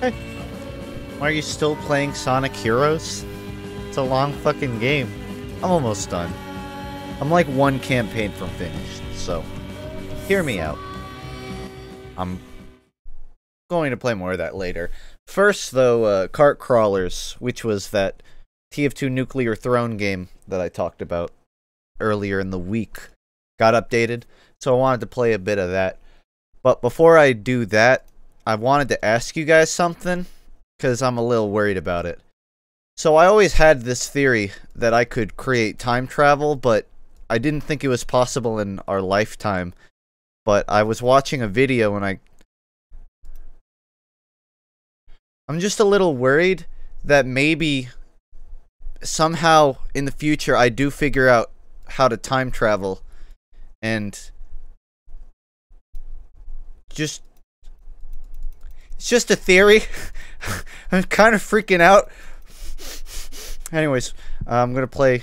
Hey, why are you still playing Sonic Heroes? It's a long fucking game. I'm almost done. I'm like one campaign from finished, so hear me out. I'm going to play more of that later. First, though, Kart Crawlers, which was that TF2 Nuclear Throne game that I talked about earlier in the week, got updated, so I wanted to play a bit of that. But before I do that, I wanted to ask you guys something, because I'm a little worried about it. So I always had this theory that I could create time travel, but I didn't think it was possible in our lifetime. But I was watching a video and I'm just a little worried that maybe somehow in the future I do figure out how to time travel and it's just a theory. I'm kind of freaking out. Anyways, I'm gonna play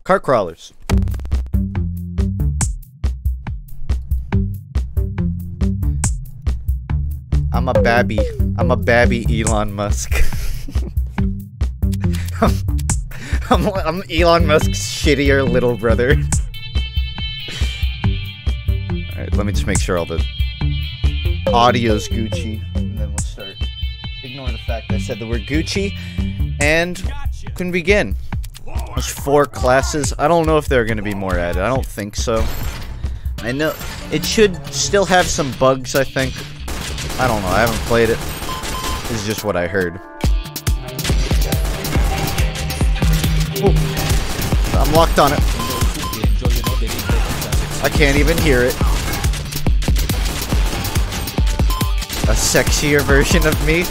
Kart Crawlers. I'm a babby Elon Musk. I'm Elon Musk's shittier little brother. Alright, let me just make sure all the audio's Gucci, and then we'll start. Ignore the fact I said the word Gucci, and can begin. There's 4 classes. I don't know if there are going to be more added. I don't think so. I know it should still have some bugs, I think. I don't know. I haven't played it. This is just what I heard. Ooh. I'm locked on it. I can't even hear it. A sexier version of me.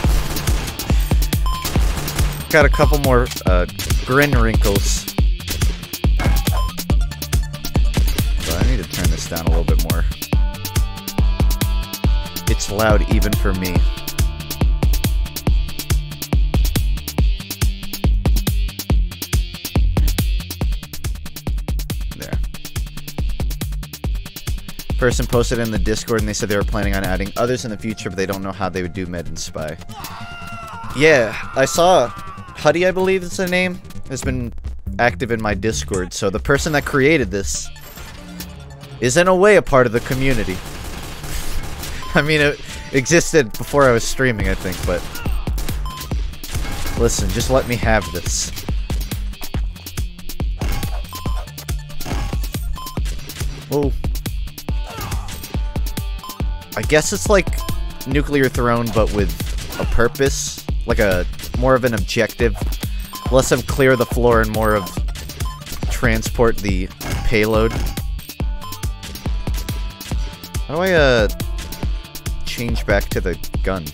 Got a couple more grin wrinkles. But I need to turn this down a little bit more. It's loud even for me. There. Person posted in the Discord and they said they were planning on adding others in the future, but they don't know how they would do Med and Spy. Yeah, I saw Huddy, I believe is the name, has been active in my Discord, so the person that created this is in a way a part of the community. I mean, it existed before I was streaming, I think, but listen, just let me have this. Oh. I guess it's like Nuclear Throne, but with a purpose, like a more of an objective, less of clear the floor and more of transport the payload. How do I change back to the gun?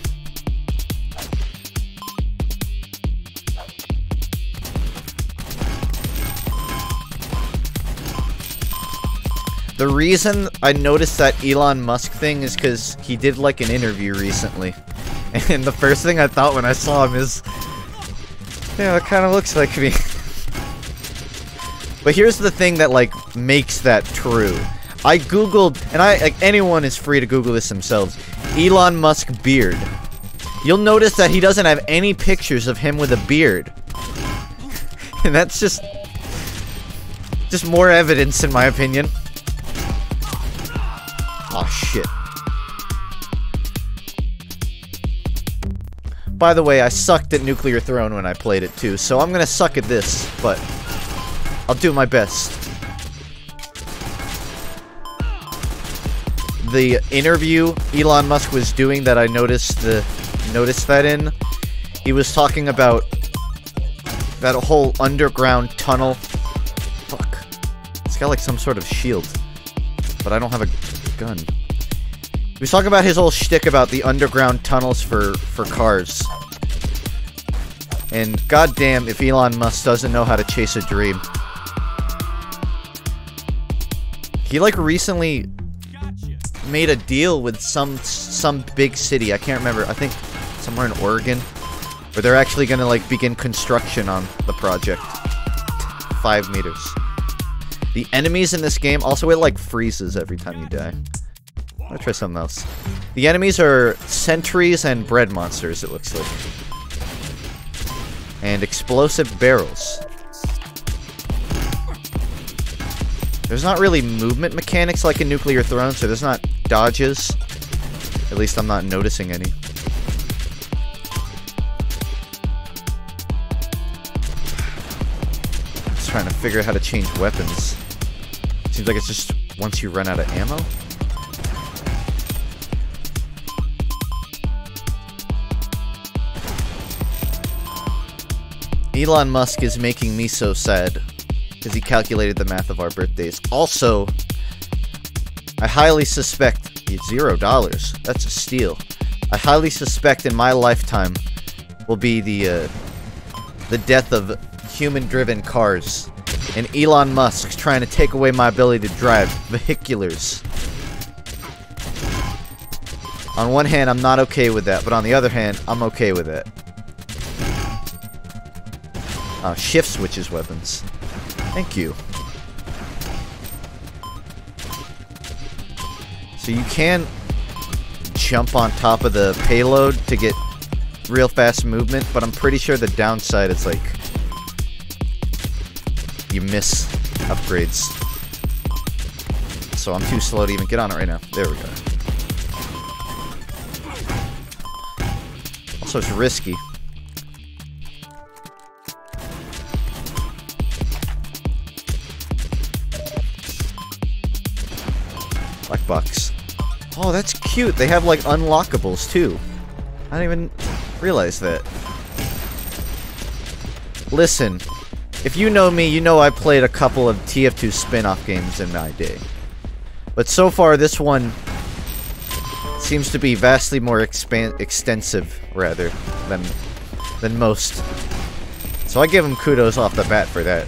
The reason I noticed that Elon Musk thing is because he did like an interview recently. And the first thing I thought when I saw him is, yeah, it kind of looks like me. But here's the thing that like makes that true. I googled, and like, anyone is free to Google this themselves, Elon Musk beard. You'll notice that he doesn't have any pictures of him with a beard. And that's just more evidence in my opinion. Oh shit. By the way, I sucked at Nuclear Throne when I played it too, so I'm gonna suck at this, but I'll do my best. The interview Elon Musk was doing that I noticed that in, he was talking about that whole underground tunnel. Fuck. It's got like some sort of shield, but I don't have a gun. He was talking about his whole shtick about the underground tunnels for cars. And goddamn if Elon Musk doesn't know how to chase a dream. He like recently made a deal with some big city. I can't remember. I think somewhere in Oregon, where they're actually gonna like begin construction on the project. 5 meters. The enemies in this game also, it like freezes every time you die. Let's try something else. The enemies are sentries and bread monsters, it looks like. And explosive barrels. There's not really movement mechanics like in Nuclear Throne, so there's not dodges. At least I'm not noticing any. Just trying to figure out how to change weapons. Seems like it's just once you run out of ammo. Elon Musk is making me so sad because he calculated the math of our birthdays. Also, I highly suspect $0. That's a steal. I highly suspect in my lifetime will be the death of human-driven cars, and Elon Musk trying to take away my ability to drive vehiculars. On one hand, I'm not okay with that, but on the other hand, I'm okay with it. Shift switches weapons. Thank you. So you can jump on top of the payload to get real fast movement, but I'm pretty sure the downside is like you miss upgrades. So I'm too slow to even get on it right now. There we go. Also, it's risky. Black box. Oh, that's cute. They have, like, unlockables, too. I didn't even realize that. Listen, if you know me, you know I played a couple of TF2 spin-off games in my day. But so far, this one seems to be vastly more extensive, rather, than most. So I give them kudos off the bat for that.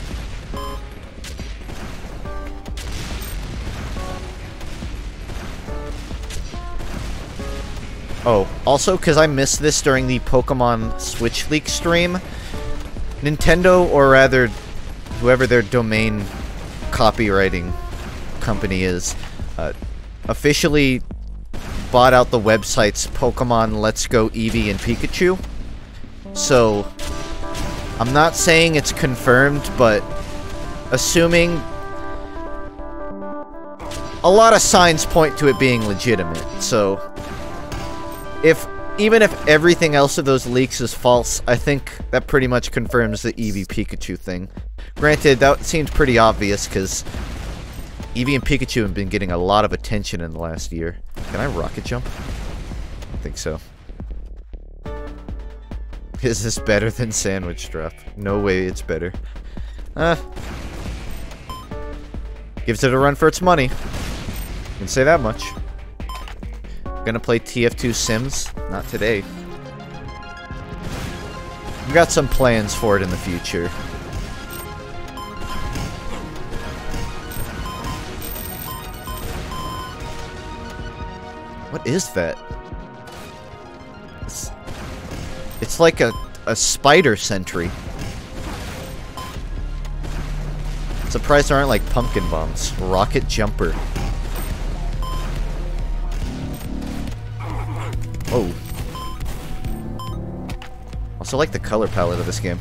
Oh, also, because I missed this during the Pokemon Switch Leak stream, Nintendo, or rather, whoever their domain copywriting company is, officially bought out the websites Pokemon Let's Go Eevee and Pikachu. So, I'm not saying it's confirmed, but assuming a lot of signs point to it being legitimate, so even if everything else of those leaks is false, I think that pretty much confirms the Eevee Pikachu thing. Granted, that seems pretty obvious, because Eevee and Pikachu have been getting a lot of attention in the last year. Can I rocket jump? I don't think so. Is this better than Sandwich Drop? No way it's better. Gives it a run for its money. Can say that much. Gonna play TF2 Sims? Not today. We've got some plans for it in the future. What is that? It's like a spider sentry. Surprised there aren't like pumpkin bombs. Rocket jumper. Oh. Also like the color palette of this game.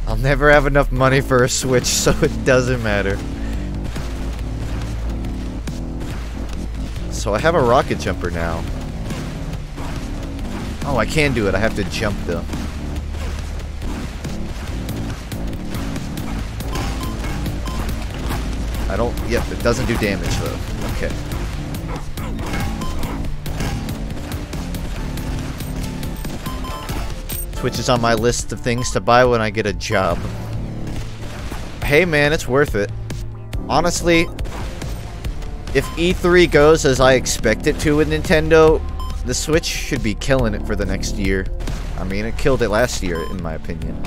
I'll never have enough money for a Switch, so it doesn't matter. So I have a rocket jumper now. Oh, I can do it. I have to jump though. Yep, it doesn't do damage though. Okay. Switch is on my list of things to buy when I get a job. Hey man, it's worth it. Honestly, if E3 goes as I expect it to with Nintendo, the Switch should be killing it for the next year. I mean, it killed it last year, in my opinion.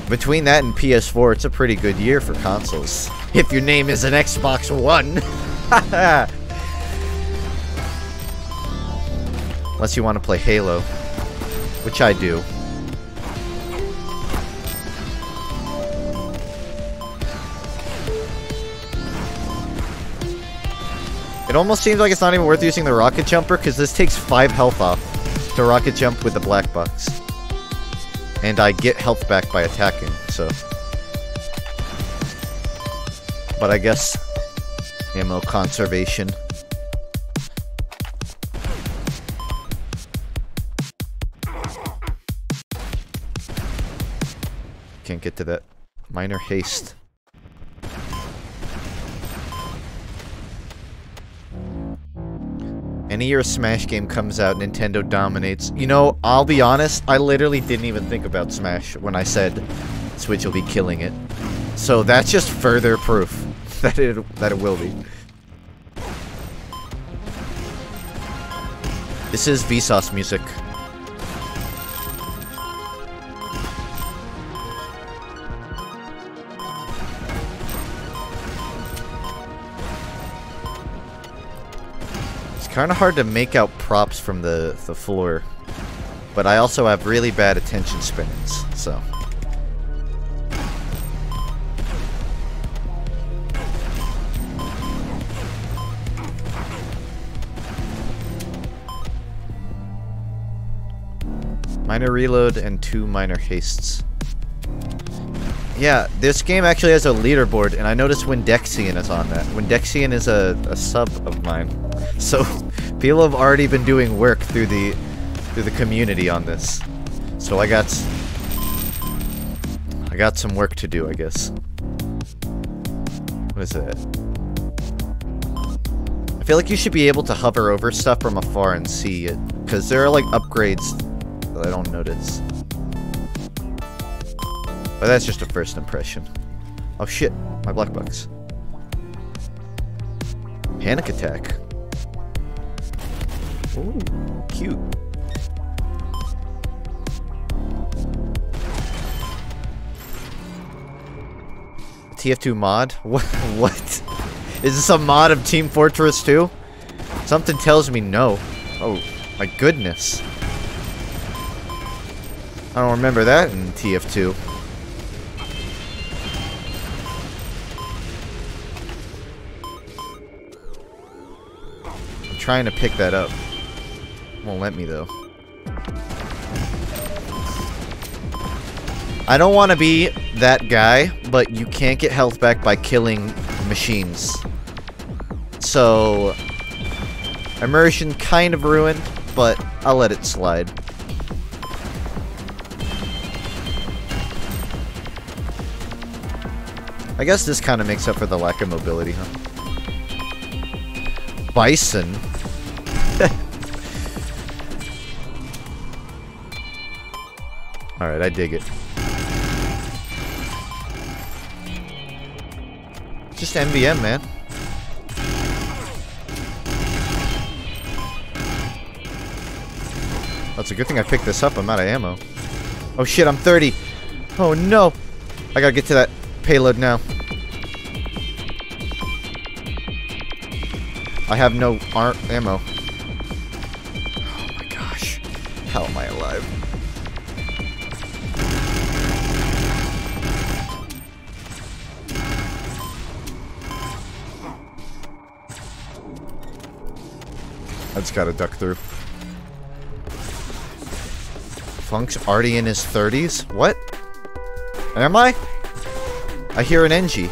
Between that and PS4, it's a pretty good year for consoles. If your name is an Xbox One. Unless you want to play Halo. Which I do. It almost seems like it's not even worth using the rocket jumper, because this takes 5 health off to rocket jump with the black box. And I get health back by attacking, so... But I guess... ammo conservation. Can't get to that. Minor haste. Any year a Smash game comes out, Nintendo dominates. You know, I'll be honest, I literally didn't even think about Smash when I said Switch will be killing it. So that's just further proof that it will be. This is Vsauce music. Kind of hard to make out props from the floor, but I also have really bad attention spans, so. Minor reload and 2 minor hastes. Yeah, this game actually has a leaderboard, and I noticed Windexian is on that. Windexian is a sub of mine. So, people have already been doing work through the community on this. So I got some work to do, I guess. What is that? I feel like you should be able to hover over stuff from afar and see it, because there are like upgrades that I don't notice. But that's just a first impression. Oh shit, my black box. Panic attack. Ooh, cute. TF2 mod? What? Is this a mod of Team Fortress 2? Something tells me no. Oh, my goodness. I don't remember that in TF2. I'm trying to pick that up. Won't let me though. I don't want to be that guy, but you can't get health back by killing machines. So, immersion kind of ruined, but I'll let it slide. I guess this kind of makes up for the lack of mobility, huh? Bison? Alright, I dig it. Just MVM, man. That's a good thing I picked this up. I'm out of ammo. Oh shit, I'm 30. Oh no. I gotta get to that payload now. I have no ammo. Oh my gosh. How am I alive? I just gotta duck through. Funk's already in his 30s? What? Am I? I hear an NG.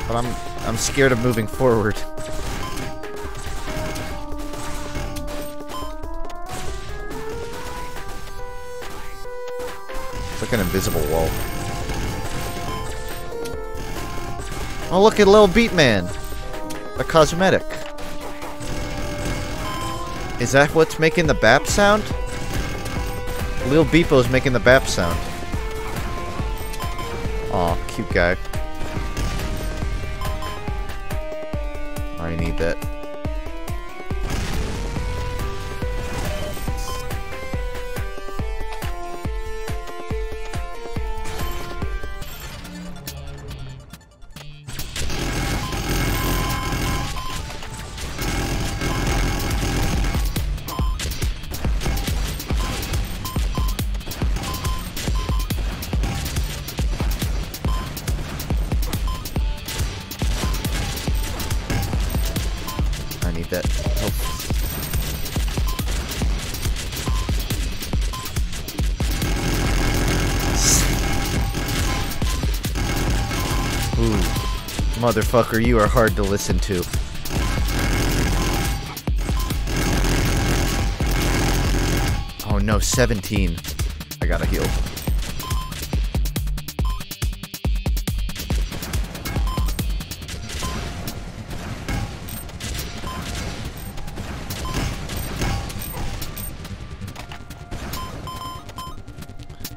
But I'm scared of moving forward. It's like an invisible wall. Oh look at Lil Beatman! A cosmetic. Is that what's making the BAP sound? Lil Beepo's making the BAP sound. Aw, cute guy. I need that. that. Oh. Ooh. Motherfucker, you are hard to listen to. Oh no, 17. I gotta heal.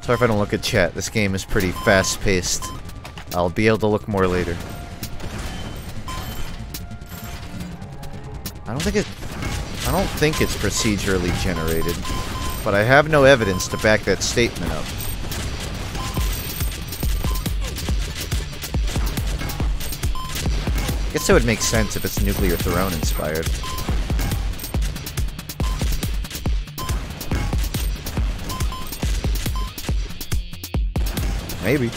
Sorry if I don't look at chat. This game is pretty fast-paced. I'll be able to look more later. I don't think it's procedurally generated, but I have no evidence to back that statement up. I guess that would make sense if it's Nuclear Throne inspired. Maybe.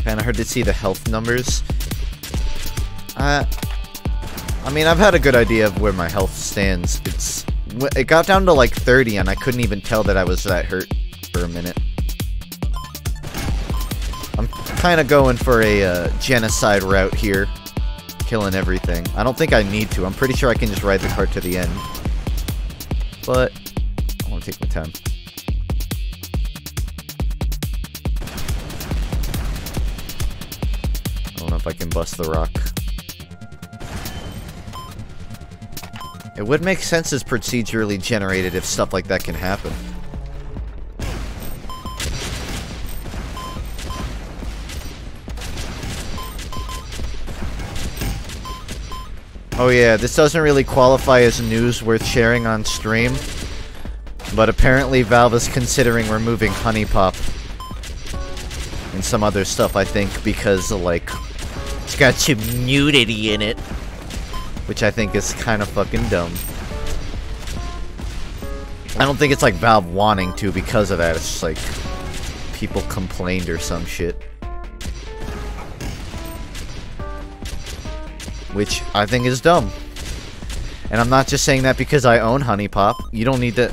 Kinda hard to see the health numbers. I mean, I've had a good idea of where my health stands. It got down to like 30 and I couldn't even tell that I was that hurt for a minute. I'm kind of going for a genocide route here, killing everything. I don't think I need to. I'm pretty sure I can just ride the cart to the end. But I want to take my time. I don't know if I can bust the rock. It would make sense as procedurally generated if stuff like that can happen. Oh yeah, this doesn't really qualify as news worth sharing on stream, but apparently Valve is considering removing Honey Pop and some other stuff, I think, because, like, it's got some nudity in it, which I think is kind of fucking dumb. I don't think it's, like, Valve wanting to because of that, it's just, like, people complained or some shit. Which I think is dumb. And I'm not just saying that because I own Honey Pop. You don't need to...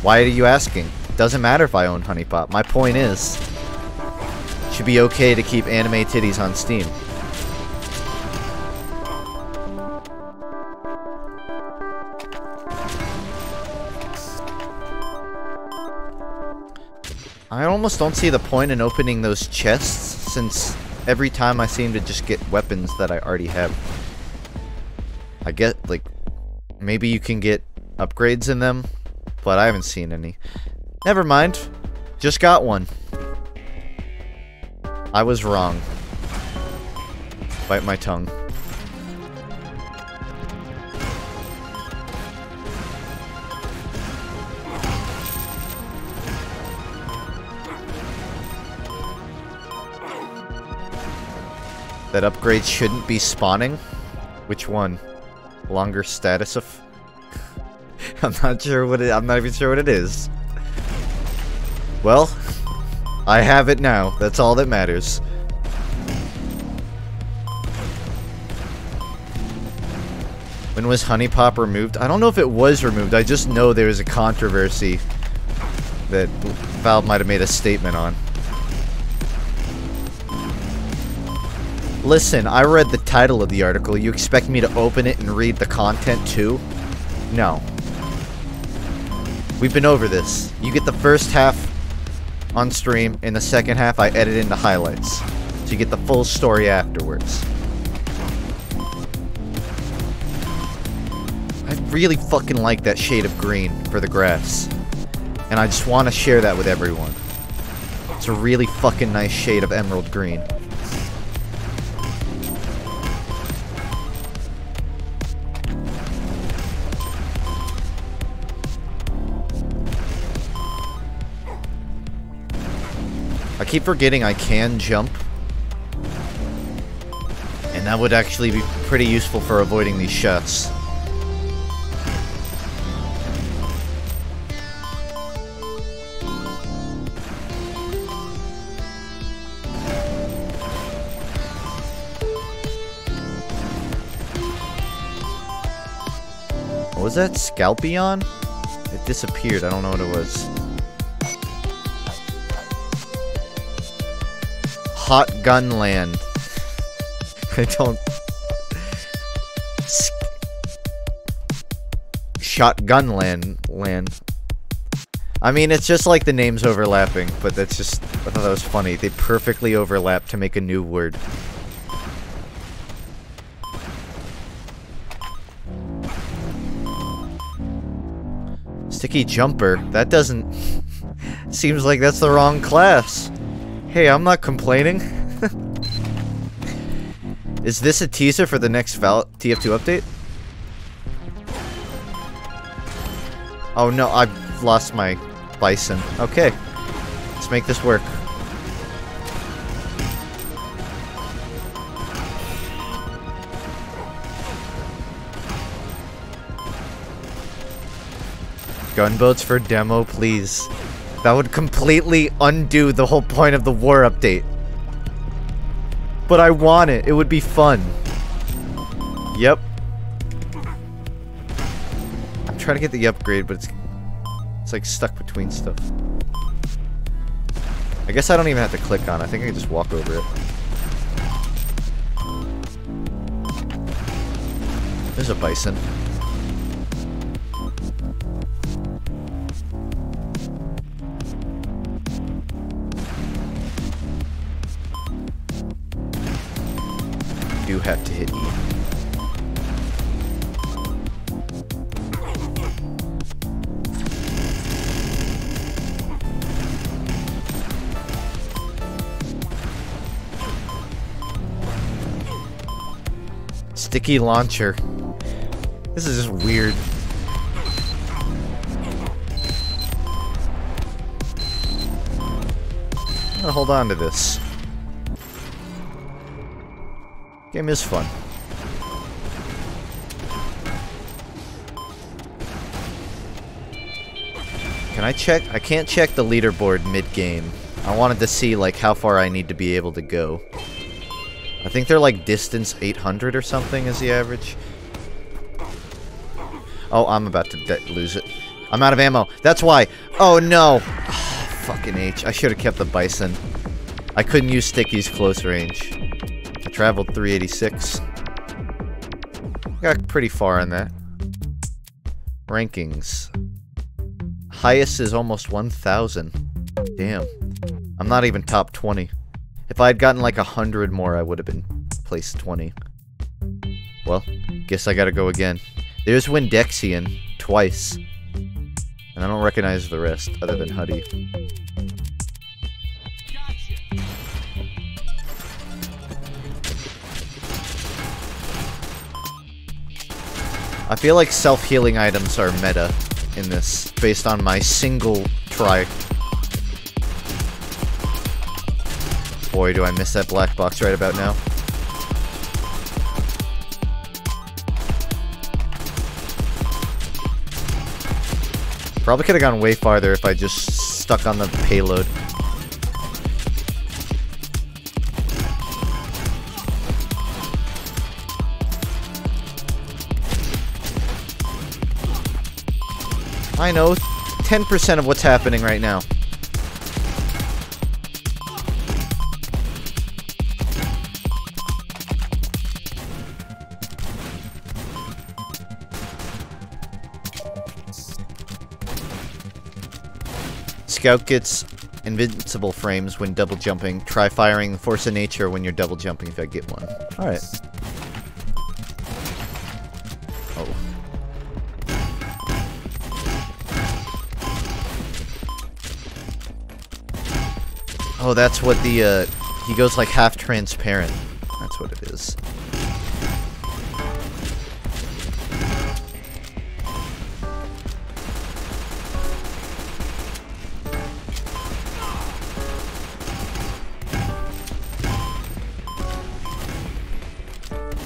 Why are you asking? Doesn't matter if I own Honey Pop. My point is, it should be okay to keep anime titties on Steam. I almost don't see the point in opening those chests, since every time I seem to just get weapons that I already have. I get, like, maybe you can get upgrades in them, but I haven't seen any. Never mind. Just got one. I was wrong. Bite my tongue. That upgrade shouldn't be spawning? Which one? Longer status of... I'm not sure what it... I'm not even sure what it is. Well, I have it now. That's all that matters. When was Honey Pop removed? I don't know if it was removed. I just know there was a controversy that Valve might have made a statement on. Listen, I read the title of the article. You expect me to open it and read the content too? No. We've been over this. You get the first half on stream, and the second half I edit into highlights. So you get the full story afterwards. I really fucking like that shade of green for the grass. And I just want to share that with everyone. It's a really fucking nice shade of emerald green. I keep forgetting I can jump. And that would actually be pretty useful for avoiding these shots. What was that? Scalpion? It disappeared. I don't know what it was. Hot Gun Land. I don't... Shotgun Land. I mean, it's just like the names overlapping, but that's just... I thought that was funny. They perfectly overlap to make a new word. Sticky Jumper. That doesn't... Seems like that's the wrong class. Hey, I'm not complaining. Is this a teaser for the next TF2 update? Oh no, I've lost my bison. Okay. Let's make this work. Gunboats for demo, please. That would completely undo the whole point of the war update. But I want it. It would be fun. Yep. I'm trying to get the upgrade, but it's like stuck between stuff. I guess I don't even have to click on it. I think I can just walk over it. There's a bison. Do have to hit E. Sticky launcher. This is just weird. I'm gonna hold on to this. Game is fun. Can I check? I can't check the leaderboard mid-game. I wanted to see, like, how far I need to be able to go. I think they're, like, distance 800 or something is the average. Oh, I'm about to lose it. I'm out of ammo. That's why. Oh, no. Oh, fucking H. I should have kept the bison. I couldn't use Sticky's close range. I traveled 386. Got pretty far on that. Rankings. Highest is almost 1,000. Damn. I'm not even top 20. If I had gotten like 100 more, I would have been placed 20. Well, guess I gotta go again. There's Windexian twice. And I don't recognize the rest, other than Huddy. I feel like self-healing items are meta in this, based on my single try. Boy, do I miss that black box right about now. Probably could have gone way farther if I just stuck on the payload. I know 10% of what's happening right now. Scout gets invincible frames when double jumping. Try firing Force of Nature when you're double jumping if I get one. Alright. Oh. Oh, that's what the, he goes like half transparent. That's what it is.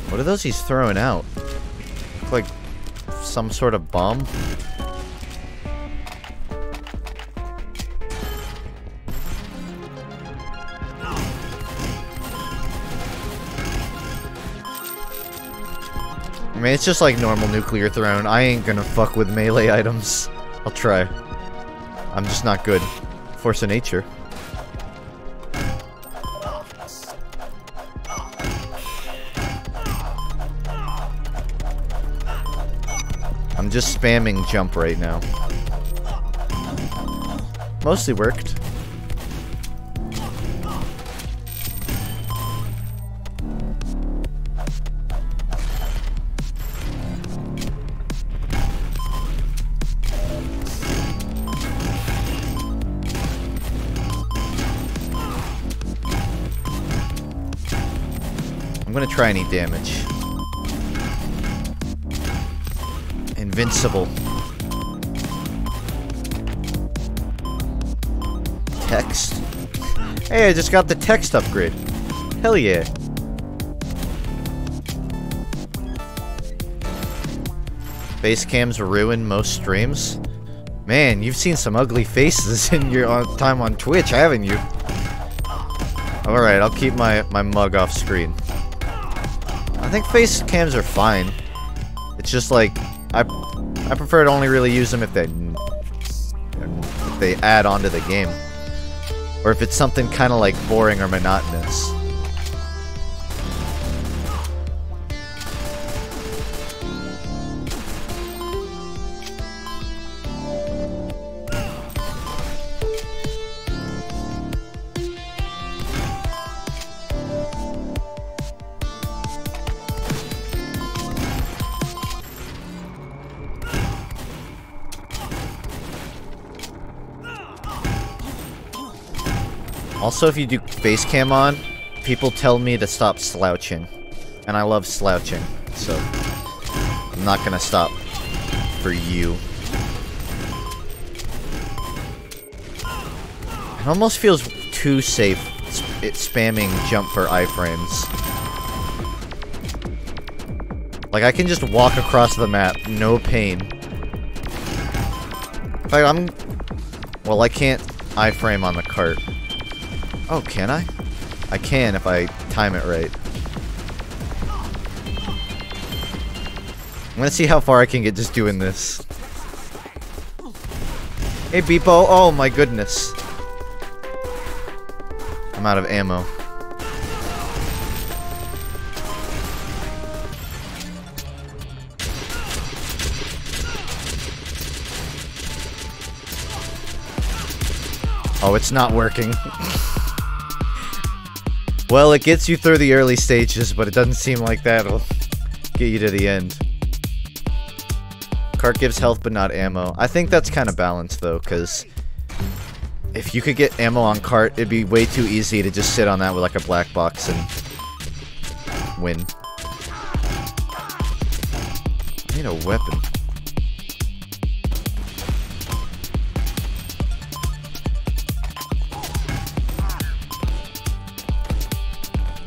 What are those he's throwing out? Look like some sort of bomb? I mean, it's just like normal nuclear throne. I ain't gonna fuck with melee items. I'll try. I'm just not good. Force of nature. I'm just spamming jump right now. Mostly worked. I'm gonna try any damage. Invincible. Text? Hey, I just got the text upgrade. Hell yeah. Facecams ruin most streams? Man, you've seen some ugly faces in your time on Twitch, haven't you? Alright, I'll keep my mug off screen. I think facecams are fine. It's just like, I prefer to only really use them if they add on to the game. Or if it's something kind of like boring or monotonous. Also, if you do face cam on, people tell me to stop slouching. And I love slouching, so I'm not gonna stop for you. It almost feels too safe spamming jump for iframes. Like, I can just walk across the map, no pain. In fact, well, I can't iframe on the cart. Oh, can I? I can if I time it right. I'm gonna see how far I can get just doing this. Hey, Beepo. Oh, my goodness. I'm out of ammo. Oh, it's not working. Well, it gets you through the early stages, but it doesn't seem like that'll get you to the end. Kart gives health but not ammo. I think that's kind of balanced though, because if you could get ammo on Kart, it'd be way too easy to just sit on that with like a black box and win. I need a weapon.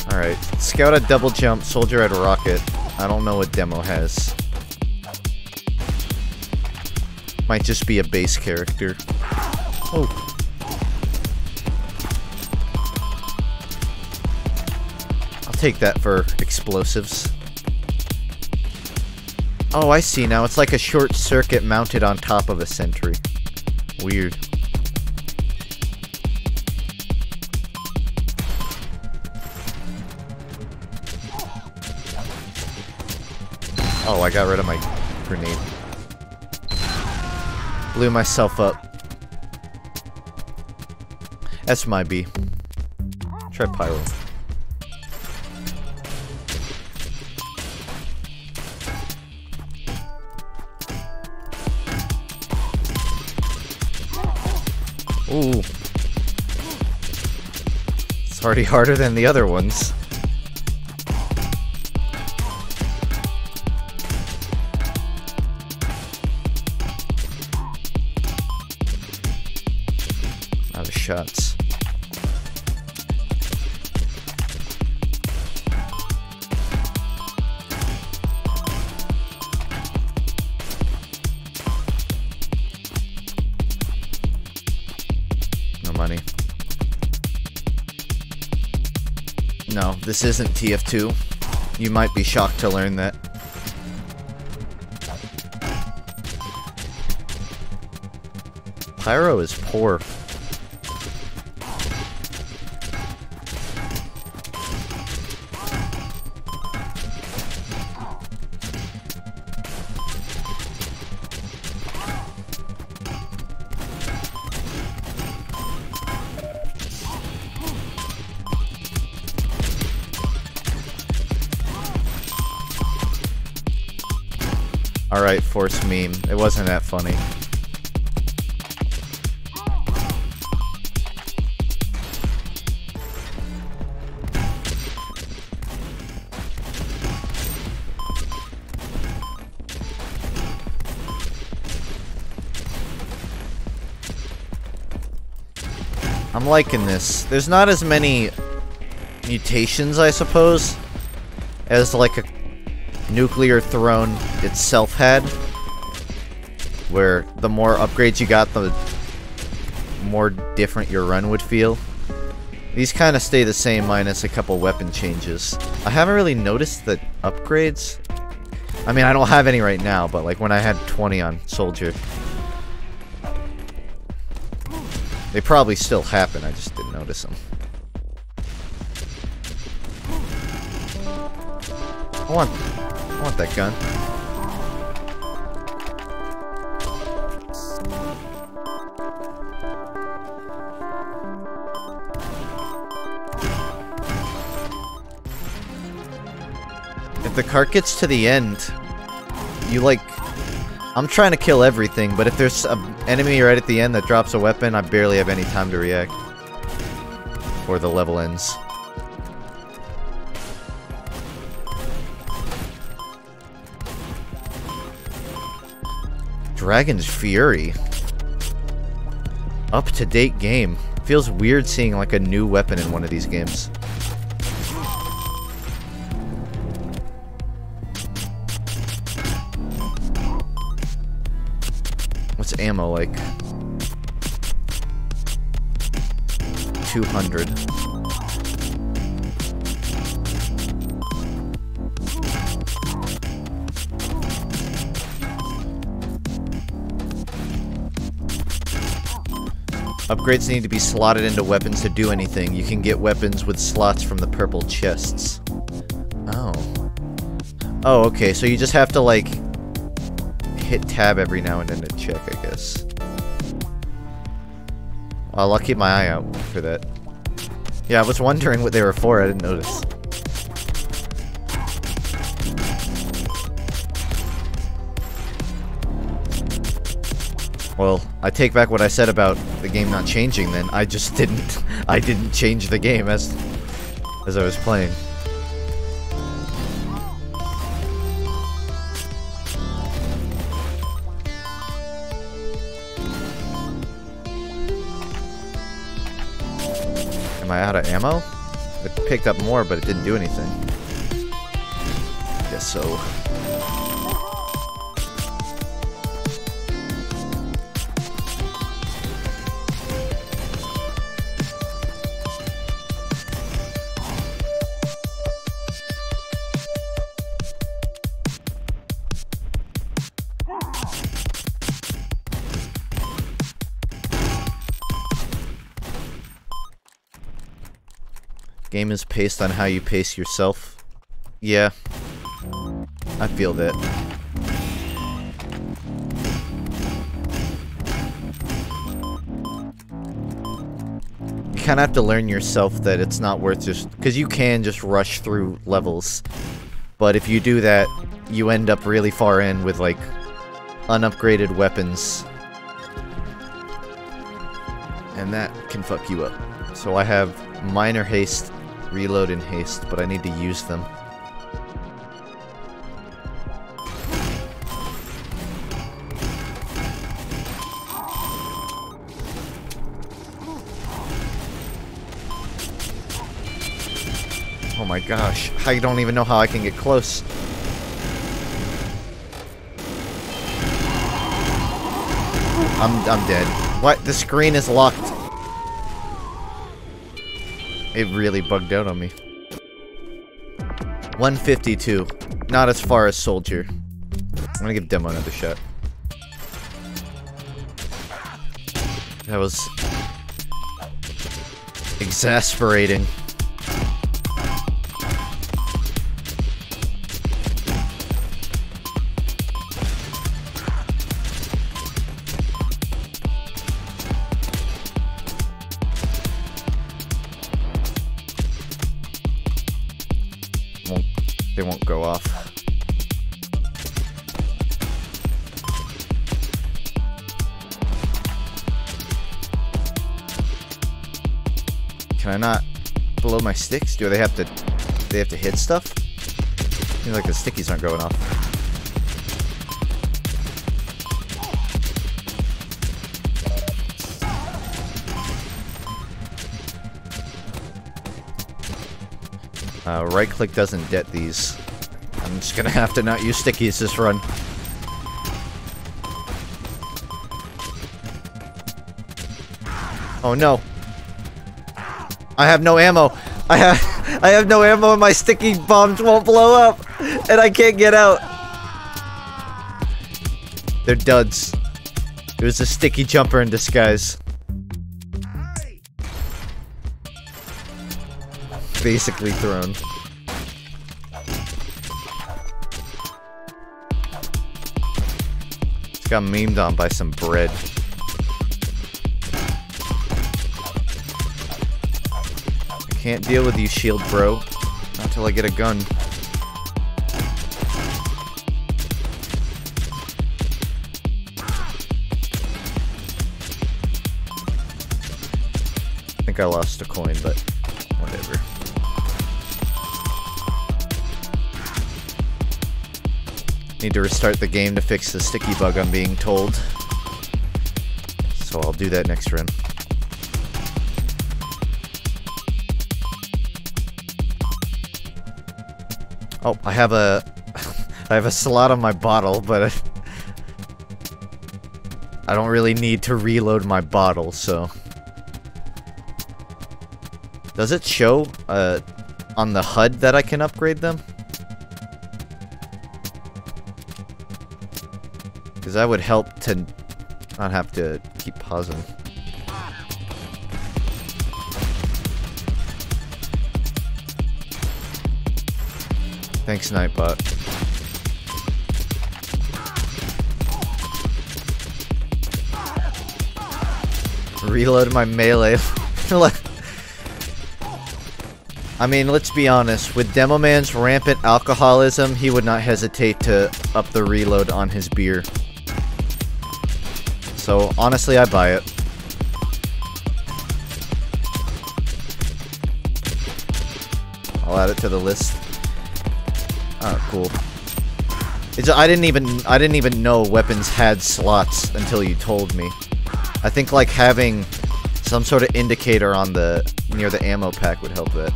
Alright, scout at double jump, soldier at a rocket. I don't know what demo has. Might just be a base character. Oh. I'll take that for explosives. Oh, I see now. It's like a short circuit mounted on top of a sentry. Weird. Oh, I got rid of my grenade. Blew myself up. That's my B. Try pyro. Ooh. It's already harder than the other ones. Out of shots. No money. No, this isn't TF2. You might be shocked to learn that. Pyro is poor. Alright, force meme. It wasn't that funny. I'm liking this. There's not as many mutations, I suppose, as like a Nuclear Throne itself had, where the more upgrades you got, the more different your run would feel. These kind of stay the same minus a couple weapon changes. I haven't really noticed the upgrades. I mean, I don't have any right now, but like when I had 20 on Soldier, they probably still happen, I just didn't notice them. I want that gun. If the cart gets to the end, you like... I'm trying to kill everything, but if there's an enemy right at the end that drops a weapon, I barely have any time to react before the level ends. Dragon's Fury. Up-to-date game. Feels weird seeing like a new weapon in one of these games. What's ammo like? 200. Upgrades need to be slotted into weapons to do anything. You can get weapons with slots from the purple chests. Oh. Oh, okay, so you just have to, like, hit tab every now and then to check, I guess. Well, I'll keep my eye out for that. Yeah, I was wondering what they were for, I didn't notice. Well, I take back what I said about the game not changing then. I just didn't... I didn't change the game as I was playing. Am I out of ammo? It picked up more, but it didn't do anything. Guess so. Game is paced on how you pace yourself. Yeah. I feel that. You kind of have to learn yourself that it's not worth just... because you can just rush through levels. But if you do that, you end up really far in with, like, unupgraded weapons. And that can fuck you up. So I have minor haste, reload, and haste, but I need to use them. Oh my gosh, I don't even know how I can get close. I'm dead. What? The screen is locked. It really bugged out on me. 152. Not as far as Soldier. I'm gonna give Demo another shot. That was exasperating. They won't go off. Can I not blow my sticks? Do they have to hit stuff? Seems like the stickies aren't going off. Right click doesn't det these. I'm just gonna have to not use stickies this run. Oh no. I have no ammo. I have no ammo and my sticky bombs won't blow up. And I can't get out. They're duds. It was a sticky jumper in disguise. Basically thrown. It's got memed on by some bread. I can't deal with you, shield bro. Not until I get a gun. I think I lost a coin, but whatever. Need to restart the game to fix the sticky bug, I'm being told. So I'll do that next run. Oh, I have a slot on my bottle, but I don't really need to reload my bottle, so. Does it show on the HUD that I can upgrade them? Because that would help to not have to keep pausing. Thanks, Nightbot. Reload my melee. I mean, let's be honest. With Demo Man's rampant alcoholism, he would not hesitate to up the reload on his beer. So, honestly, I buy it. I'll add it to the list. Oh, cool. I didn't even know weapons had slots until you told me. I think like having some sort of indicator on near the ammo pack would help that.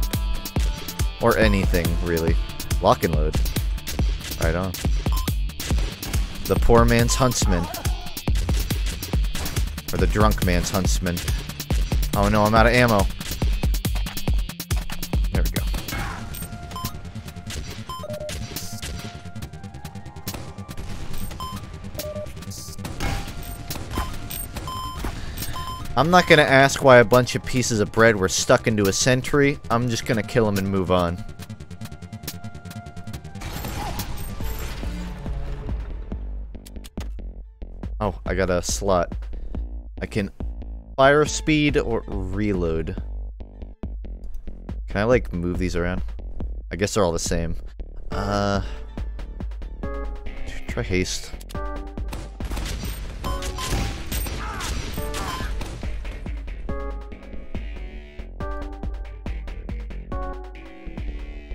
Or anything, really. Lock and load. Right on. The poor man's huntsman. Or the drunk man's huntsman. Oh no, I'm out of ammo. There we go. I'm not gonna ask why a bunch of pieces of bread were stuck into a sentry. I'm just gonna kill them and move on. Oh, I got a slot. I can fire speed or reload. Can I, like, move these around? I guess they're all the same. Try haste.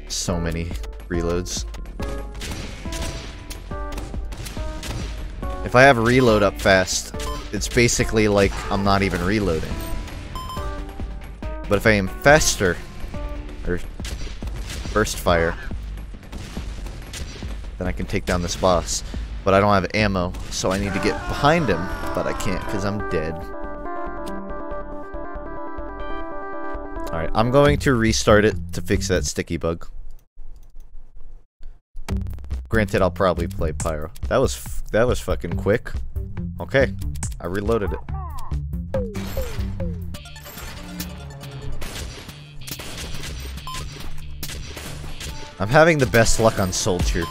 So many reloads. If I have reload up fast, it's basically like I'm not even reloading. But if I am faster, or burst fire, then I can take down this boss. But I don't have ammo, so I need to get behind him, but I can't because I'm dead. Alright, I'm going to restart it to fix that sticky bug. Granted, I'll probably play Pyro. That was fucking quick. Okay, I reloaded it. I'm having the best luck on Soldier.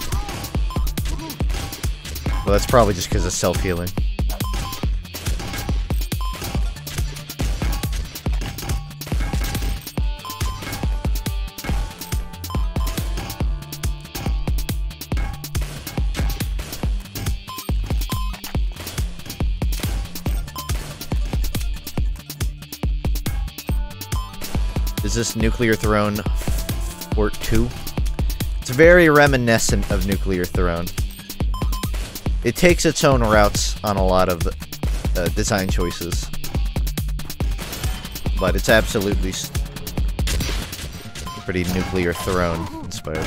Well, that's probably just because of self-healing. Is this Nuclear Throne Fort 2? It's very reminiscent of Nuclear Throne. It takes its own routes on a lot of design choices. But it's absolutely pretty Nuclear Throne inspired.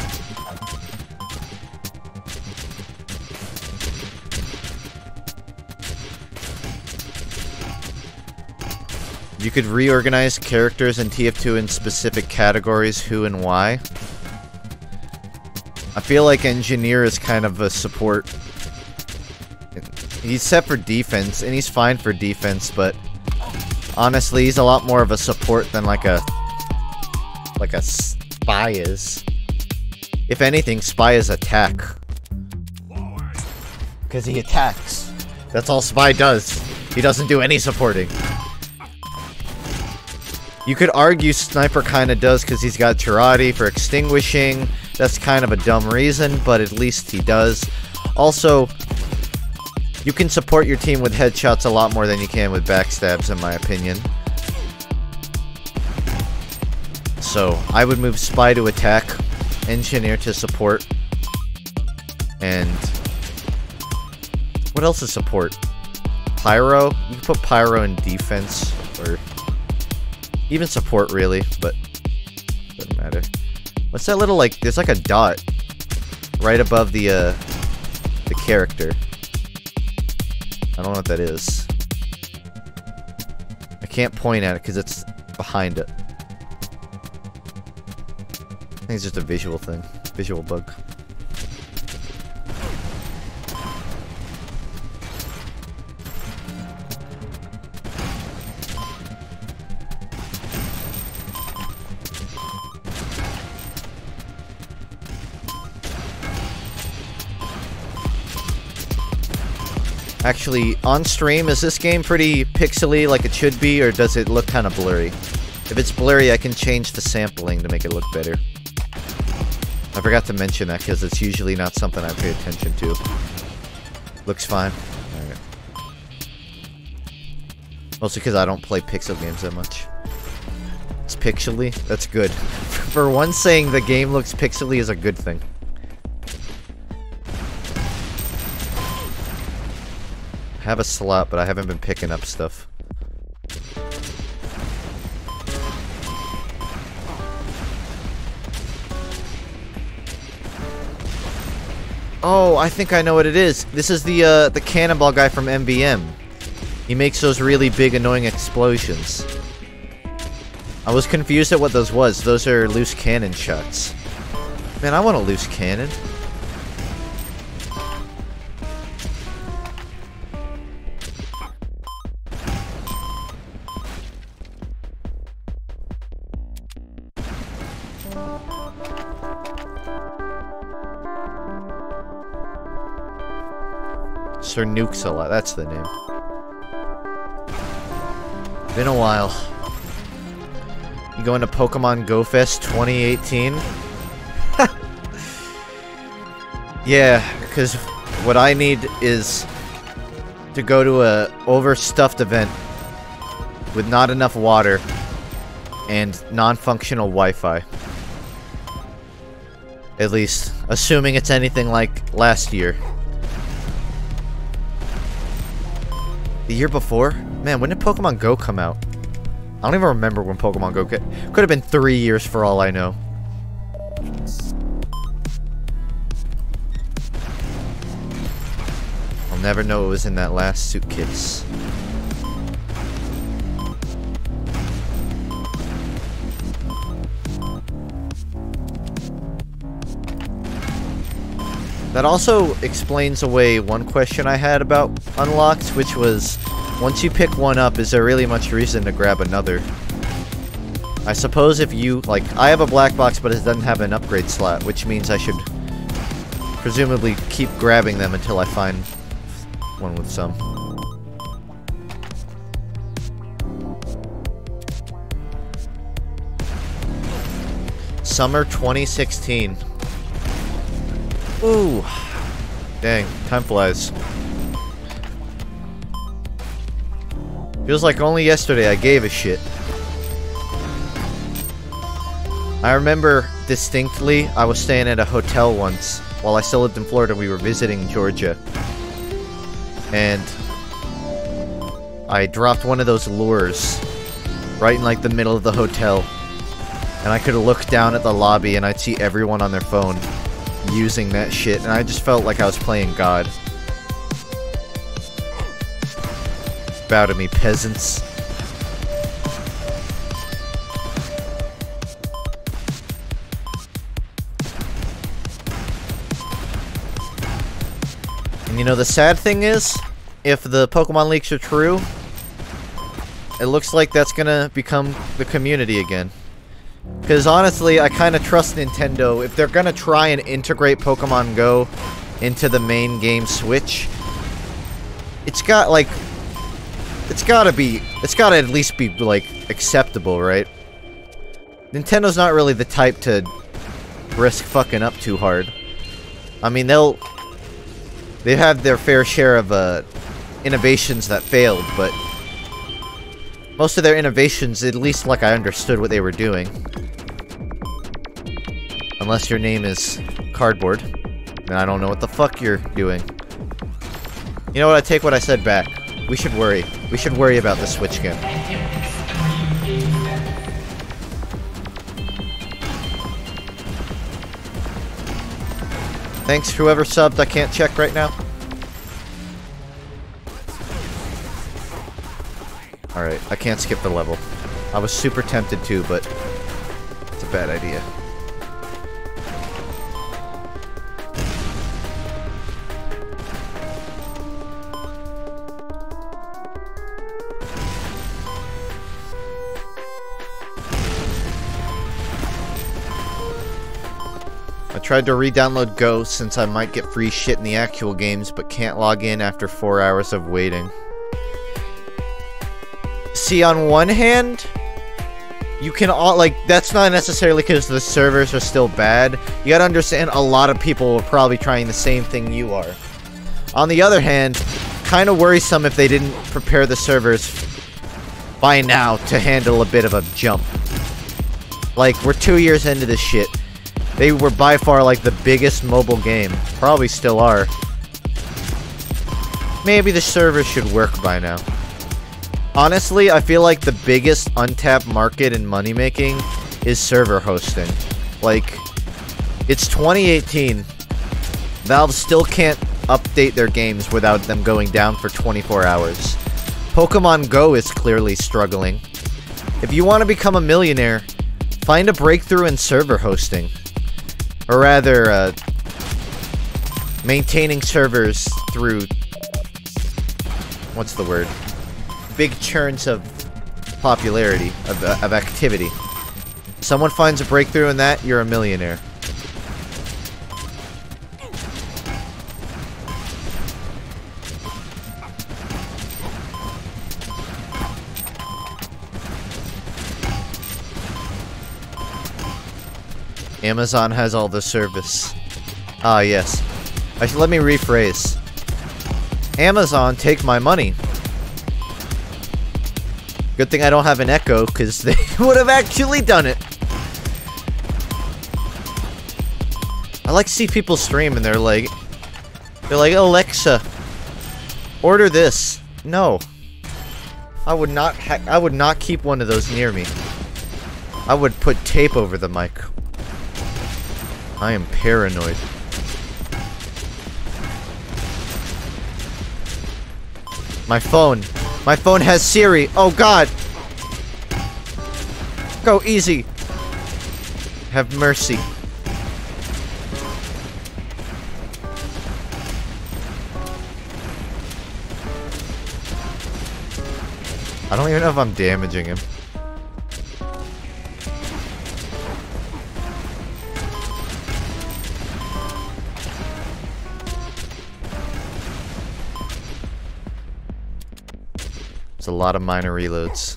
You could reorganize characters in TF2 in specific categories, who and why. I feel like Engineer is kind of a support. He's set for defense, and he's fine for defense, but honestly, he's a lot more of a support than like a Spy is. If anything, Spy is attack. Because he attacks. That's all Spy does. He doesn't do any supporting. You could argue Sniper kinda does because he's got Girardi for extinguishing. That's kind of a dumb reason, but at least he does. Also, you can support your team with headshots a lot more than you can with backstabs, in my opinion. So, I would move Spy to attack, Engineer to support, and... what else is support? Pyro? You can put Pyro in defense, or... even support, really, but doesn't matter. What's that little, like, there's like a dot right above the character. I don't know what that is. I can't point at it because it's behind it. I think it's just a visual thing. Visual bug. Actually, on stream, is this game pretty pixely like it should be, or does it look kind of blurry? If it's blurry, I can change the sampling to make it look better. I forgot to mention that because it's usually not something I pay attention to. Looks fine. Alright. Mostly because I don't play pixel games that much. It's pixely? That's good. For one, saying the game looks pixely is a good thing. I have a slot, but I haven't been picking up stuff. Oh, I think I know what it is. This is the cannonball guy from MBM. He makes those really big, annoying explosions. I was confused at what those was. Those are loose cannon shots. Man, I want a loose cannon. Sir Nukes-a-lot, that's the name. Been a while. You going to Pokemon Go Fest 2018? Yeah, because what I need is to go to a overstuffed event with not enough water and non-functional Wi-Fi. At least, assuming it's anything like last year. The year before? Man, when did Pokemon Go come out? I don't even remember when Pokemon Go came. Could have been 3 years for all I know. I'll never know what was in that last suitcase. That also explains away one question I had about unlocked, which was, once you pick one up, is there really much reason to grab another? I suppose if you, like, I have a black box, but it doesn't have an upgrade slot, which means I should presumably keep grabbing them until I find one with some. Summer 2016. Ooh. Dang, time flies. Feels like only yesterday I gave a shit. I remember distinctly, I was staying at a hotel once while I still lived in Florida. We were visiting Georgia. And I dropped one of those lures right in like the middle of the hotel. And I could look down at the lobby and I'd see everyone on their phone using that shit. And I just felt like I was playing God. Bow to me, peasants. And you know, the sad thing is, if the Pokemon leaks are true, it looks like that's gonna become the community again. Because honestly, I kind of trust Nintendo. If they're gonna try and integrate Pokemon Go into the main game Switch, it's got, like, it's gotta at least be, like, acceptable, right? Nintendo's not really the type to risk fucking up too hard. I mean, they have their fair share of, innovations that failed, but most of their innovations, at least like I understood what they were doing. Unless your name is Cardboard, then I don't know what the fuck you're doing. You know what, I take what I said back. We should worry. We should worry about the Switch game. Thanks, whoever subbed. I can't check right now. Alright, I can't skip the level. I was super tempted to, but it's a bad idea. I tried to re-download Go since I might get free shit in the actual games, but can't log in after 4 hours of waiting. See, on one hand, you can all, like, that's not necessarily because the servers are still bad. You gotta understand, a lot of people are probably trying the same thing you are. On the other hand, kind of worrisome if they didn't prepare the servers by now to handle a bit of a jump. Like, we're 2 years into this shit. They were by far, like, the biggest mobile game. Probably still are. Maybe the servers should work by now. Honestly, I feel like the biggest untapped market in money-making is server hosting. Like, it's 2018. Valve still can't update their games without them going down for 24 hours. Pokemon Go is clearly struggling. If you want to become a millionaire, find a breakthrough in server hosting. Or rather, maintaining servers through... what's the word? Big churns of popularity, of activity. Someone finds a breakthrough in that, you're a millionaire. Amazon has all the service. Ah, yes. Let me rephrase. Amazon, take my money. Good thing I don't have an Echo, because they would have actually done it. I like to see people stream and they're like, Alexa, order this. No. I would not keep one of those near me. I would put tape over the mic. I am paranoid. My phone. My phone has Siri. Oh god. Go easy. Have mercy. I don't even know if I'm damaging him. a lot of minor reloads.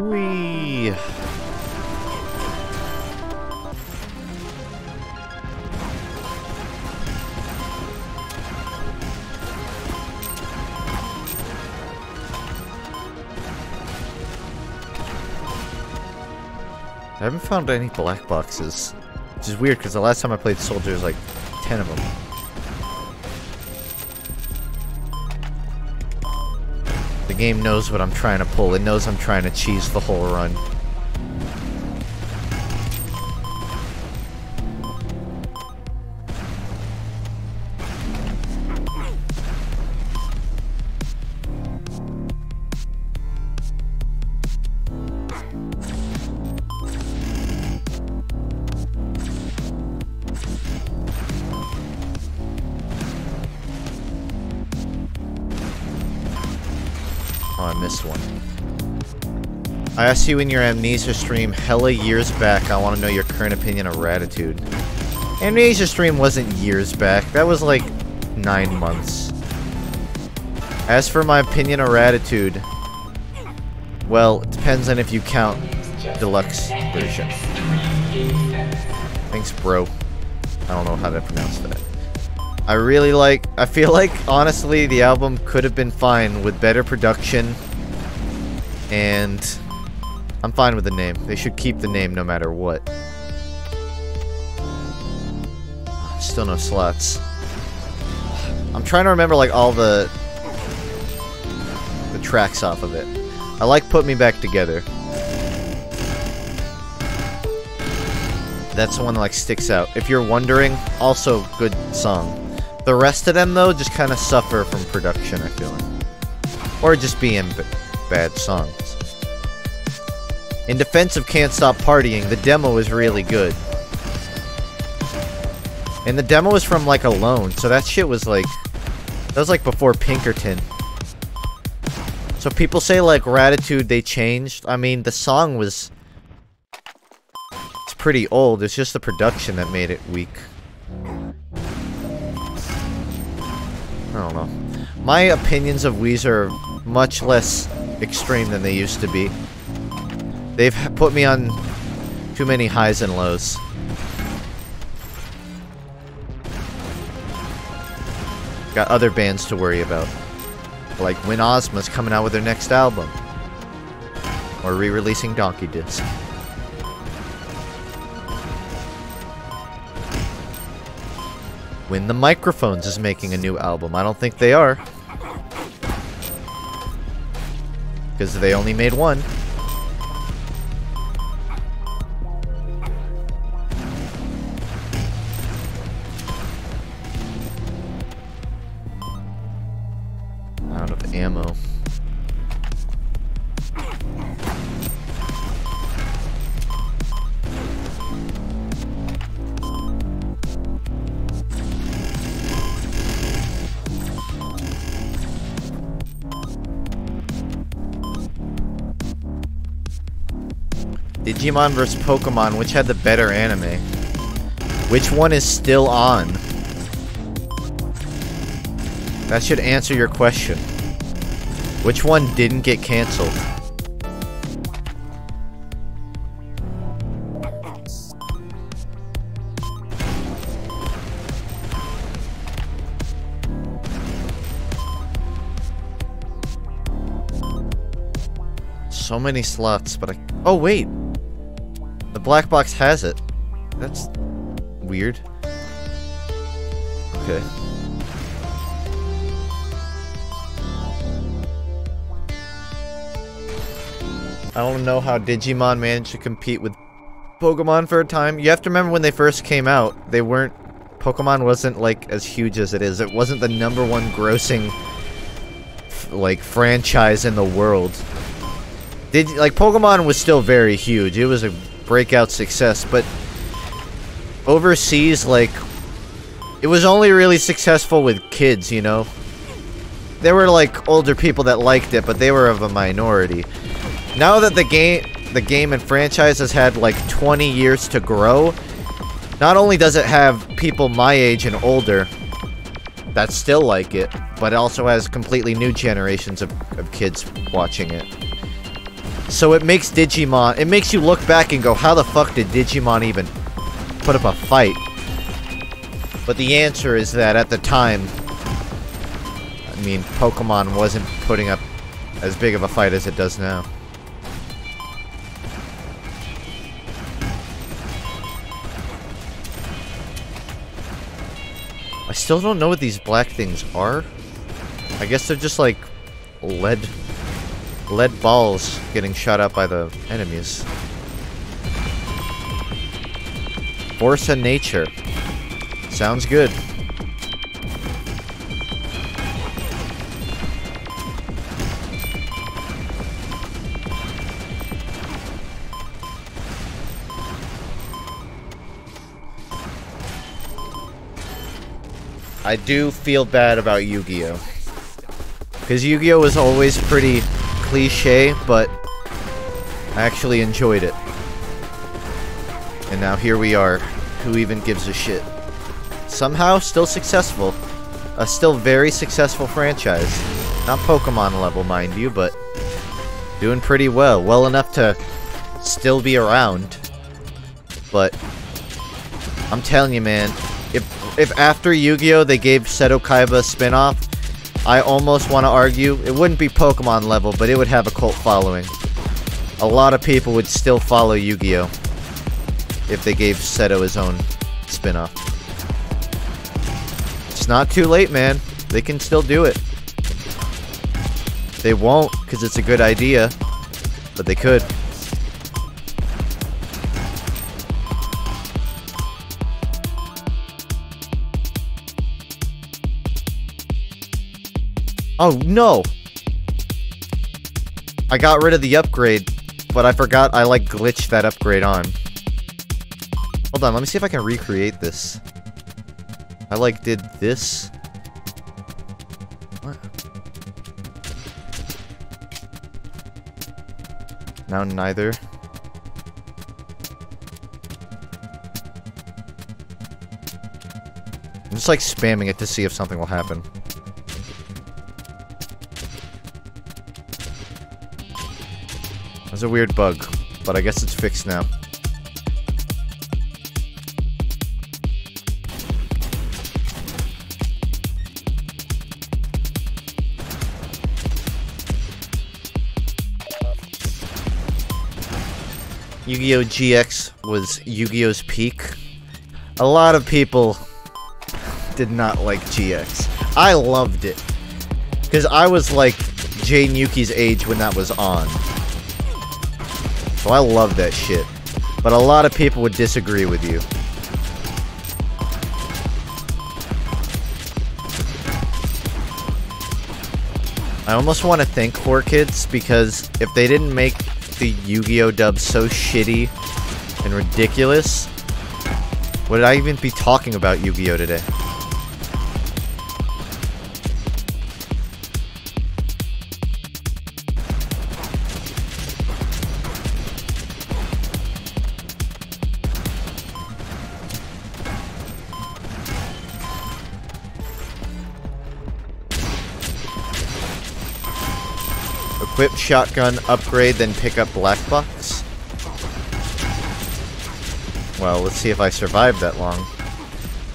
Whee! I haven't found any black boxes, which is weird because the last time I played Soldier, there was like 10 of them. The game knows what I'm trying to pull. It knows I'm trying to cheese the whole run. Oh, I missed one. I asked you in your Amnesia stream hella years back. I want to know your current opinion of Ratitude. Amnesia stream wasn't years back. That was like 9 months. As for my opinion of Ratitude, well, it depends on if you count deluxe version. Thanks, bro. I don't know how to pronounce that. I feel like, honestly, the album could have been fine with better production, and I'm fine with the name. They should keep the name no matter what. Still no slots. I'm trying to remember, like, all the tracks off of it. I like Put Me Back Together. That's the one that, like, sticks out. If you're wondering, also good song. The rest of them, though, just kind of suffer from production, I feel like. Or just being bad songs. In defense of Can't Stop Partying, the demo is really good. And the demo is from, like, Alone, so that shit was, like... That was, like, before Pinkerton. So people say, like, Ratitude, they changed. I mean, the song was... It's pretty old, it's just the production that made it weak. I don't know. My opinions of Weezer are much less extreme than they used to be. They've put me on too many highs and lows. Got other bands to worry about. Like when Ozma's coming out with their next album. Or re-releasing Donkey Disc. When the Microphones is making a new album. I don't think they are. Because they only made one. Out of ammo. Digimon vs. Pokemon, which had the better anime? Which one is still on? That should answer your question. Which one didn't get cancelled? So many slots, but I... Oh, wait! The black box has it. That's weird. Okay. I don't know how Digimon managed to compete with Pokemon for a time. You have to remember when they first came out, they weren't... Pokemon wasn't, like, as huge as it is. It wasn't the #1 grossing, like, franchise in the world. Like, Pokemon was still very huge. It was a breakout success, but overseas, like, it was only really successful with kids, you know? There were, like, older people that liked it, but they were of a minority. Now that the game... the game and franchise has had like 20 years to grow. Not only does it have people my age and older that still like it, but it also has completely new generations of kids watching it. So it makes Digimon, it makes you look back and go, how the fuck did Digimon even put up a fight? But the answer is that at the time, I mean, Pokemon wasn't putting up as big of a fight as it does now. I still don't know what these black things are. I guess they're just like lead balls getting shot out by the enemies. Force of nature. Sounds good. I do feel bad about Yu-Gi-Oh! Because Yu-Gi-Oh! Was always pretty cliche, but I actually enjoyed it. And now here we are. Who even gives a shit? Somehow still successful. A still very successful franchise. Not Pokemon level, mind you, but doing pretty well. Well enough to still be around. But I'm telling you, man, if after Yu-Gi-Oh! They gave Seto Kaiba a spin-off, I almost want to argue, it wouldn't be Pokemon level, but it would have a cult following. A lot of people would still follow Yu-Gi-Oh! If they gave Seto his own spin-off. It's not too late, man. They can still do it. They won't, because it's a good idea, but they could. Oh, no! I got rid of the upgrade, but I forgot I, like, glitched that upgrade on. Hold on, let me see if I can recreate this. I, like, did this. What? Now neither. I'm just, like, spamming it to see if something will happen. It's a weird bug, but I guess it's fixed now. Yu-Gi-Oh! GX was Yu-Gi-Oh's peak. A lot of people did not like GX. I loved it. Because I was like Jane Yuki's age when that was on. So I love that shit. But a lot of people would disagree with you. I almost want to thank 4Kids, because if they didn't make the Yu-Gi-Oh! Dub so shitty and ridiculous, would I even be talking about Yu-Gi-Oh! Today? Equip shotgun, upgrade, then pick up black box. Well, let's see if I survive that long.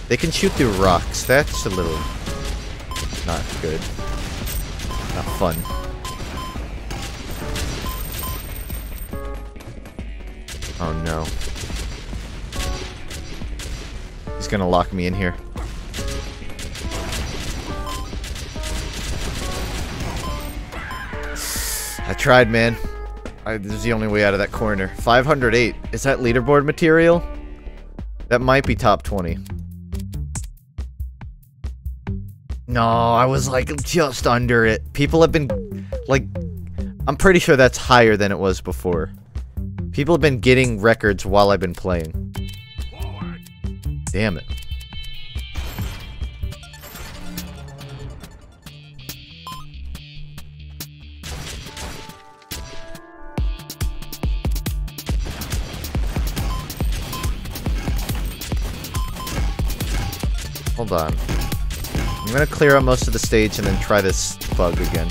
They can shoot through rocks. That's a little not good. Not fun. Oh no. He's gonna lock me in here. I tried, man. This is the only way out of that corner. 508. Is that leaderboard material? That might be top 20. No, I was like just under it. People have been like, I'm pretty sure that's higher than it was before. People have been getting records while I've been playing. Damn it. Hold on. I'm gonna clear out most of the stage and then try this bug again.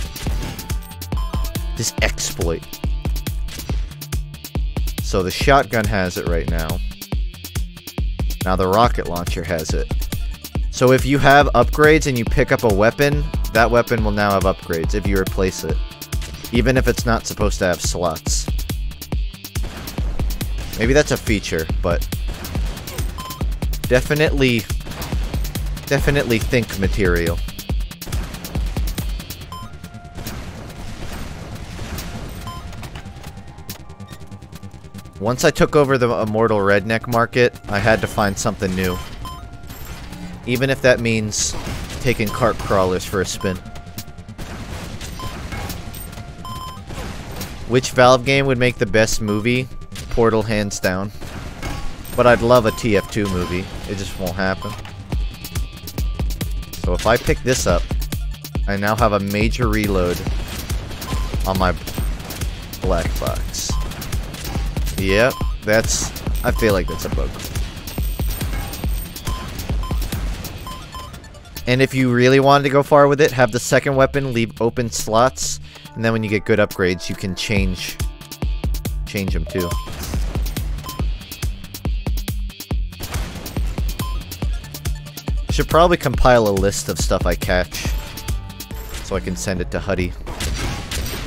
This exploit. So the shotgun has it right now. Now the rocket launcher has it. So if you have upgrades and you pick up a weapon, that weapon will now have upgrades if you replace it. Even if it's not supposed to have slots. Maybe that's a feature, but definitely think material. Once I took over the Immortal Redneck market, I had to find something new. Even if that means taking cart crawlers for a spin. Which Valve game would make the best movie? Portal, hands down. But I'd love a TF2 movie. It just won't happen. So if I pick this up, I now have a major reload on my black box. Yep, I feel like that's a bug. And if you really wanted to go far with it, have the second weapon leave open slots, and then when you get good upgrades, you can change them too. Should probably compile a list of stuff I catch, so I can send it to Huddy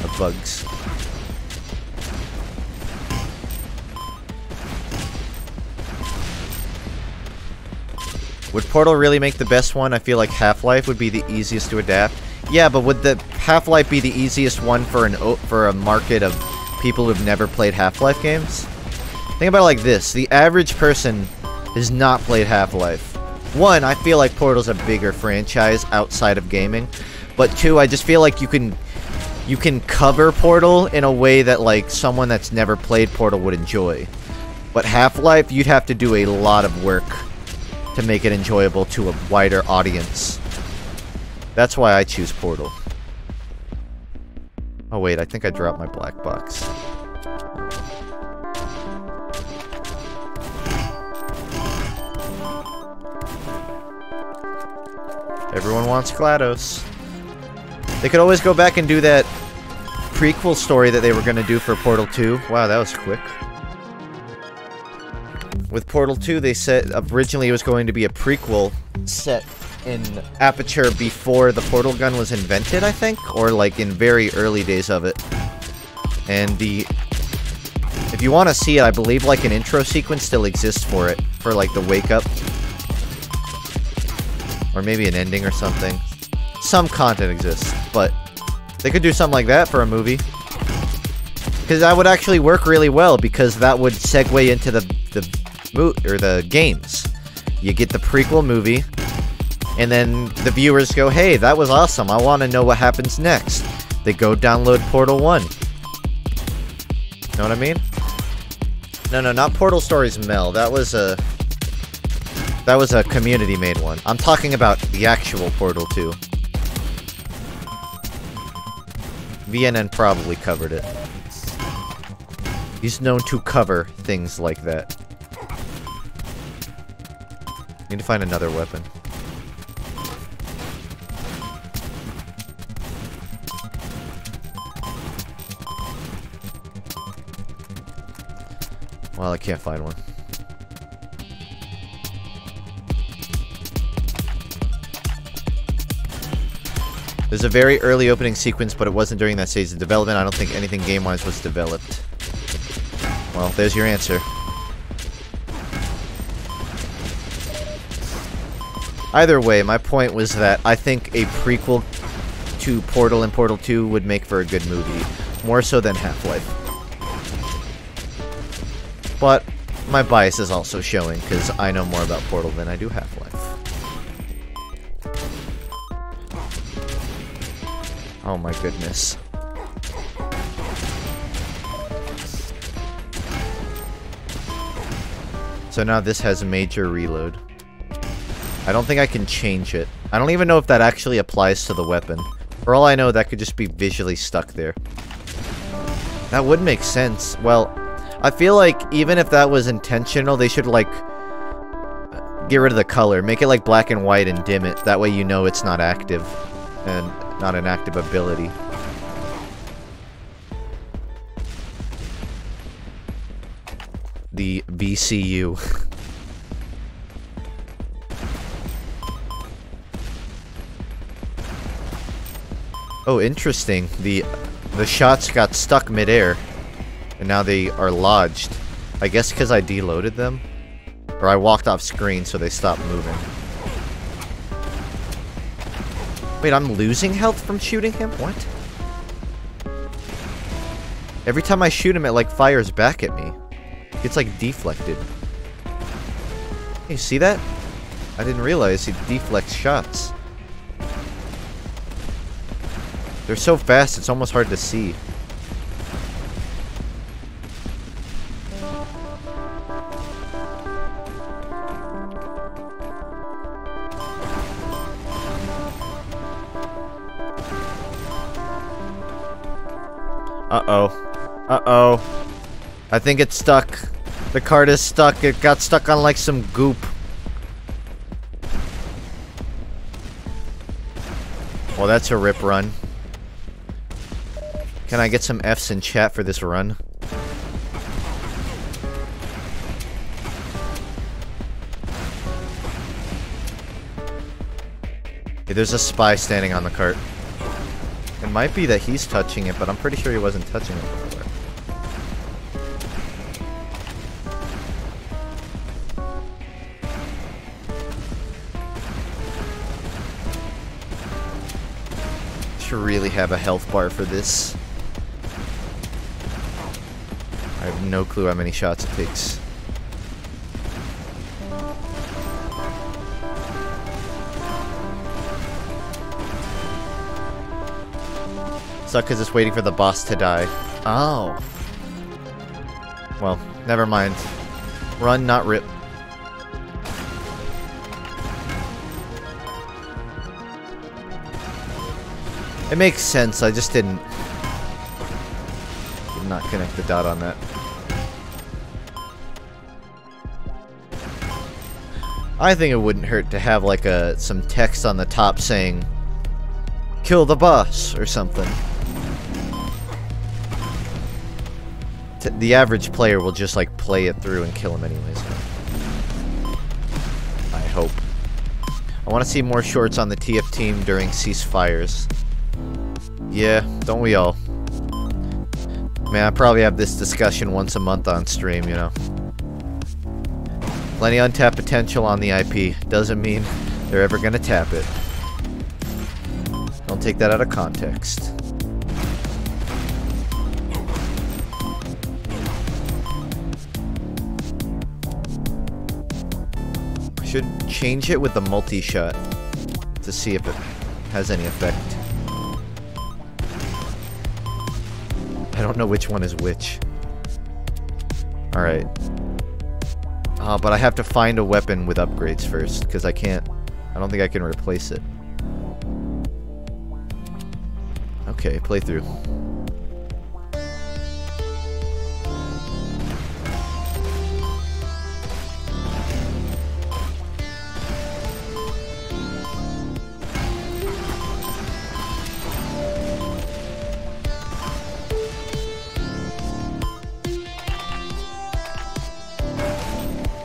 of bugs. Would Portal really make the best one? I feel like Half-Life would be the easiest to adapt. Yeah, but would the Half-Life be the easiest one for a market of people who've never played Half-Life games? Think about it like this. The average person has not played Half-Life. One, I feel like Portal's a bigger franchise outside of gaming. But two, I just feel like you can cover Portal in a way that like someone that's never played Portal would enjoy. But Half-Life, you'd have to do a lot of work to make it enjoyable to a wider audience. That's why I choose Portal. Oh wait, I think I dropped my black box. Everyone wants GLaDOS. They could always go back and do that prequel story that they were going to do for Portal 2. Wow, that was quick. With Portal 2, they said originally it was going to be a prequel set in Aperture before the portal gun was invented, I think? Or like in very early days of it. And if you want to see it, I believe like an intro sequence still exists for it. For like the wake up. Or maybe an ending or something. Some content exists, but they could do something like that for a movie. Because that would actually work really well, because that would segue into the games. You get the prequel movie, and then the viewers go, hey, that was awesome, I want to know what happens next. They go download Portal 1. Know what I mean? No, not Portal Stories Mel. That was a community-made one. I'm talking about the actual Portal 2. VNN probably covered it. He's known to cover things like that. Need to find another weapon. Well, I can't find one. There's a very early opening sequence, but it wasn't during that stage of development. I don't think anything game-wise was developed. Well, there's your answer. Either way, my point was that I think a prequel to Portal and Portal 2 would make for a good movie. More so than Half-Life. But my bias is also showing, because I know more about Portal than I do Half-Life. Oh my goodness. So now this has major reload. I don't think I can change it. I don't even know if that actually applies to the weapon. For all I know, that could just be visually stuck there. That would make sense. Well, I feel like even if that was intentional, they should, like, get rid of the color. Make it like black and white and dim it. That way you know it's not active. And not an active ability. The VCU. Oh, interesting. The shots got stuck midair. And now they are lodged. I guess because I deloaded them? Or I walked off screen so they stopped moving. Wait, I'm losing health from shooting him? What? Every time I shoot him, it like fires back at me. It's like deflected. You see that? I didn't realize he deflects shots. They're so fast, it's almost hard to see. Uh-oh. Uh-oh. I think it's stuck. The cart is stuck. It got stuck on like some goop. Well, that's a rip run. Can I get some Fs in chat for this run? Hey, there's a spy standing on the cart. It might be that he's touching it, but I'm pretty sure he wasn't touching it before. Should really have a health bar for this. I have no clue how many shots it takes. Suck because it's waiting for the boss to die. Oh. Well, never mind. Run, not rip. It makes sense, I just did not connect the dot on that. I think it wouldn't hurt to have like some text on the top saying "Kill the boss" or something. The average player will just like play it through and kill him anyways. I hope. I want to see more shorts on the TF team during ceasefires. Yeah, don't we all? Man, I probably have this discussion once a month on stream, you know. Plenty untapped potential on the IP. Doesn't mean they're ever gonna tap it. Don't take that out of context. Should change it with the multi-shot to see if it has any effect. I don't know which one is which. Alright. But I have to find a weapon with upgrades first, because I don't think I can replace it. Okay, playthrough.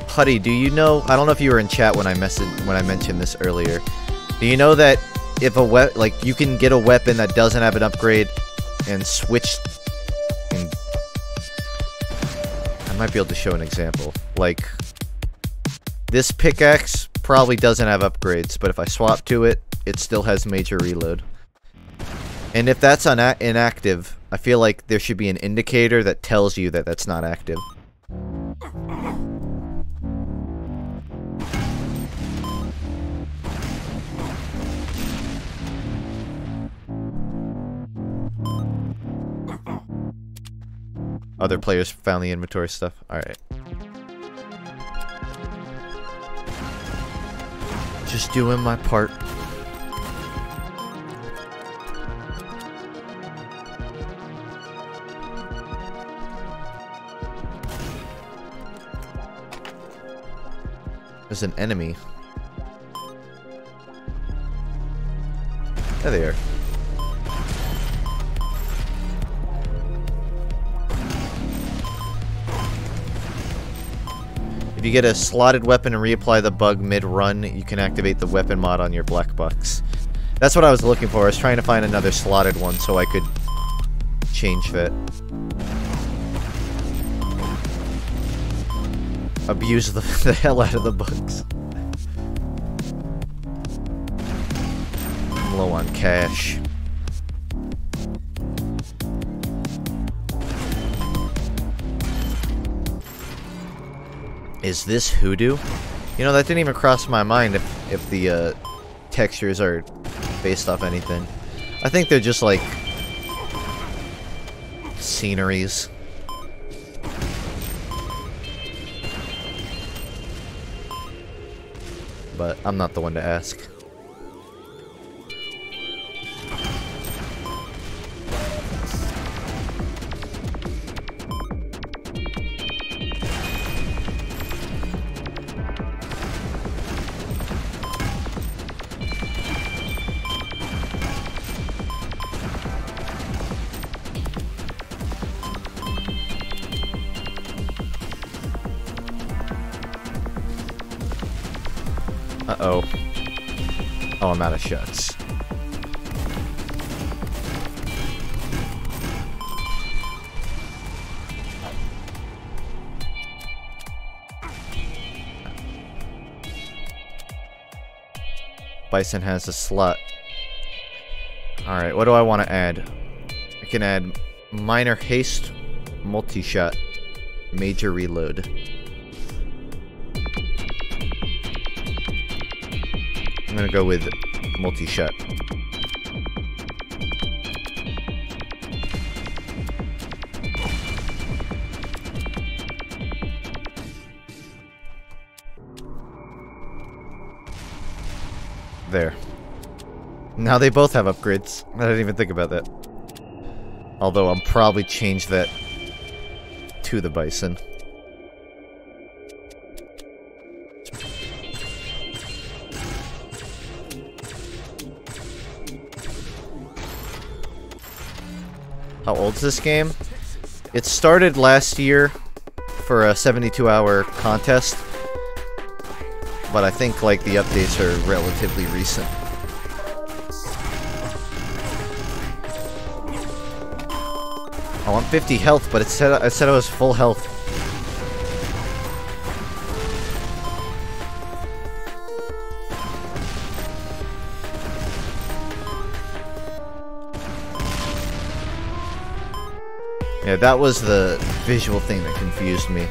Huddy, do you know? I don't know if you were in chat when I mentioned this earlier. Do you know that if you can get a weapon that doesn't have an upgrade and switch? And I might be able to show an example. Like this pickaxe probably doesn't have upgrades, but if I swap to it, it still has major reload. And if that's inactive, I feel like there should be an indicator that tells you that that's not active. Other players found the inventory stuff. Alright. Just doing my part. There's an enemy. There they are. If you get a slotted weapon and reapply the bug mid-run, you can activate the weapon mod on your black box. That's what I was looking for. I was trying to find another slotted one so I could change that. Abuse the hell out of the bugs. I'm low on cash. Is this hoodoo? You know, that didn't even cross my mind if the textures are based off anything. I think they're just like sceneries. But I'm not the one to ask. Uh-oh. Oh, I'm out of shots. Bison has a slot. Alright, what do I want to add? I can add minor haste, multi-shot, major reload. I'm gonna go with multi-shot. There. Now they both have upgrades. I didn't even think about that. Although I'll probably change that to the Bison. How old's this game? It started last year for a 72-hour contest, but I think like the updates are relatively recent. Oh, I'm 50 health, but I said I was full health. Yeah, that was the visual thing that confused me.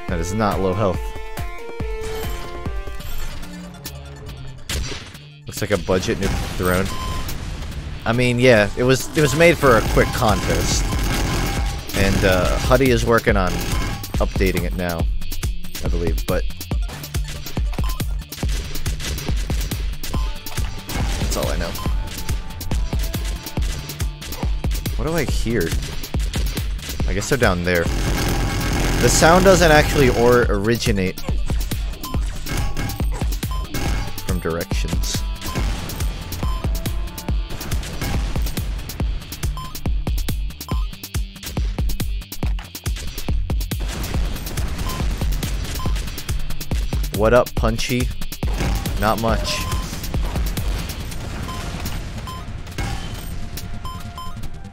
That is not low health. Looks like a budget nuke throne. I mean, yeah, it was made for a quick contest. And Huddy is working on updating it now, I believe, but that's all I know. What do I hear? I guess they're down there. The sound doesn't actually originate from directions. What up, Punchy? Not much.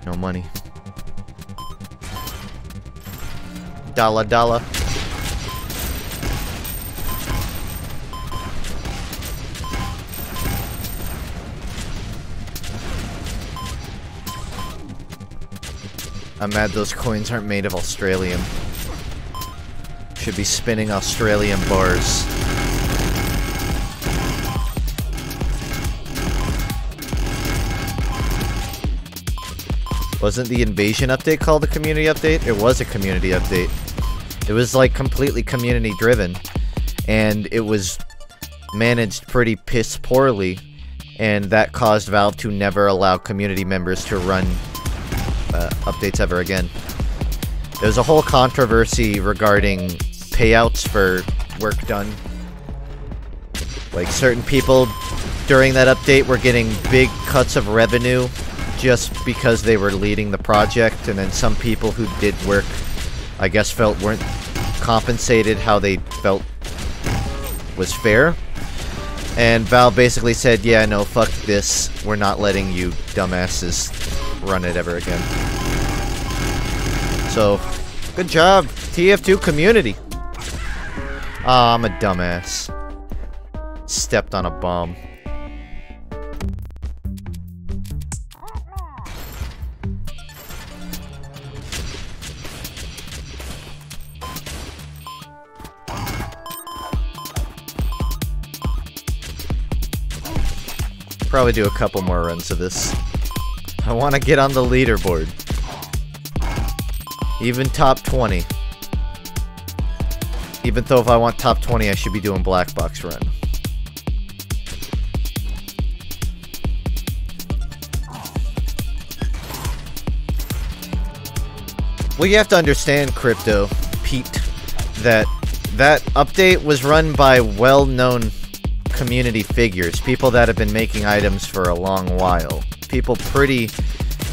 No money. Dollar dollar. I'm mad those coins aren't made of Australian. Should be spinning Australian bars. Wasn't the invasion update called the community update? It was a community update. It was like completely community driven, and it was managed pretty piss poorly, and that caused Valve to never allow community members to run updates ever again. There was a whole controversy regarding payouts for work done Like, certain people during that update were getting big cuts of revenue just because they were leading the project, and then some people who did work, I guess, weren't compensated how they felt was fair. And Valve basically said, yeah, no, fuck this. We're not letting you dumbasses run it ever again. So, good job, TF2 community. Ah, I'm a dumbass. Stepped on a bomb. Probably do a couple more runs of this. I want to get on the leaderboard. Even top 20. Even though if I want top 20, I should be doing Black Box Run. Well, you have to understand, Crypto, Pete, that update was run by well-known community figures, people that have been making items for a long while. People pretty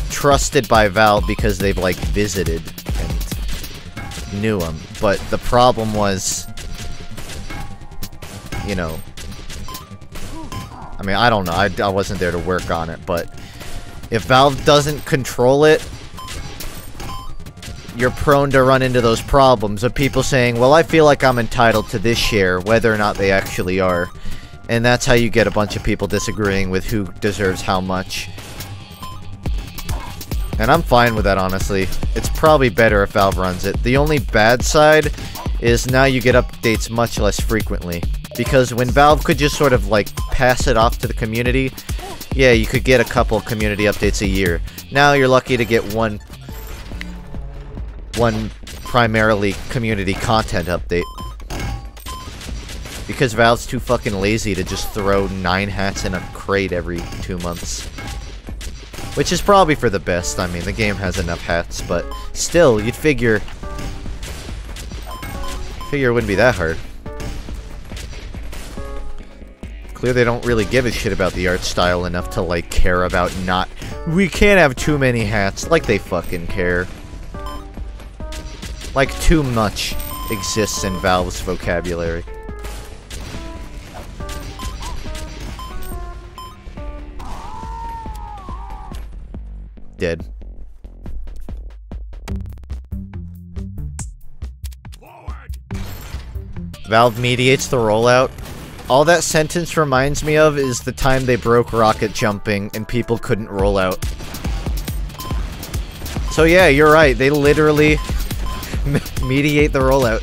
trusted by Valve because they've, like, visited and knew them. But the problem was, you know, I mean, I don't know, I wasn't there to work on it, but if Valve doesn't control it, you're prone to run into those problems of people saying, well, I feel like I'm entitled to this share, whether or not they actually are. And that's how you get a bunch of people disagreeing with who deserves how much. And I'm fine with that, honestly. It's probably better if Valve runs it. The only bad side is now you get updates much less frequently. Because when Valve could just sort of, like, pass it off to the community, yeah, you could get a couple community updates a year. Now you're lucky to get one primarily community content update. Because Valve's too fucking lazy to just throw 9 hats in a crate every 2 months. Which is probably for the best. I mean, the game has enough hats, but still, you'd figure it wouldn't be that hard. Clearly they don't really give a shit about the art style enough to, like, care about not... We can't have too many hats. Like they fucking care. Like, too much exists in Valve's vocabulary. Dead. Valve mediates the rollout. All that sentence reminds me of is the time they broke rocket jumping and people couldn't roll out. So yeah, you're right. They literally mediate the rollout.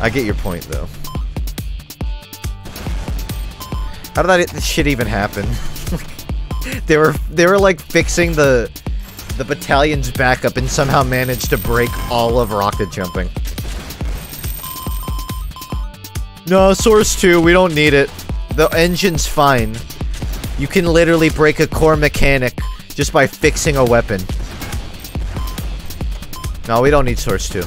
I get your point, though. How did that shit even happen? They were like fixing the battalion's backup and somehow managed to break all of rocket jumping. No, Source 2, we don't need it. The engine's fine. You can literally break a core mechanic just by fixing a weapon. No, we don't need Source 2.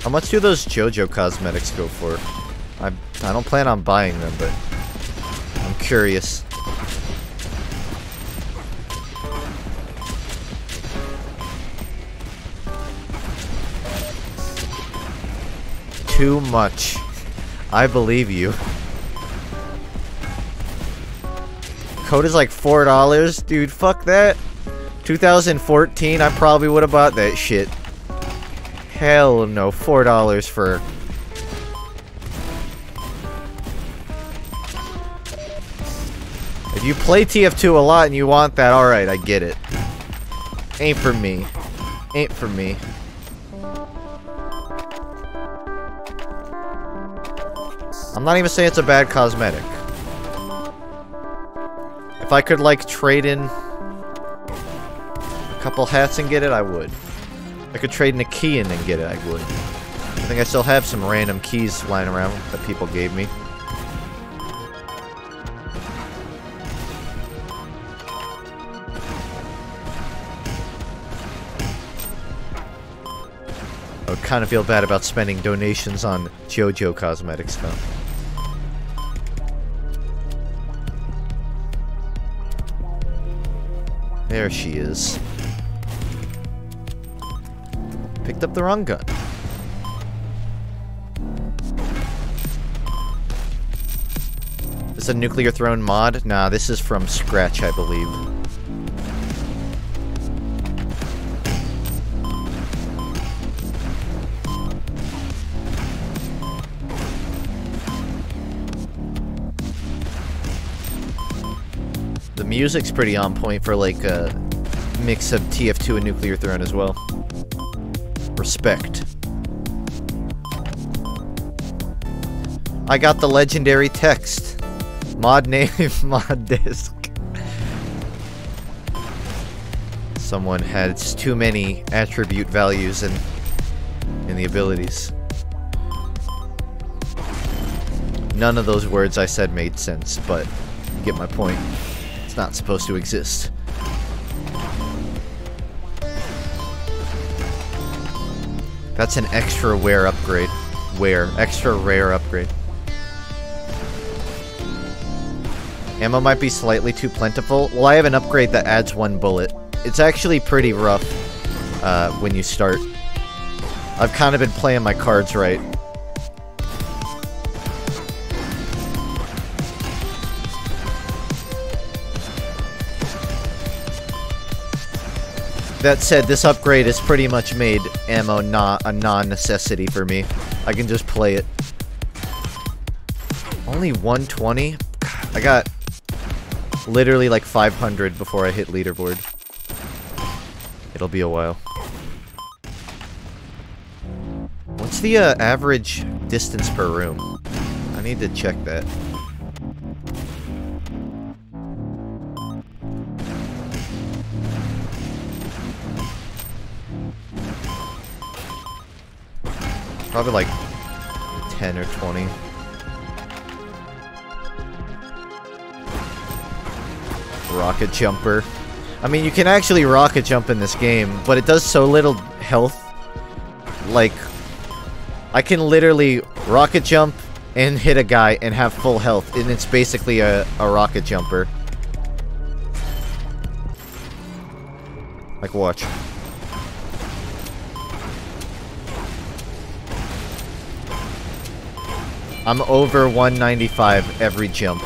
How much do those Jojo cosmetics go for? I don't plan on buying them, but I'm curious. Too much. I believe you. Code is like $4? Dude, fuck that. 2014, I probably would have bought that shit. Hell no, $4 for... If you play TF2 a lot and you want that, alright, I get it. Ain't for me. Ain't for me. I'm not even saying it's a bad cosmetic. If I could, like, trade in a couple hats and get it, I would. I could trade in a key in and get it, I would. I think I still have some random keys lying around that people gave me. kind of feel bad about spending donations on Jojo cosmetics, though. There she is. Picked up the wrong gun. Is this a nuclear throne mod? Nah, this is from scratch, I believe. The music's pretty on point for like a mix of TF2 and Nuclear Throne as well. Respect. I got the legendary text. Mod name, mod disc. Someone has too many attribute values in the abilities. None of those words I said made sense, but you get my point. It's not supposed to exist. That's an extra rare upgrade. Extra rare upgrade. Ammo might be slightly too plentiful. Well, I have an upgrade that adds 1 bullet. It's actually pretty rough when you start. I've kind of been playing my cards right. That said, this upgrade has pretty much made ammo not a non-necessity for me. I can just play it. Only 120? I got literally like 500 before I hit leaderboard. It'll be a while. What's the average distance per room? I need to check that. Probably like 10 or 20. Rocket jumper. I mean, you can actually rocket jump in this game, but it does so little health. Like, I can literally rocket jump and hit a guy and have full health, and it's basically a rocket jumper. Like, watch. I'm over 195 every jump.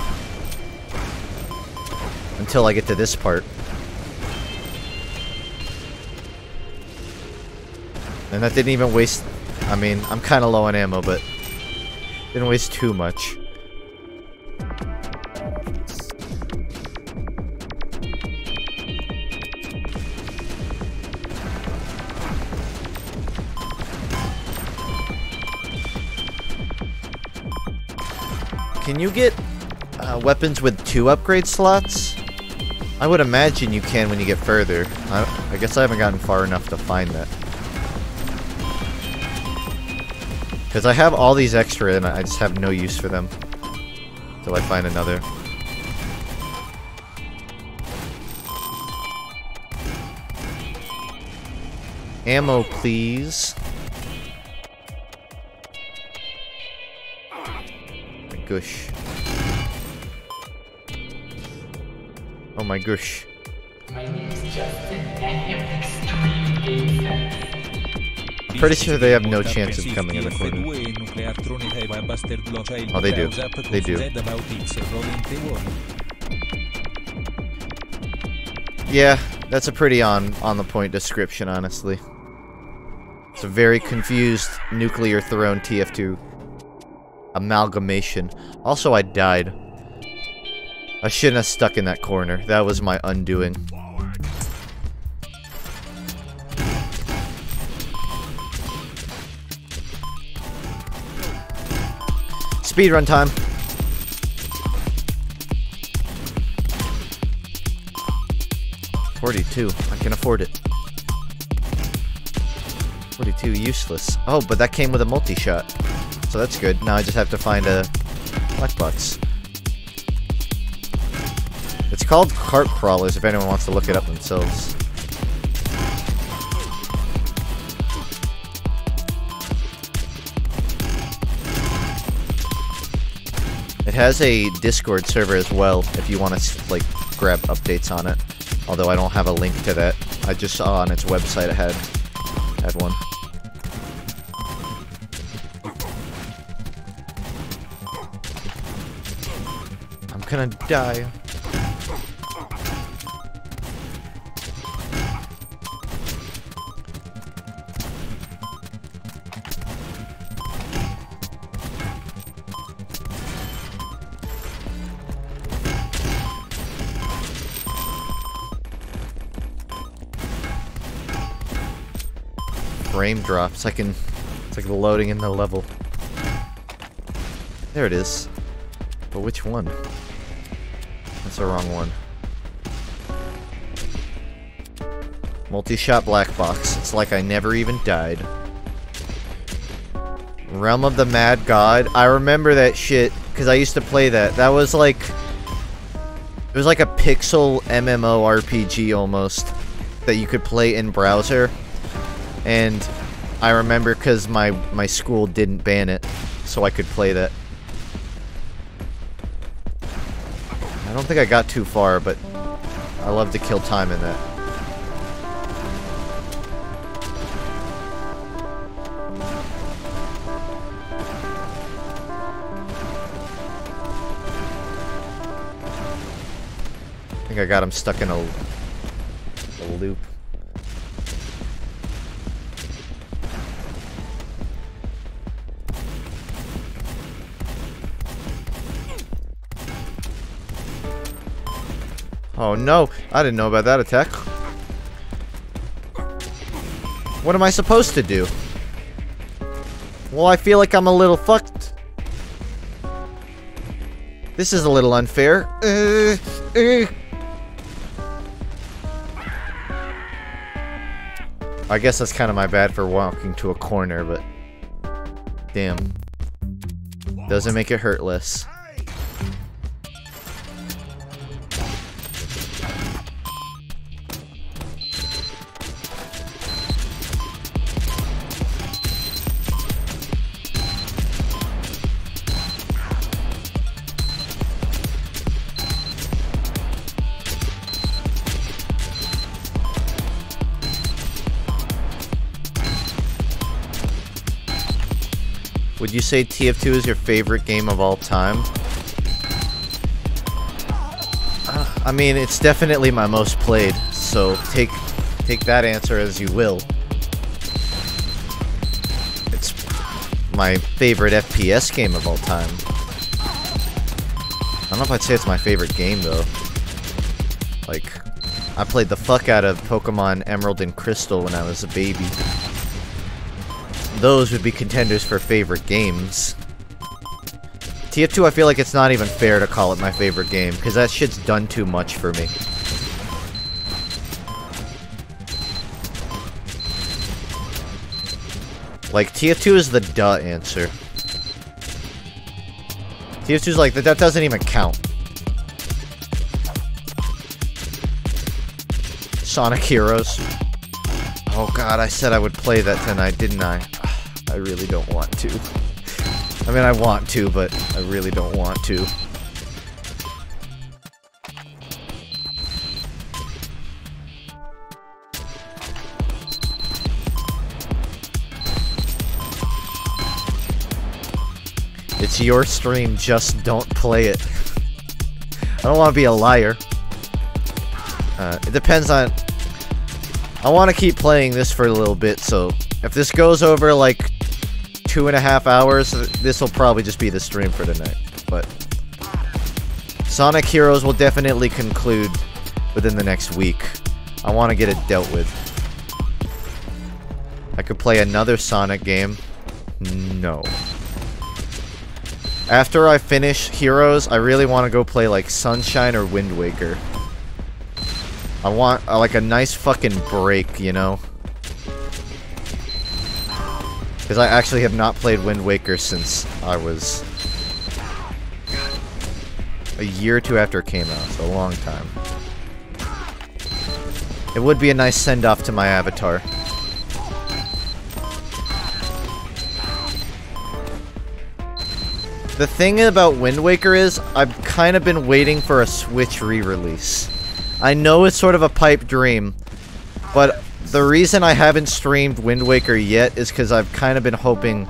Until I get to this part. And that didn't even waste... I mean, I'm kind of low on ammo, but... didn't waste too much. Can you get weapons with 2 upgrade slots? I would imagine you can when you get further. I guess I haven't gotten far enough to find that. Because I have all these extra and I just have no use for them. Till I find another. Ammo, please. Gush. Oh my gosh. My name is Justin, and I have extreme game sense. I'm pretty sure they have no chance of coming in the corner. Oh, they do. They do. Yeah, that's a pretty on the point description, honestly. It's a very confused Nuclear Throne TF2 amalgamation. Also, I died. I shouldn't have stuck in that corner. That was my undoing. Speedrun time. $42. I can afford it. 42, useless. Oh, but that came with a multi-shot. So that's good. Now I just have to find a black box. It's called Kart Crawlers if anyone wants to look it up themselves. It has a Discord server as well, if you want to, like, grab updates on it. Although I don't have a link to that. I just saw on its website it had one. I'm gonna die. Frame drops. It's like loading in the level. There it is. But which one? That's the wrong one. Multi-shot black box. It's like I never even died. Realm of the Mad God. I remember that shit because I used to play that. That was like... It was like a pixel MMORPG almost that you could play in browser. And I remember because my school didn't ban it, so I could play that. I don't think I got too far, but I love to kill time in that. I think I got him stuck in a loop. Oh no, I didn't know about that attack. What am I supposed to do? Well, I feel like I'm a little fucked. This is a little unfair. I guess that's kind of my bad for walking to a corner, but... Damn. Doesn't make it hurt less. Would you say TF2 is your favorite game of all time? I mean, it's definitely my most played, so take that answer as you will. It's my favorite FPS game of all time. I don't know if I'd say it's my favorite game, though. Like, I played the fuck out of Pokemon Emerald and Crystal when I was a baby. Those would be contenders for favorite games. TF2, I feel like it's not even fair to call it my favorite game, because that shit's done too much for me. Like, TF2 is the duh answer. TF2's like, that doesn't even count. Sonic Heroes. Oh god, I said I would play that tonight, didn't I? I really don't want to. I mean, I want to, but I really don't want to. It's your stream, just don't play it. I don't want to be a liar. It depends on... I want to keep playing this for a little bit, so if this goes over like 2.5 hours, this will probably just be the stream for tonight. But Sonic Heroes will definitely conclude within the next week. I want to get it dealt with. I could play another Sonic game. No. After I finish Heroes, I really want to go play like Sunshine or Wind Waker. I want like a nice fucking break, you know? Because I actually have not played Wind Waker since I was a year or two after it came out, so a long time. It would be a nice send-off to my avatar. The thing about Wind Waker is, I've kind of been waiting for a Switch re-release. I know it's sort of a pipe dream, but the reason I haven't streamed Wind Waker yet is because I've kind of been hoping,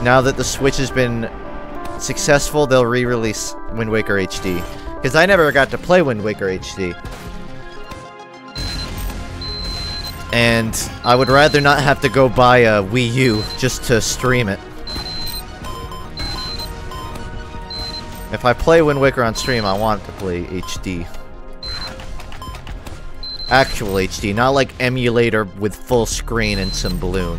now that the Switch has been successful, they'll re-release Wind Waker HD. Because I never got to play Wind Waker HD. And I would rather not have to go buy a Wii U just to stream it. If I play Wind Waker on stream, I want to play HD. Actual HD, not like emulator with full screen and some balloon.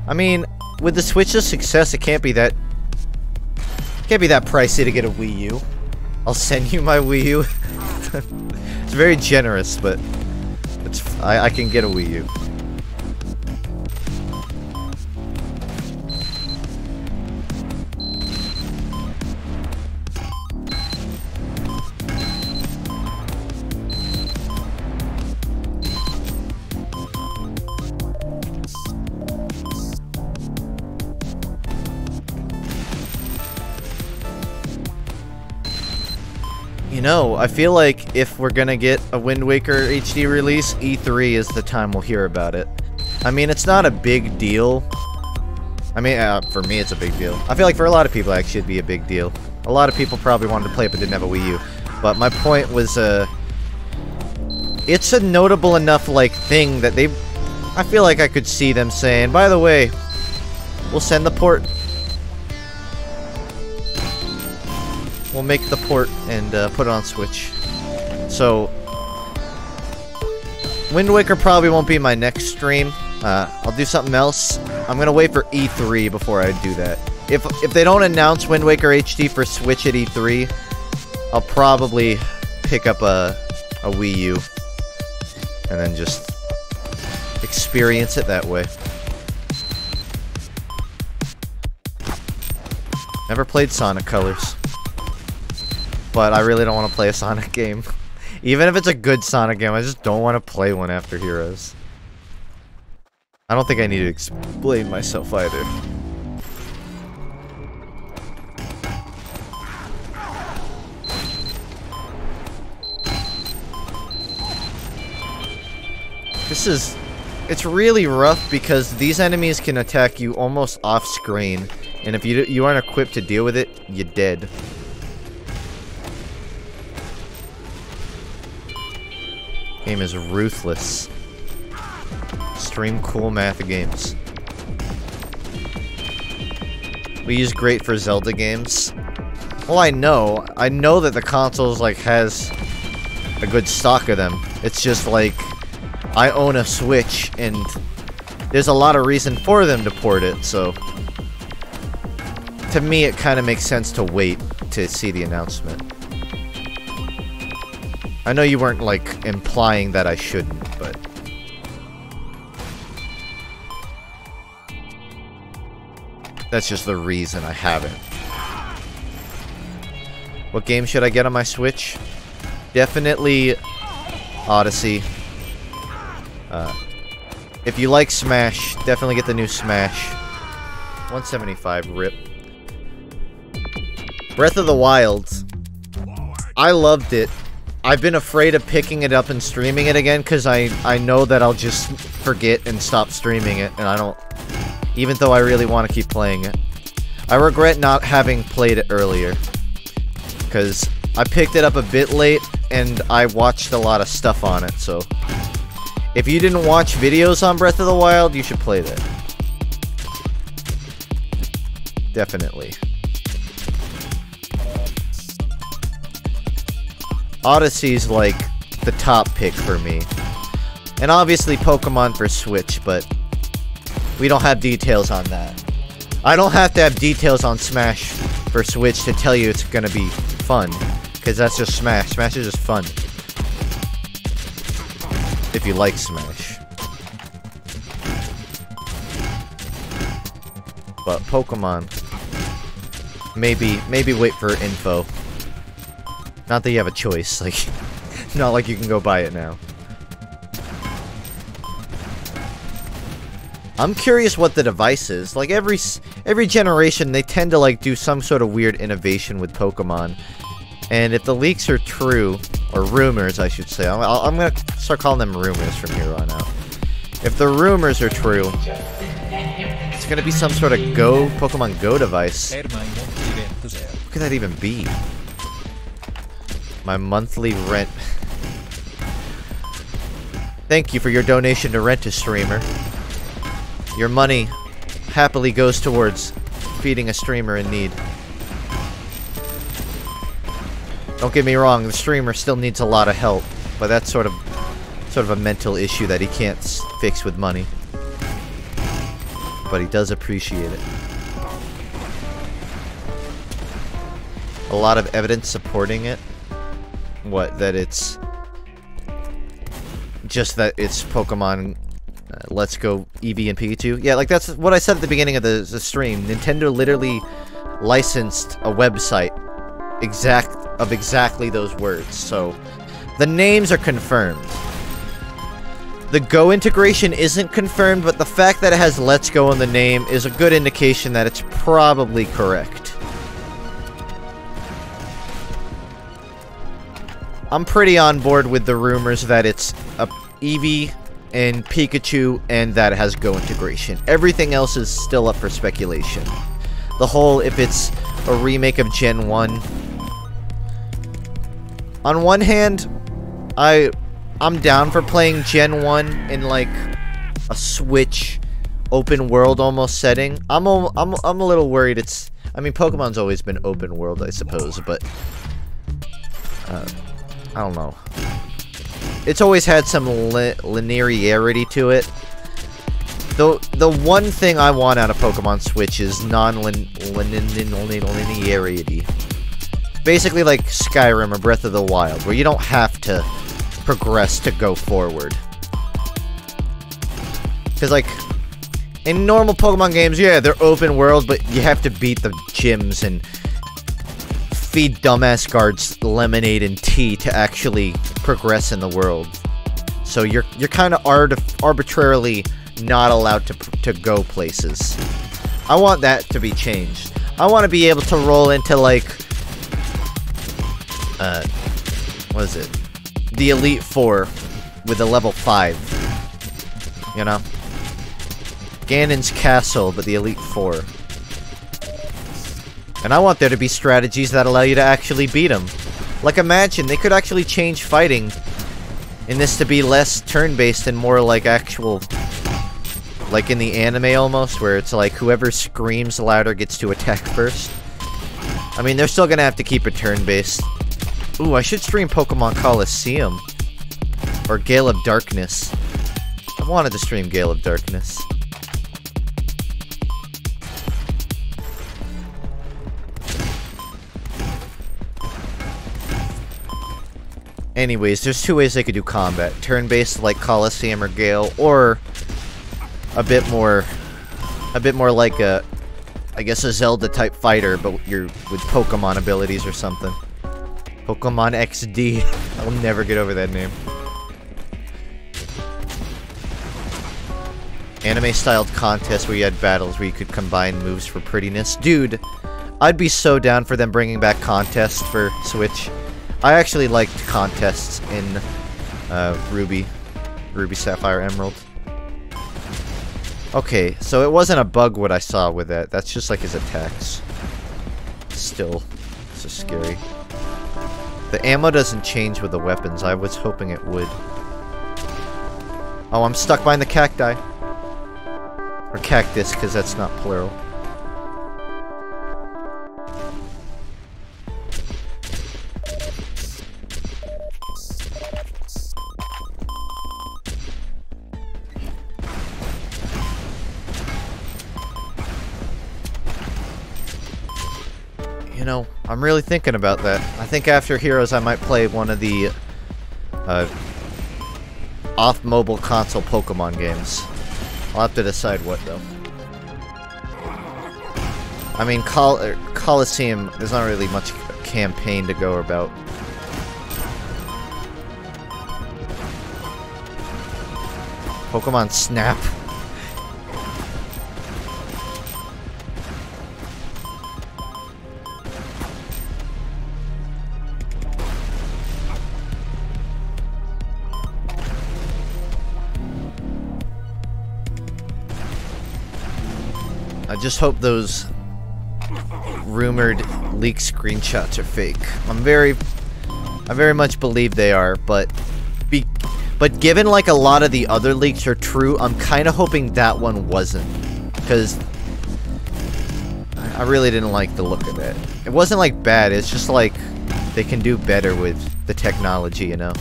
I mean, with the Switch's success, it can't be that pricey to get a Wii U. I'll send you my Wii U. It's very generous, but I can get a Wii U. You know, I feel like if we're gonna get a Wind Waker HD release, E3 is the time we'll hear about it. I mean, it's not a big deal. I mean, for me, it's a big deal. I feel like for a lot of people, actually, it'd be a big deal. A lot of people probably wanted to play it but didn't have a Wii U. But my point was, it's a notable enough, like, thing that I feel like I could see them saying, by the way, we'll send the port. We'll make the port and put it on Switch. So, Wind Waker probably won't be my next stream. I'll do something else. I'm gonna wait for E3 before I do that. If they don't announce Wind Waker HD for Switch at E3, I'll probably pick up a Wii U and then just experience it that way. Never played Sonic Colors. But I really don't want to play a Sonic game. Even if it's a good Sonic game, I just don't want to play one after Heroes. I don't think I need to explain myself either. It's really rough because these enemies can attack you almost off screen. And if you aren't equipped to deal with it, you're dead. Game is ruthless. Stream cool math games. We use great for Zelda games. Well, I know that the consoles like has a good stock of them. It's just like I own a Switch and there's a lot of reason for them to port it, so to me it kind of makes sense to wait to see the announcement. I know you weren't, like, implying that I shouldn't, but... that's just the reason I haven't. What game should I get on my Switch? Definitely Odyssey. If you like Smash, definitely get the new Smash. 175, rip. Breath of the Wild. I loved it. I've been afraid of picking it up and streaming it again because I know that I'll just forget and stop streaming it, and I don't... even though I really want to keep playing it. I regret not having played it earlier because I picked it up a bit late and I watched a lot of stuff on it, so... if you didn't watch videos on Breath of the Wild, you should play that. Definitely. Odyssey's like the top pick for me. And obviously Pokemon for Switch, but we don't have details on that. I don't have to have details on Smash for Switch to tell you it's gonna be fun. Because that's just Smash. Smash is just fun. If you like Smash. But Pokemon, maybe wait for info. Not that you have a choice, like... Not like you can go buy it now. I'm curious what the device is. Like, every generation, they tend to, like, do some sort of weird innovation with Pokemon. And if the leaks are true, or rumors, I should say, I'm gonna start calling them rumors from here on out. If the rumors are true, it's gonna be some sort of Pokemon Go device. What could that even be? My monthly rent. Thank you for your donation to Rent a Streamer. Your money happily goes towards feeding a streamer in need. Don't get me wrong, the streamer still needs a lot of help, but that's sort of a mental issue that he can't fix with money. But he does appreciate it. A lot of evidence supporting it. What, that it's just that it's Pokemon Let's Go Eevee and Pikachu? Yeah, like that's what I said at the beginning of the stream. Nintendo literally licensed a website of exactly those words. So the names are confirmed. The Go integration isn't confirmed, but the fact that it has Let's Go in the name is a good indication that it's probably correct. I'm pretty on board with the rumors that it's a Eevee and Pikachu and that it has Go integration. Everything else is still up for speculation. The whole, if it's a remake of Gen 1. On one hand, I'm down for playing Gen 1 in like a Switch open world almost setting. I'm a little worried it's, I mean, Pokemon's always been open world, I suppose, but I don't know. It's always had some linearity to it. The one thing I want out of Pokemon Switch is non-linearity. Basically like Skyrim or Breath of the Wild, where you don't have to progress to go forward. Because, like, in normal Pokemon games, yeah, they're open world, but you have to beat the gyms and feed dumbass guards lemonade and tea to actually progress in the world. So you're kind of arbitrarily not allowed to go places. I want that to be changed. I want to be able to roll into, like, what is it? The Elite Four with a level 5. You know? Ganon's Castle, but the Elite Four. And I want there to be strategies that allow you to actually beat them. Like, imagine, they could actually change fighting in this to be less turn-based and more like actual... like in the anime almost, where it's like whoever screams louder gets to attack first. I mean, they're still gonna have to keep it turn-based. Ooh, I should stream Pokemon Coliseum. Or Gale of Darkness. I wanted to stream Gale of Darkness. Anyways, there's two ways they could do combat. Turn-based like Coliseum or Gale, or a bit more like a, I guess, a Zelda-type fighter, but you're with Pokemon abilities or something. Pokemon XD. I'll never get over that name. Anime-styled contest where you had battles where you could combine moves for prettiness. Dude, I'd be so down for them bringing back contests for Switch. I actually liked contests in Ruby, Sapphire, Emerald. Okay, so it wasn't a bug what I saw with that. That's just like his attacks. Still, so scary. The ammo doesn't change with the weapons. I was hoping it would. Oh, I'm stuck behind the cacti. Or cactus, because that's not plural. You know, I'm really thinking about that. I think after Heroes I might play one of the off-mobile console Pokemon games. I'll have to decide what, though. I mean, Coliseum, there's not really much campaign to go about. Pokemon Snap. I just hope those rumored leak screenshots are fake. I very much believe they are, but given like a lot of the other leaks are true, I'm kind of hoping that one wasn't, because I really didn't like the look of it. It wasn't like bad, it's just like they can do better with the technology, you know?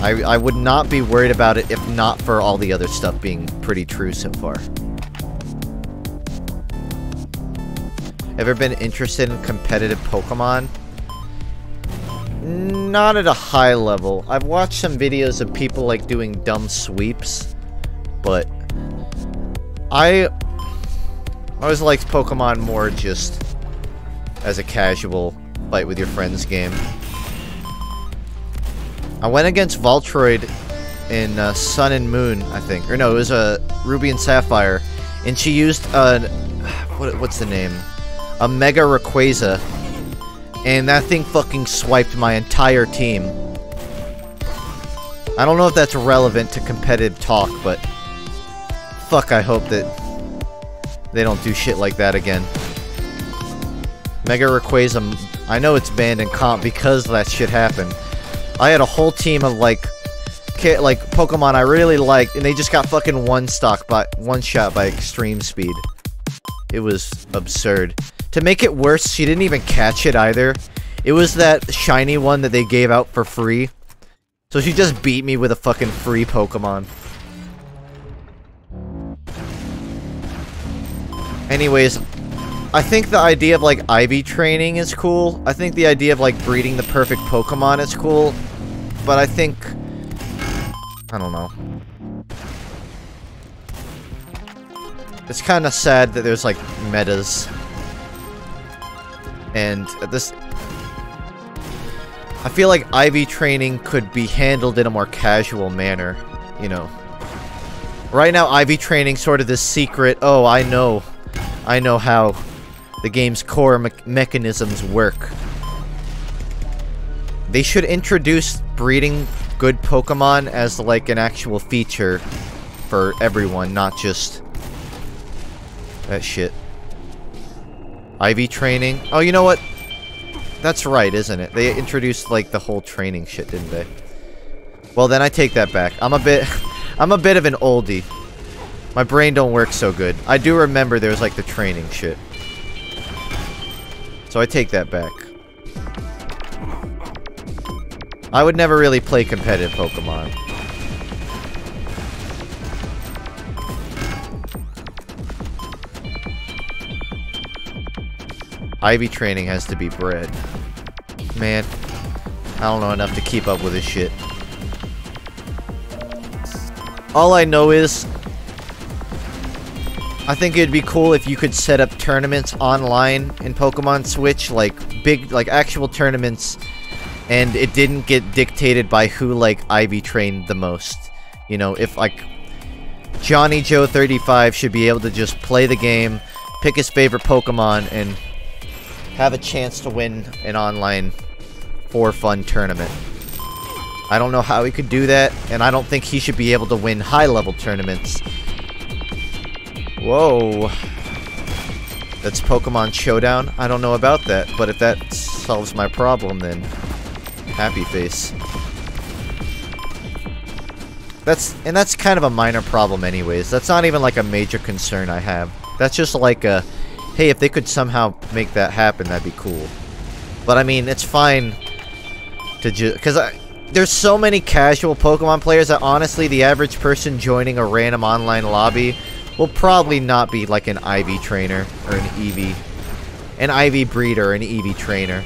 I would not be worried about it if not for all the other stuff being pretty true so far. Ever been interested in competitive Pokemon? Not at a high level. I've watched some videos of people like doing dumb sweeps, but I always liked Pokemon more just as a casual fight with your friends game. I went against Voltroid in Sun and Moon, I think. Or no, it was Ruby and Sapphire. And she used what's the name? A Mega Rayquaza. And that thing fucking swiped my entire team. I don't know if that's relevant to competitive talk, but fuck, I hope that they don't do shit like that again. Mega Rayquaza, I know it's banned in comp because that shit happened. I had a whole team of like Pokemon I really liked, and they just got fucking one shot by Extreme Speed. It was absurd. To make it worse, she didn't even catch it either. It was that shiny one that they gave out for free. So she just beat me with a fucking free Pokemon. Anyways, I think the idea of like IV training is cool. I think the idea of like breeding the perfect Pokemon is cool. But I think... I don't know. It's kind of sad that there's like metas. And this... I feel like IV training could be handled in a more casual manner, you know. Right now, IV training sort of this secret, oh, I know how the game's core mechanisms work. They should introduce breeding good Pokemon as like an actual feature for everyone, not just that shit. IV training. Oh, you know what? That's right, isn't it? They introduced like the whole training shit, didn't they? Well, then I take that back. I'm a bit of an oldie. My brain don't work so good. I do remember there was like the training shit. So I take that back. I would never really play competitive Pokemon. IV training has to be bred. Man, I don't know enough to keep up with this shit. All I know is, I think it'd be cool if you could set up tournaments online in Pokemon Switch, like big, like actual tournaments, and it didn't get dictated by who like IV trained the most. You know, if like Johnny Joe 35 should be able to just play the game, pick his favorite Pokemon, and have a chance to win an online for fun tournament. I don't know how he could do that, and I don't think he should be able to win high-level tournaments. Whoa. That's Pokemon Showdown? I don't know about that, but if that solves my problem, then happy face. That's kind of a minor problem anyways. That's not even like a major concern I have. That's just like a, hey, if they could somehow make that happen, that'd be cool. But I mean, it's fine to just, because there's so many casual Pokemon players that honestly the average person joining a random online lobby will probably not be like an IV trainer or an IV breeder or an EV trainer.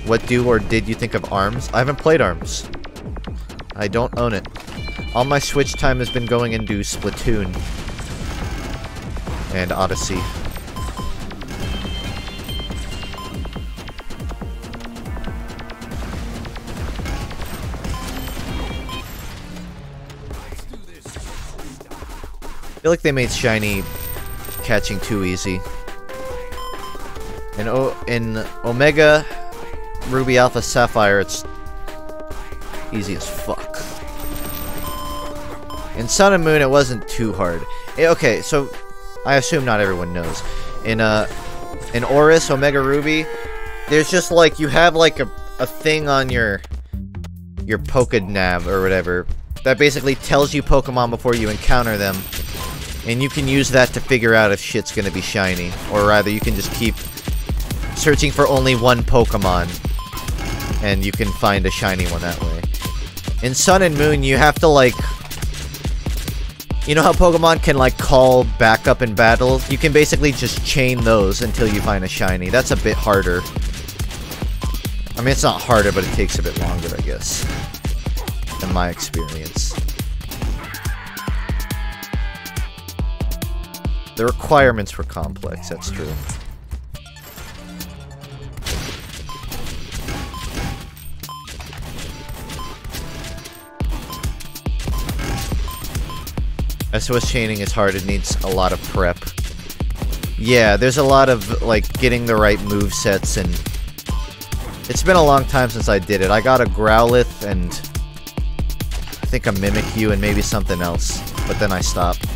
What do or did you think of ARMS? I haven't played ARMS. I don't own it. All my Switch time has been going into Splatoon and Odyssey. feel like they made shiny catching too easy. In Omega, Ruby, Alpha, Sapphire, it's easy as fuck. In Sun and Moon, it wasn't too hard. Okay, so I assume not everyone knows. In Oris, Omega Ruby, there's just like, you have like a thing on your Pokénav or whatever that basically tells you Pokemon before you encounter them, and you can use that to figure out if shit's gonna be shiny, or rather you can just keep searching for only one Pokemon and you can find a shiny one that way. In Sun and Moon, you have to like, you know how Pokemon can like call backup in battle? You can basically just chain those until you find a shiny. That's a bit harder. I mean, it's not harder, but it takes a bit longer, I guess, in my experience. The requirements were complex, that's true. SOS chaining is hard, it needs a lot of prep. Yeah, there's a lot of, like, getting the right movesets, and it's been a long time since I did it. I got a Growlithe and I think a Mimikyu and maybe something else, but then I stopped.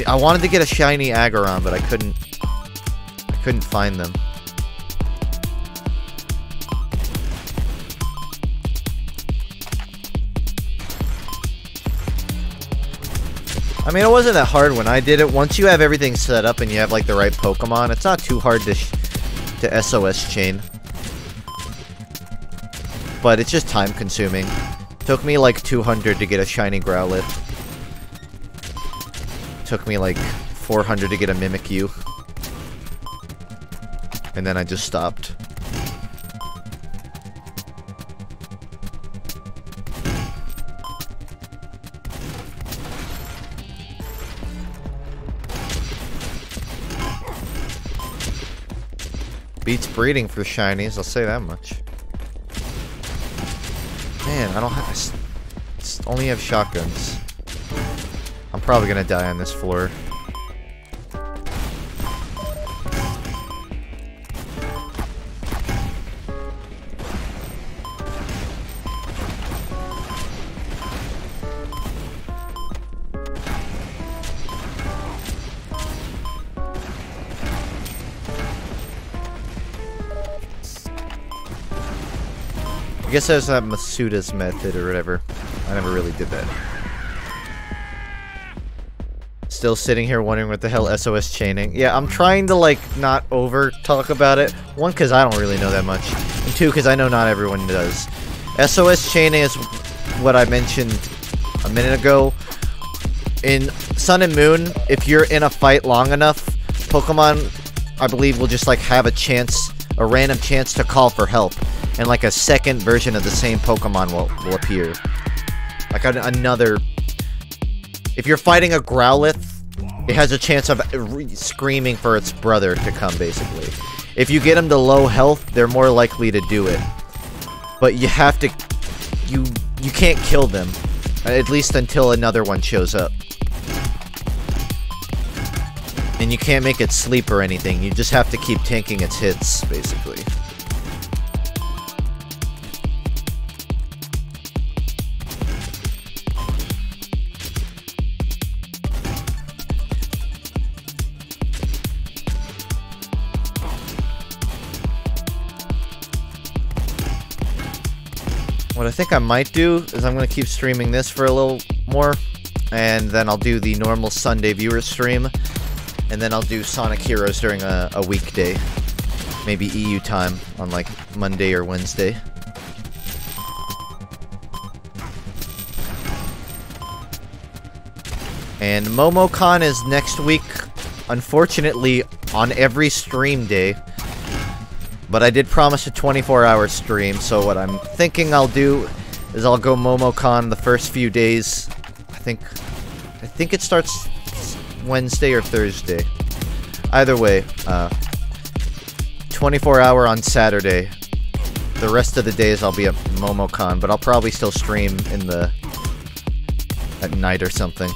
I wanted to get a shiny Aggron, but I couldn't find them. I mean, it wasn't that hard when I did it. Once you have everything set up and you have like the right Pokemon, it's not too hard to SOS chain. But it's just time consuming. Took me like 200 to get a shiny Growlithe. Took me like 400 to get a Mimikyu. And then I just stopped. Beats breeding for shinies, I'll say that much. Man, I don't have... I only have shotguns. I'm probably gonna die on this floor. I guess that's that Masuda's method or whatever. I never really did that. Still sitting here wondering what the hell SOS chaining. Yeah, I'm trying to like not over talk about it. One, because I don't really know that much. And two, because I know not everyone does. SOS chaining is what I mentioned a minute ago. In Sun and Moon, if you're in a fight long enough, Pokemon, I believe, will just like have a chance, a random chance to call for help. And like a second version of the same Pokemon will appear. Like another... If you're fighting a Growlithe, it has a chance of screaming for its brother to come, basically. If you get them to low health, they're more likely to do it. But you have to... You can't kill them. At least until another one shows up. And you can't make it sleep or anything. You just have to keep tanking its hits, basically. What I think I might do is I'm going to keep streaming this for a little more, and then I'll do the normal Sunday viewer stream, and then I'll do Sonic Heroes during a weekday. Maybe EU time on like Monday or Wednesday. And MomoCon is next week, unfortunately on every stream day. But I did promise a 24-hour stream, so what I'm thinking I'll do is I'll go MomoCon the first few days. I think it starts Wednesday or Thursday. Either way, 24-hour on Saturday. The rest of the days I'll be at MomoCon, but I'll probably still stream in the at night or something.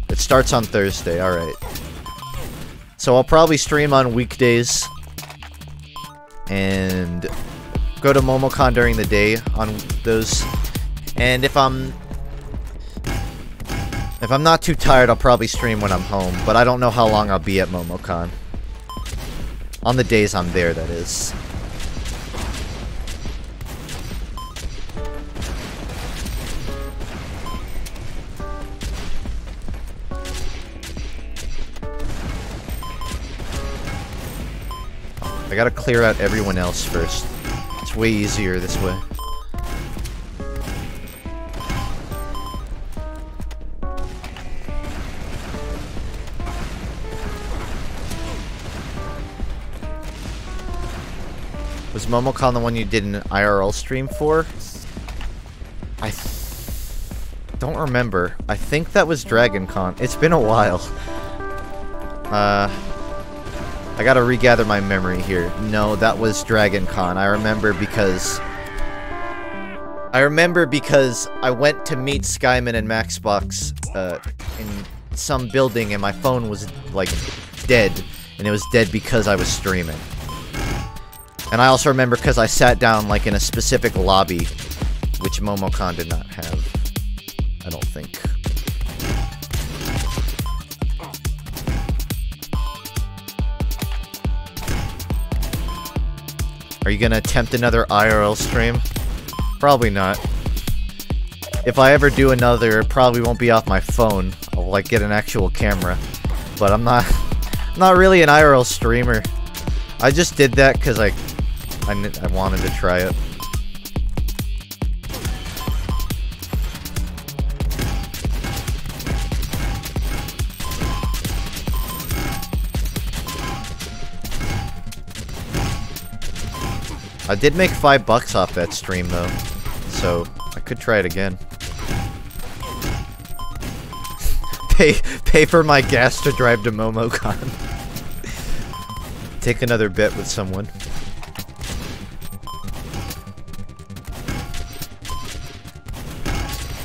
It starts on Thursday, alright. So I'll probably stream on weekdays and go to MomoCon during the day on those. And if I'm not too tired, I'll probably stream when I'm home, but I don't know how long I'll be at MomoCon. On the days I'm there, that is. I gotta clear out everyone else first. It's way easier this way. Was MomoCon the one you did an IRL stream for? I don't remember. I think that was DragonCon. It's been a while. I gotta regather my memory here. No, that was DragonCon. I remember because I went to meet Skyman and Maxbox in some building and my phone was like dead, and it was dead because I was streaming. And I also remember because I sat down like in a specific lobby, which MomoCon did not have. I don't think. Are you gonna attempt another IRL stream? Probably not. If I ever do another, it probably won't be off my phone. I'll like get an actual camera. But I'm not really an IRL streamer. I just did that because I wanted to try it. I did make $5 off that stream though, so I could try it again. Pay for my gas to drive to MomoCon. Take another bet with someone.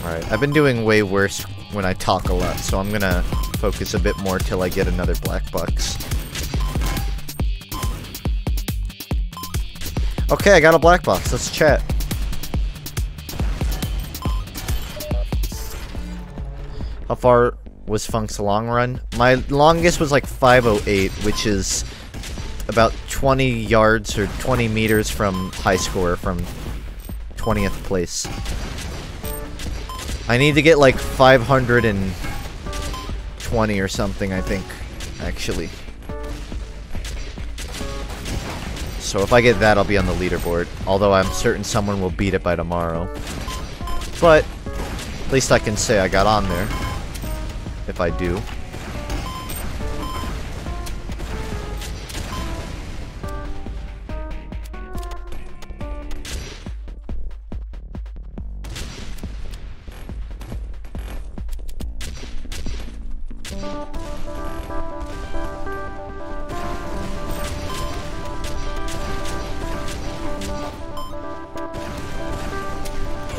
Alright, I've been doing way worse when I talk a lot, so I'm gonna focus a bit more till I get another black box. Okay, I got a black box. Let's chat. How far was FUNKe's long run? My longest was like 508, which is about 20 yards or 20 meters from high score, from 20th place. I need to get like 520 or something, I think, actually. So if I get that, I'll be on the leaderboard. Although I'm certain someone will beat it by tomorrow. But at least I can say I got on there. If I do.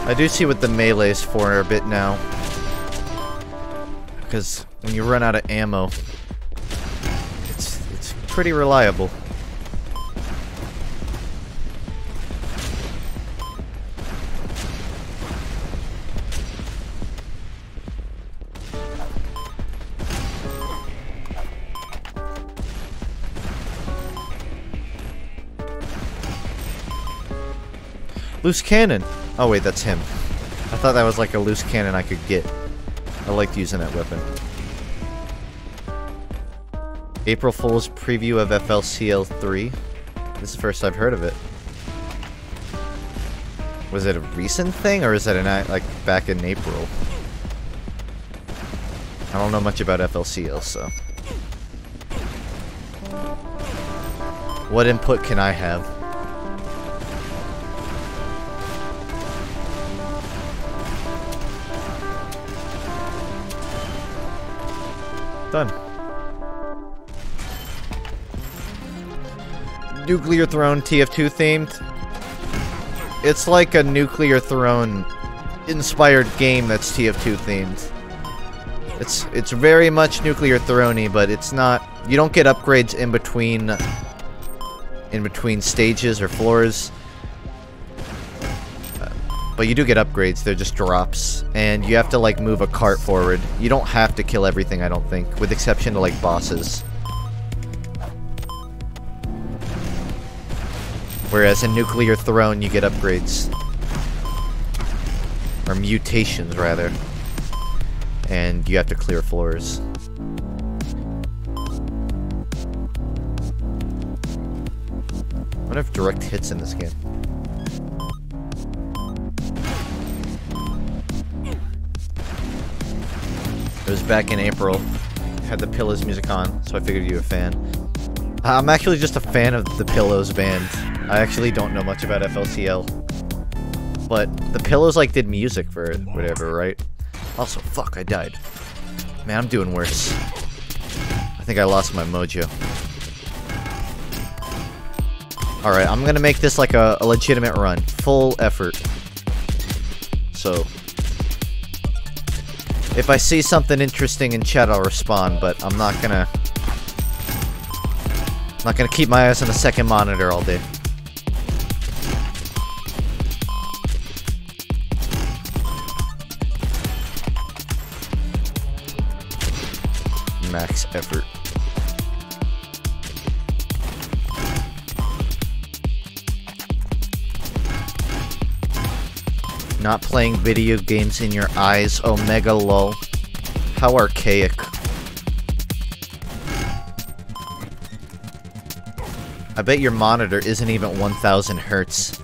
I do see what the melee's for a bit now. Because when you run out of ammo, it's pretty reliable. Loose cannon! Oh wait, that's him. I thought that was like a loose cannon I could get. I liked using that weapon. April Fool's preview of FLCL3. This is the first I've heard of it. Was it a recent thing, or is that like back in April? I don't know much about FLCL, so... What input can I have? Done. Nuclear Throne TF2 themed. It's like a Nuclear Throne inspired game that's TF2 themed. It's very much nuclear throne-y, but it's not. You don't get upgrades in between stages or floors. But you do get upgrades. They're just drops, and you have to like move a cart forward. You don't have to kill everything, I don't think, with exception to like bosses. Whereas in Nuclear Throne, you get upgrades. Or mutations, rather. And you have to clear floors. I wonder if direct hits in this game. It was back in April. Had the Pillows music on, so I figured you were a fan. I'm actually just a fan of the Pillows band. I actually don't know much about FLCL. But the Pillows, like, did music for it, whatever, right? Also, fuck, I died. Man, I'm doing worse. I think I lost my mojo. Alright, I'm gonna make this like a legitimate run. Full effort. So... if I see something interesting in chat, I'll respond, but I'm not gonna keep my eyes on the second monitor all day. Max effort. Not playing video games in your eyes, Omega lol. How archaic. I bet your monitor isn't even 1000 hertz.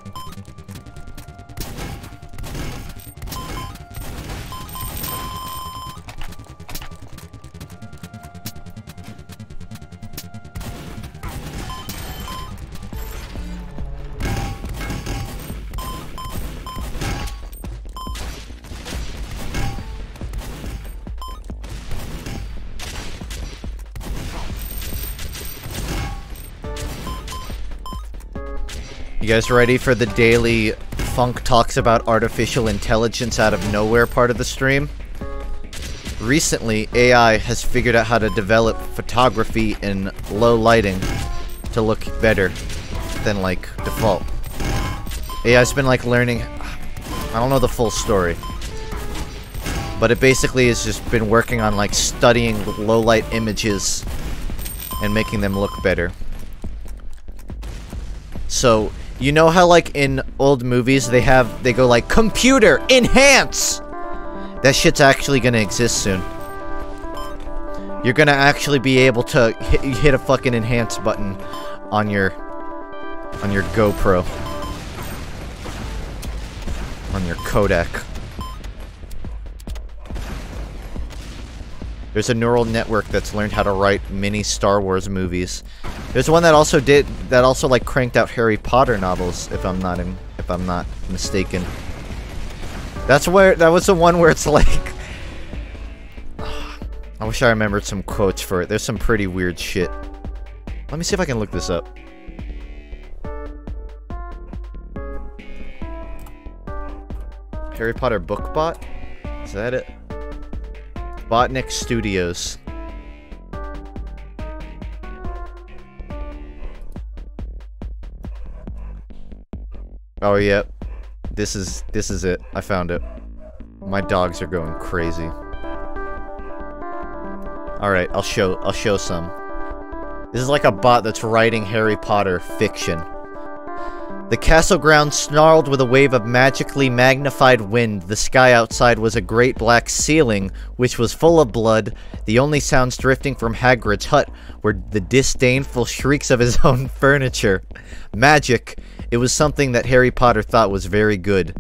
You guys ready for the daily Funk talks about artificial intelligence out of nowhere part of the stream? Recently, AI has figured out how to develop photography in low lighting to look better than, like, default. AI's been, like, learning... I don't know the full story. But it basically has just been working on, like, studying low-light images and making them look better. So... you know how, like, in old movies, they go like, computer, enhance! That shit's actually gonna exist soon. You're gonna actually be able to hit a fucking enhance button on your GoPro. On your Kodak. There's a neural network that's learned how to write mini Star Wars movies. There's one that also like cranked out Harry Potter novels, if I'm not mistaken. That was the one where it's like I wish I remembered some quotes for it. There's some pretty weird shit. Let me see if I can look this up. Harry Potter book bot? Is that it? Botnik Studios. Oh, yep. This is it. I found it. My dogs are going crazy. Alright, I'll show some. This is like a bot that's writing Harry Potter fiction. The castle grounds snarled with a wave of magically magnified wind. The sky outside was a great black ceiling, which was full of blood. The only sounds drifting from Hagrid's hut were the disdainful shrieks of his own furniture. Magic. It was something that Harry Potter thought was very good.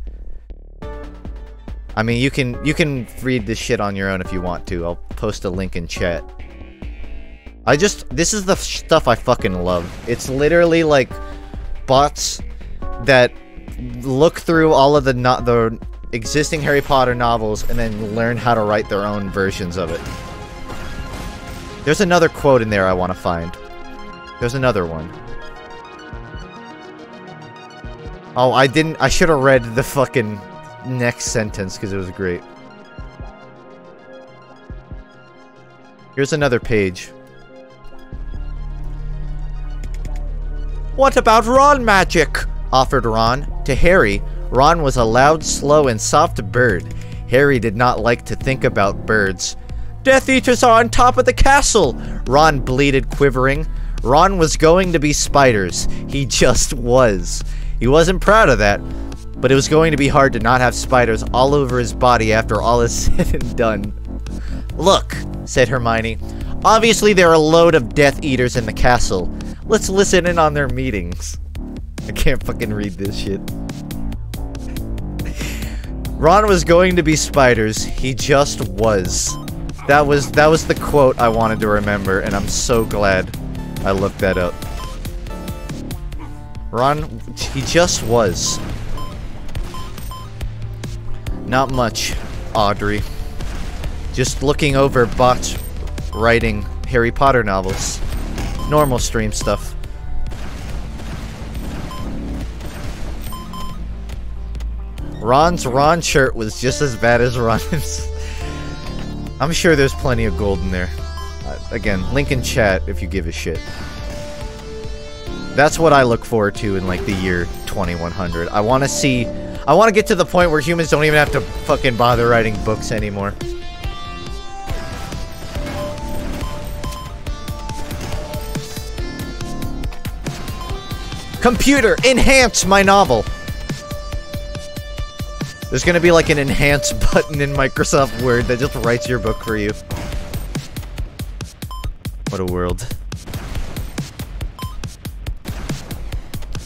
I mean, you can read this shit on your own if you want to. I'll post a link in chat. This is the stuff I fucking love. It's literally like bots that look through all of the existing Harry Potter novels and then learn how to write their own versions of it. There's another quote in there I want to find. There's another one. Oh, I should have read the fucking next sentence because it was great. Here's another page. What about Ron magic? Offered Ron. To Harry, Ron was a loud, slow, and soft bird. Harry did not like to think about birds. Death Eaters are on top of the castle! Ron bleated, quivering. Ron was going to be spiders. He just was. He wasn't proud of that, but it was going to be hard to not have spiders all over his body after all is said and done. Look, said Hermione. Obviously there are a load of Death Eaters in the castle. Let's listen in on their meetings. I can't fucking read this shit. Ron was going to be spiders. He just was. That was the quote I wanted to remember, and I'm so glad I looked that up. Ron, he just was. Not much, Audrey. Just looking over bots writing Harry Potter novels. Normal stream stuff. Ron's Ron shirt was just as bad as Ron's. I'm sure there's plenty of gold in there. Again, link in chat if you give a shit. That's what I look forward to in like the year 2100. I want to get to the point where humans don't even have to fucking bother writing books anymore. Computer, enhance my novel. There's gonna be like an enhance button in Microsoft Word that just writes your book for you. What a world.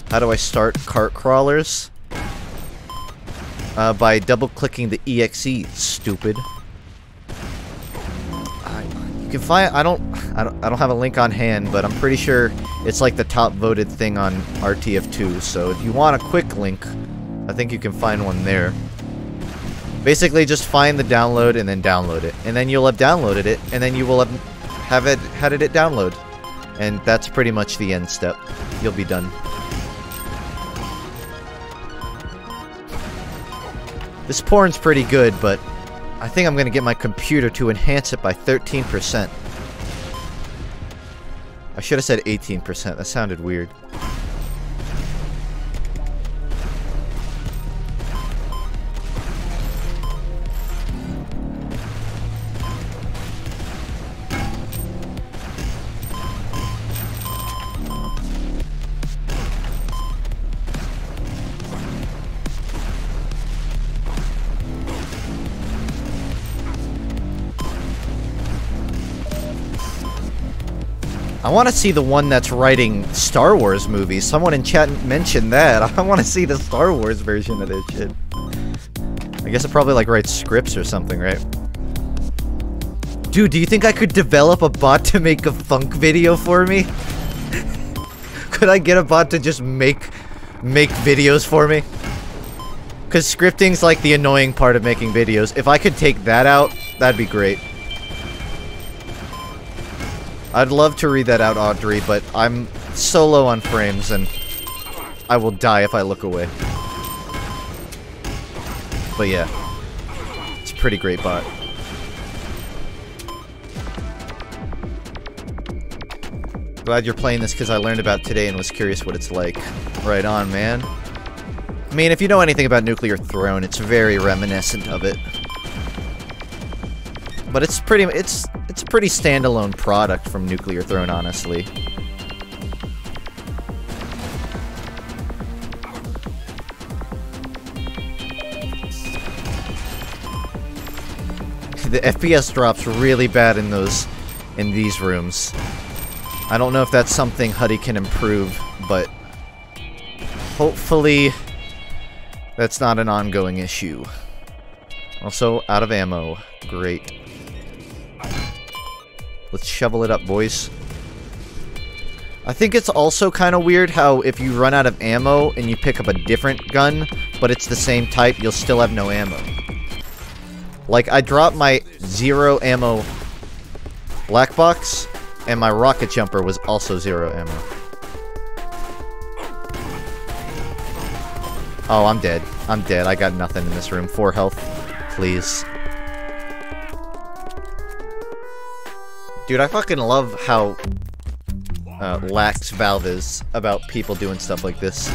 How do I start cart crawlers? By double-clicking the EXE, stupid. You can find. I don't have a link on hand, but I'm pretty sure it's like the top voted thing on TF2. So if you want a quick link, I think you can find one there. Basically, just find the download and then download it, and then you'll have downloaded it, and then you will have had it download, and that's pretty much the end step. You'll be done. This porn's pretty good, but I think I'm gonna get my computer to enhance it by 13%. I should have said 18%. That sounded weird. I want to see the one that's writing Star Wars movies. Someone in chat mentioned that. I want to see the Star Wars version of this shit. I guess it probably like writes scripts or something, right? Dude, do you think I could develop a bot to make a funk video for me? Could I get a bot to just make videos for me? Because scripting's like the annoying part of making videos. If I could take that out, that'd be great. I'd love to read that out, Audrey, but I'm so low on frames, and I will die if I look away. But yeah, it's a pretty great bot. Glad you're playing this because I learned about today and was curious what it's like. Right on, man. I mean, if you know anything about Nuclear Throne, it's very reminiscent of it. But it's a pretty standalone product from Nuclear Throne, honestly. The FPS drops really bad in these rooms. I don't know if that's something Huddy can improve, but hopefully that's not an ongoing issue. Also, out of ammo. Great. Let's shovel it up, boys. I think it's also kind of weird how if you run out of ammo and you pick up a different gun, but it's the same type, you'll still have no ammo. Like, I dropped my 0 ammo black box, and my rocket jumper was also 0 ammo. Oh, I'm dead. I'm dead. I got nothing in this room. 4 health. Please. Dude, I fucking love how lax Valve is about people doing stuff like this.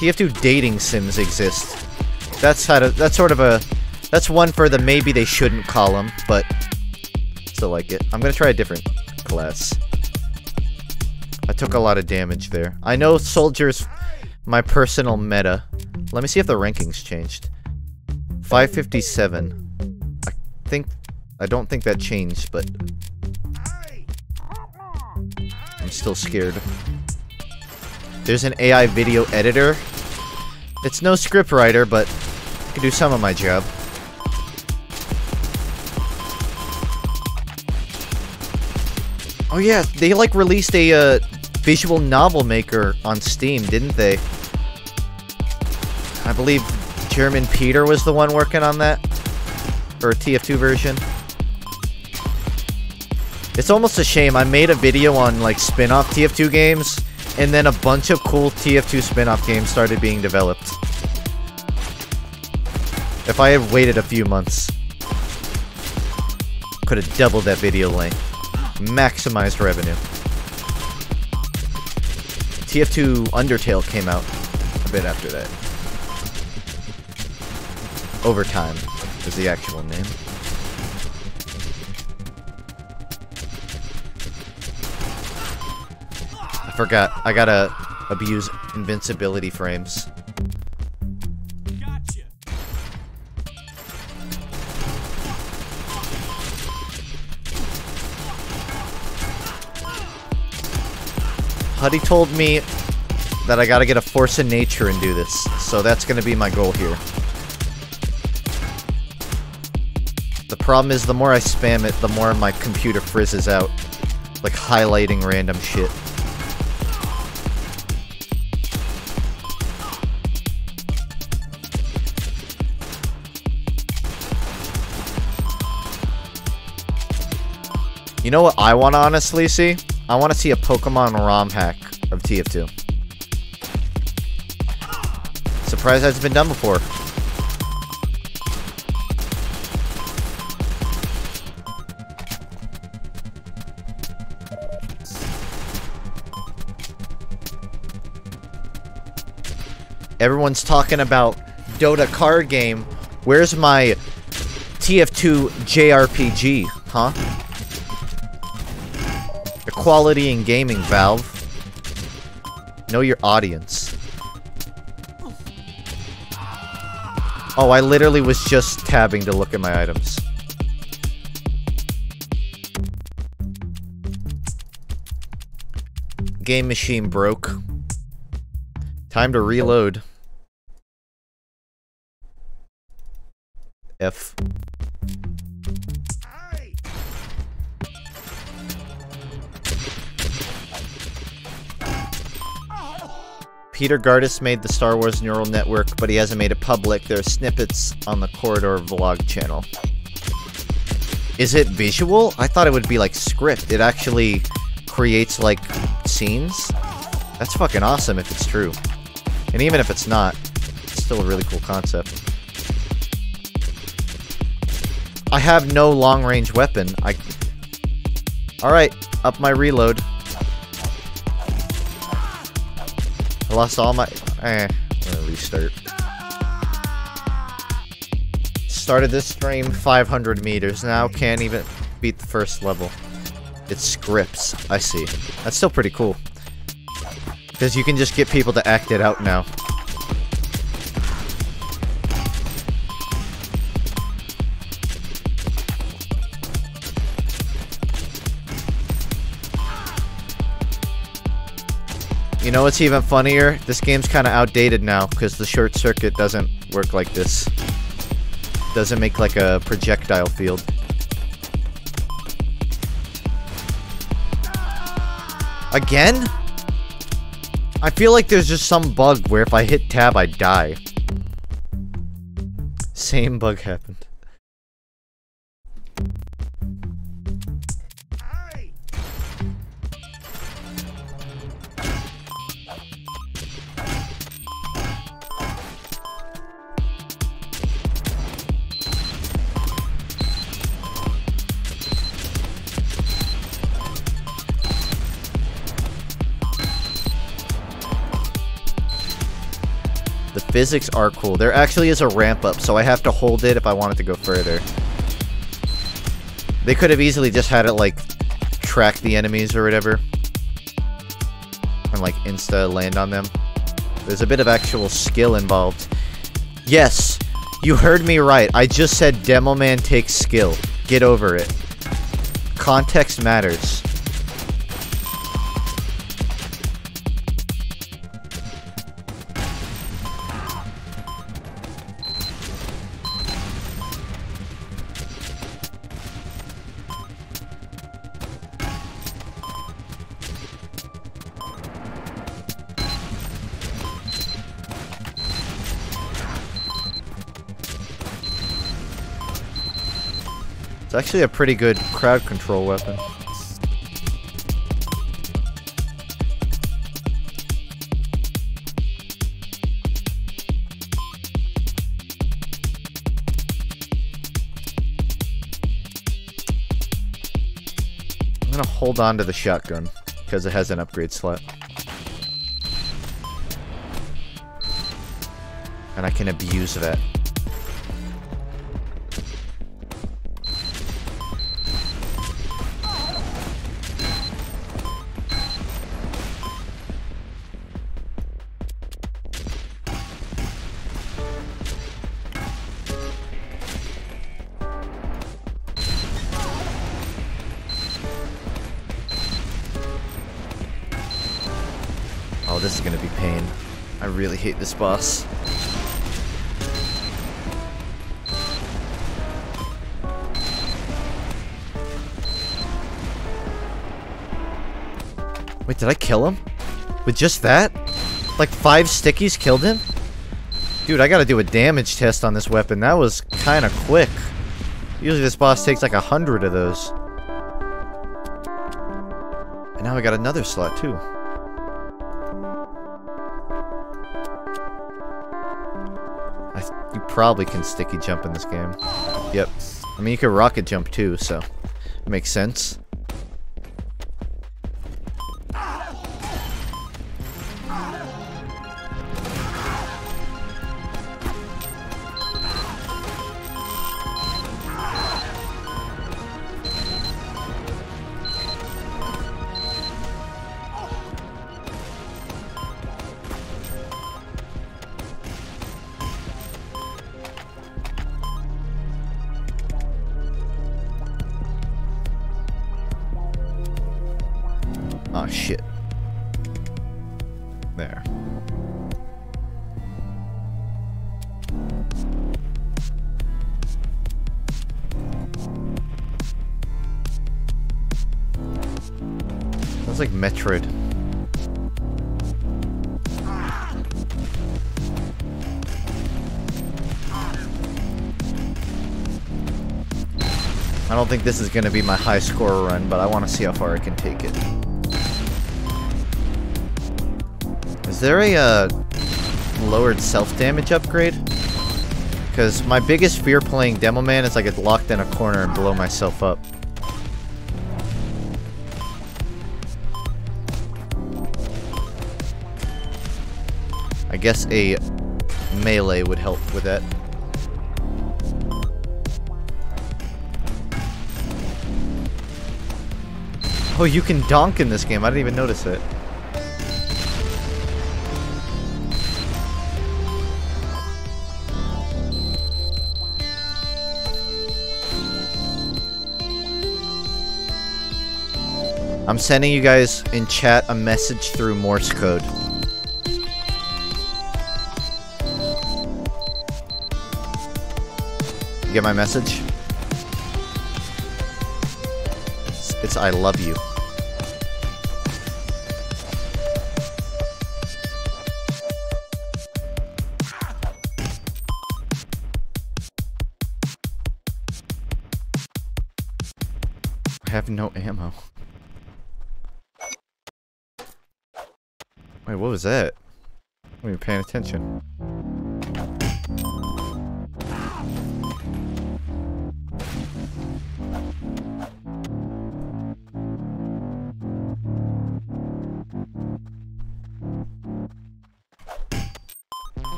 TF2 dating sims exist. That's one for the maybe they shouldn't call them, but still like it. I'm gonna try a different class. I took a lot of damage there. I know Soldier's my personal meta. Let me see if the rankings changed. 557. I don't think that changed, but I'm still scared. There's an AI video editor. It's no scriptwriter, but it can do some of my job. Oh yeah, they like released a visual novel maker on Steam, didn't they? I believe German Peter was the one working on that for a TF2 version. It's almost a shame. I made a video on like spin-off TF2 games, and then a bunch of cool TF2 spin-off games started being developed. If I had waited a few months, could have doubled that video length. Maximized revenue. TF2 Undertale came out a bit after that. Overtime is the actual name. I forgot. I gotta abuse invincibility frames. Gotcha. Huddy told me that I gotta get a force of nature and do this, so that's gonna be my goal here. The problem is the more I spam it, the more my computer frizzes out, like highlighting random shit. You know what I want to honestly see? I want to see a Pokemon ROM hack of TF2. Surprised that's been done before. Everyone's talking about Dota card game. Where's my TF2 JRPG, huh? Equality in gaming, Valve. Know your audience. Oh, I literally was just tabbing to look at my items. Game machine broke. Time to reload. F. Peter Gardis made the Star Wars neural network, but he hasn't made it public. There are snippets on the Corridor vlog channel. Is it visual? I thought it would be like script. It actually creates like scenes? That's fucking awesome if it's true. And even if it's not, it's still a really cool concept. I have no long-range weapon. Alright, up my reload. I lost all my... I'm gonna restart. Started this stream 500 meters. Now can't even beat the first level. It's scripts. I see. That's still pretty cool. Because you can just get people to act it out now. You know what's even funnier? This game's kind of outdated now, because the short circuit doesn't work like this. Doesn't make like a projectile field. Again? I feel like there's just some bug where if I hit tab, I die. Same bug happened. physics are cool. There actually is a ramp up, so I have to hold it if I want it to go further. They could have easily just had it, like, track the enemies or whatever. And, like, insta land on them. There's a bit of actual skill involved. Yes, you heard me right. I just said Demo Man takes skill. Get over it. Context matters. It's actually a pretty good crowd control weapon. I'm gonna hold on to the shotgun because it has an upgrade slot. And I can abuse that. Oh, this is gonna be pain. I really hate this boss. Wait, did I kill him? With just that? Like 5 stickies killed him? Dude, I gotta do a damage test on this weapon. That was kinda quick. Usually this boss takes like 100 of those. And now I got another slot too. You probably can sticky jump in this game. Yep. I mean, you can rocket jump too, so it makes sense. Oh shit. There. Sounds like Metroid. I don't think this is going to be my high score run, but I want to see how far I can take it. Is there a lowered self-damage upgrade? Because my biggest fear playing Demo Man is I get locked in a corner and blow myself up. I guess a melee would help with that. Oh, you can donk in this game. I didn't even notice it. I'm sending you guys in chat a message through Morse code. You get my message? It's I love you. I have no ammo. Wait, what was that? I wasn't even paying attention.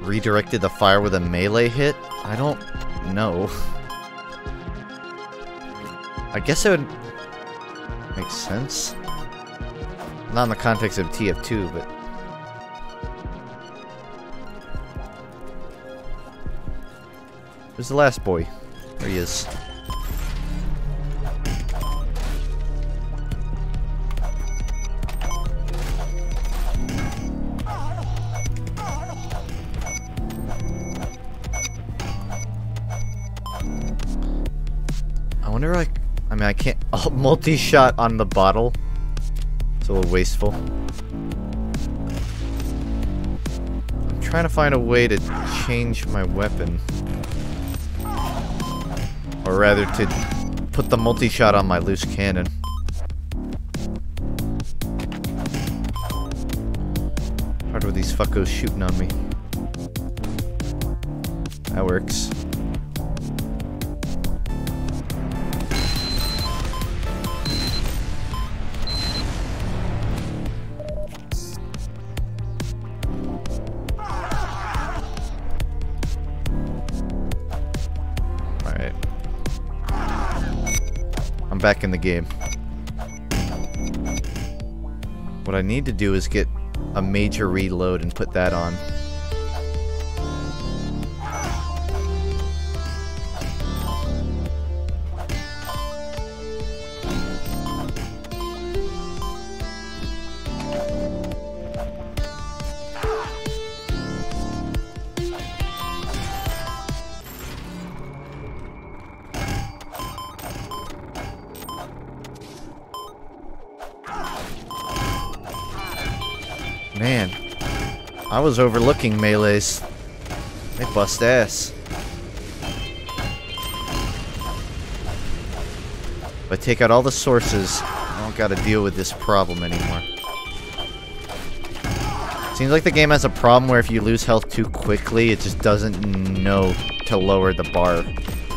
redirected the fire with a melee hit? I don't know. I guess it would make sense. Not in the context of TF2, but... Where's the last boy? There he is. I wonder, like... I mean, I can't... Oh, multi-shot on the bottle. It's a little wasteful. I'm trying to find a way to change my weapon. Or rather, to put the multi-shot on my loose cannon. Hard with these fuckos shooting on me. That works. Back in the game. What I need to do is get a major reload and put that on. Man, I was overlooking melees. They bust ass. If I take out all the sources, I don't gotta deal with this problem anymore. Seems like the game has a problem where if you lose health too quickly, it just doesn't know to lower the bar.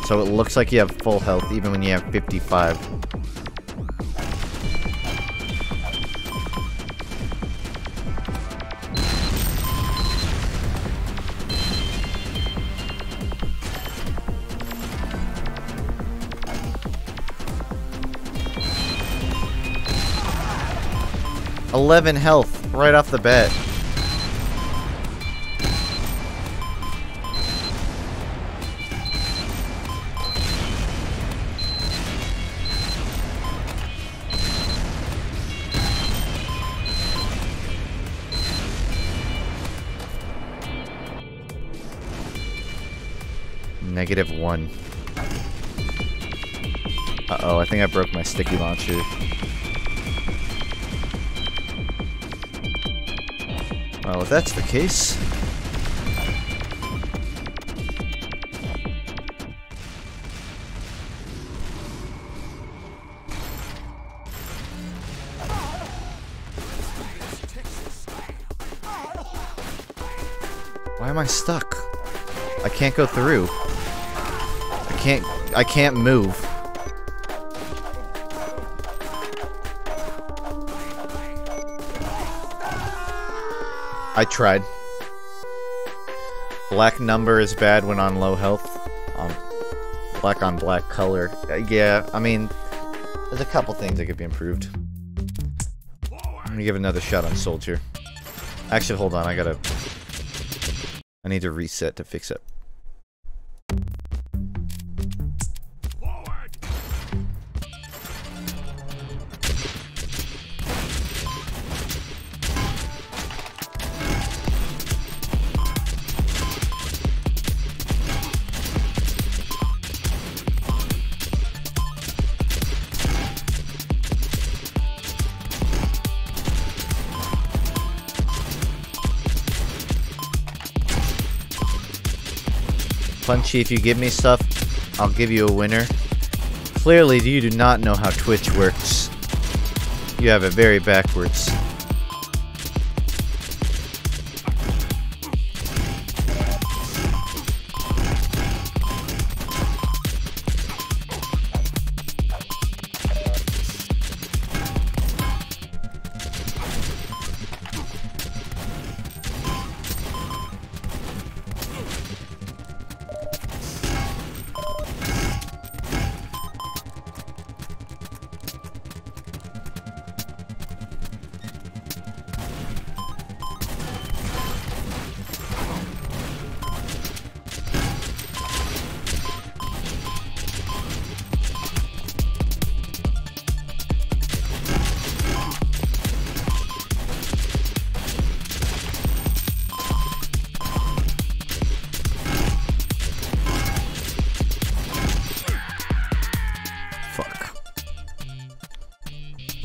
So it looks like you have full health even when you have 55. $11 health right off the bat. -1. Uh-oh, I think I broke my sticky launcher. Well, if that's the case... Why am I stuck? I can't go through. I can't move. I tried. Black number is bad when on low health. Black on black color. Yeah, I mean, there's a couple things that could be improved. I'm gonna give another shot on Soldier. Actually, hold on, I need to reset to fix it. Punchy, if you give me stuff, I'll give you a winner. Clearly, you do not know how Twitch works. You have it very backwards.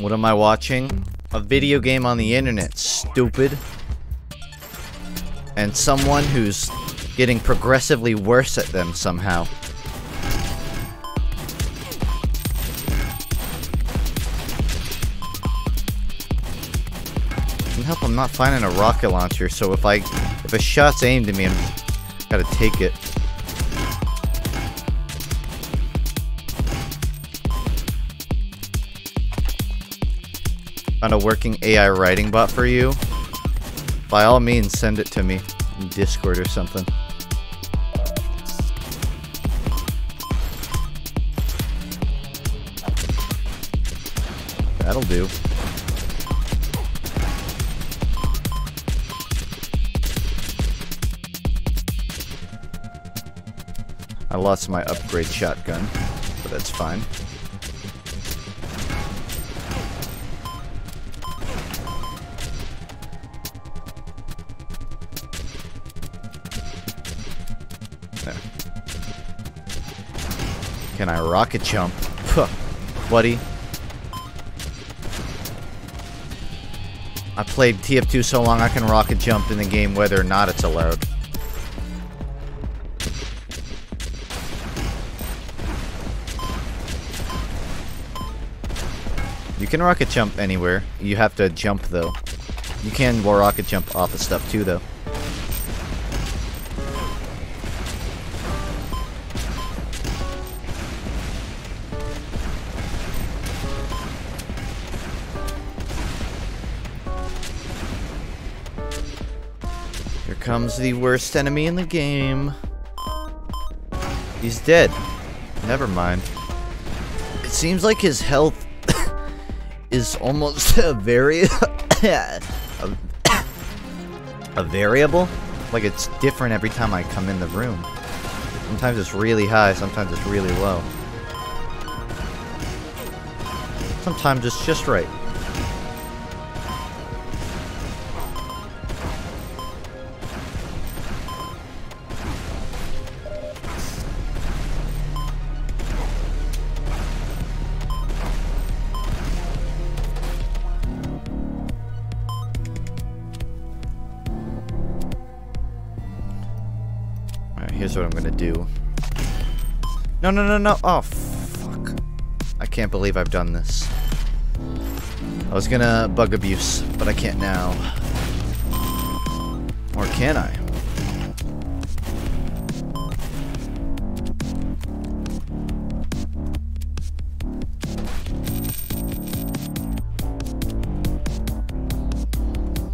What am I watching? A video game on the internet, stupid. And someone who's getting progressively worse at them somehow. Can help, I'm not finding a rocket launcher, so if a shot's aimed at me, I'm gotta take it. Found a working AI writing bot for you. By all means, send it to me in Discord or something. That'll do. I lost my upgrade shotgun, but that's fine. There. Can I rocket jump? Puh, buddy. I played TF2 so long I can rocket jump in the game whether or not it's allowed. You can rocket jump anywhere. You have to jump though. You can rocket jump off of stuff too though. Here comes the worst enemy in the game. He's dead. Never mind. It seems like his health is almost a variable. Like it's different every time I come in the room. Sometimes it's really high, sometimes it's really low. Sometimes it's just right. Here's what I'm gonna do. No, no, no, no. Oh, fuck. I can't believe I've done this. I was gonna bug abuse, but I can't now. Or can I?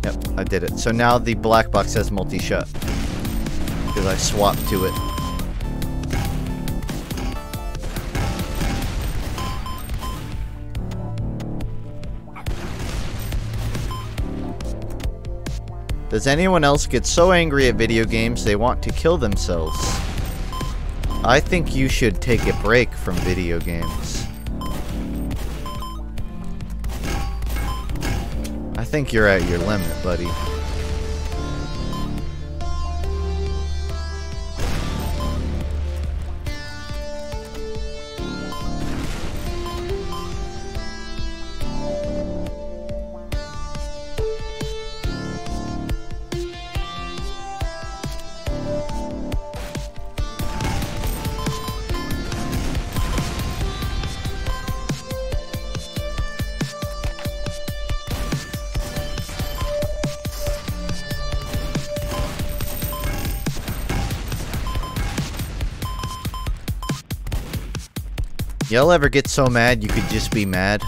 Yep, I did it. So now the black box has multi-shot. Because I swapped to it. Does anyone else get so angry at video games they want to kill themselves? I think you should take a break from video games. I think you're at your limit, buddy. Y'all ever get so mad you could just be mad?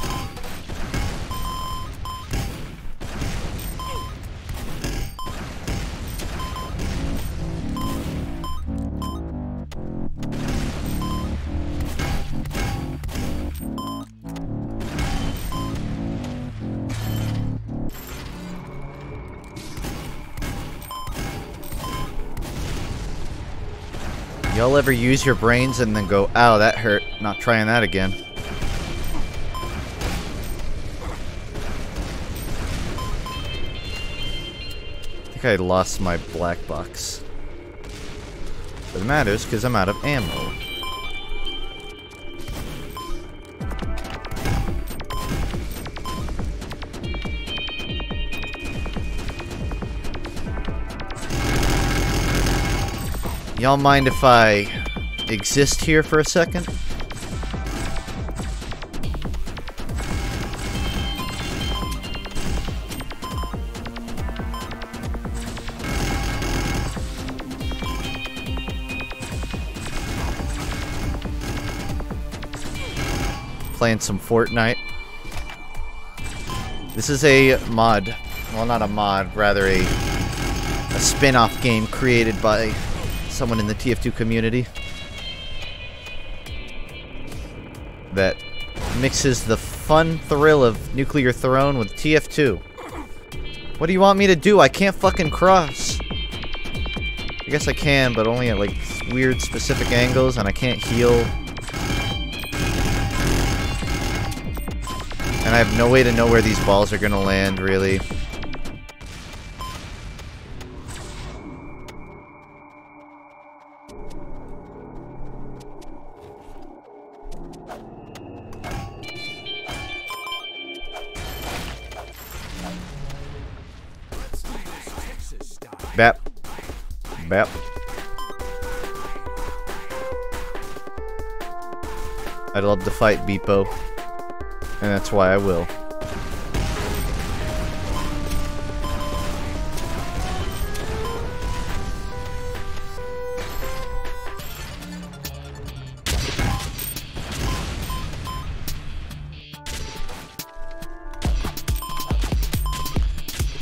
Y'all ever use your brains and then go, ow, that hurt, not trying that again? I think I lost my black box. But it matters because I'm out of ammo. Y'all mind if I exist here for a second? Playing some Fortnite. This is a mod. Well, not a mod, rather a spin-off game created by someone in the TF2 community that mixes the fun thrill of Nuclear Throne with TF2. What do you want me to do? I can't fucking cross. I guess I can, but only at like weird specific angles, and I can't heal. And I have no way to know where these balls are gonna land, really. Bap. Bap. I'd love to fight Beepo. And that's why I will.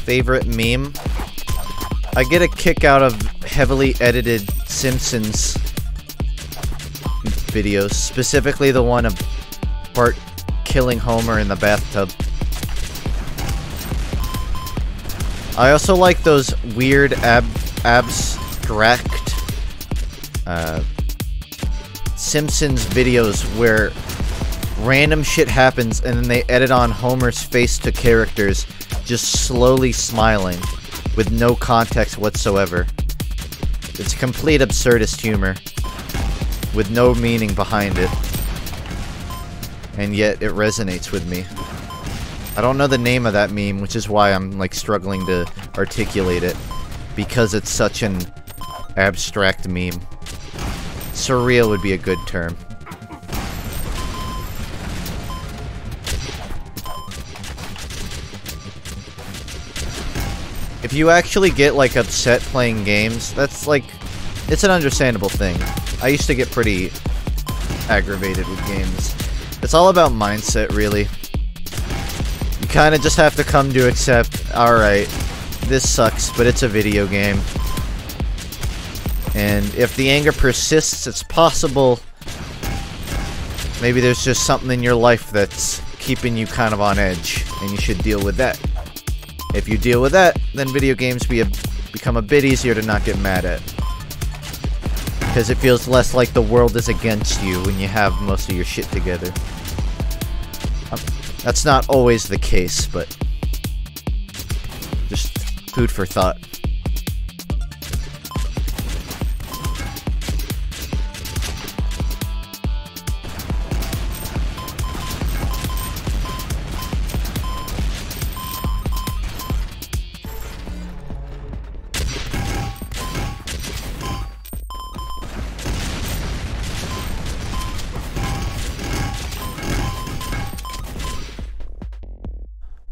Favorite meme? I get a kick out of heavily edited Simpsons videos, specifically the one of Bart killing Homer in the bathtub. I also like those weird abstract Simpsons videos where random shit happens and then they edit on Homer's face to characters just slowly smiling with no context whatsoever. It's complete absurdist humor with no meaning behind it. And yet, it resonates with me. I don't know the name of that meme, which is why I'm, like, struggling to articulate it. Because it's such an abstract meme. Surreal would be a good term. If you actually get, like, upset playing games, that's, like... It's an understandable thing. I used to get pretty aggravated with games. It's all about mindset, really. You kind of just have to come to accept, alright, this sucks, but it's a video game. And if the anger persists, it's possible maybe there's just something in your life that's keeping you kind of on edge, and you should deal with that. If you deal with that, then video games become a bit easier to not get mad at. Because it feels less like the world is against you when you have most of your shit together. That's not always the case, but just food for thought.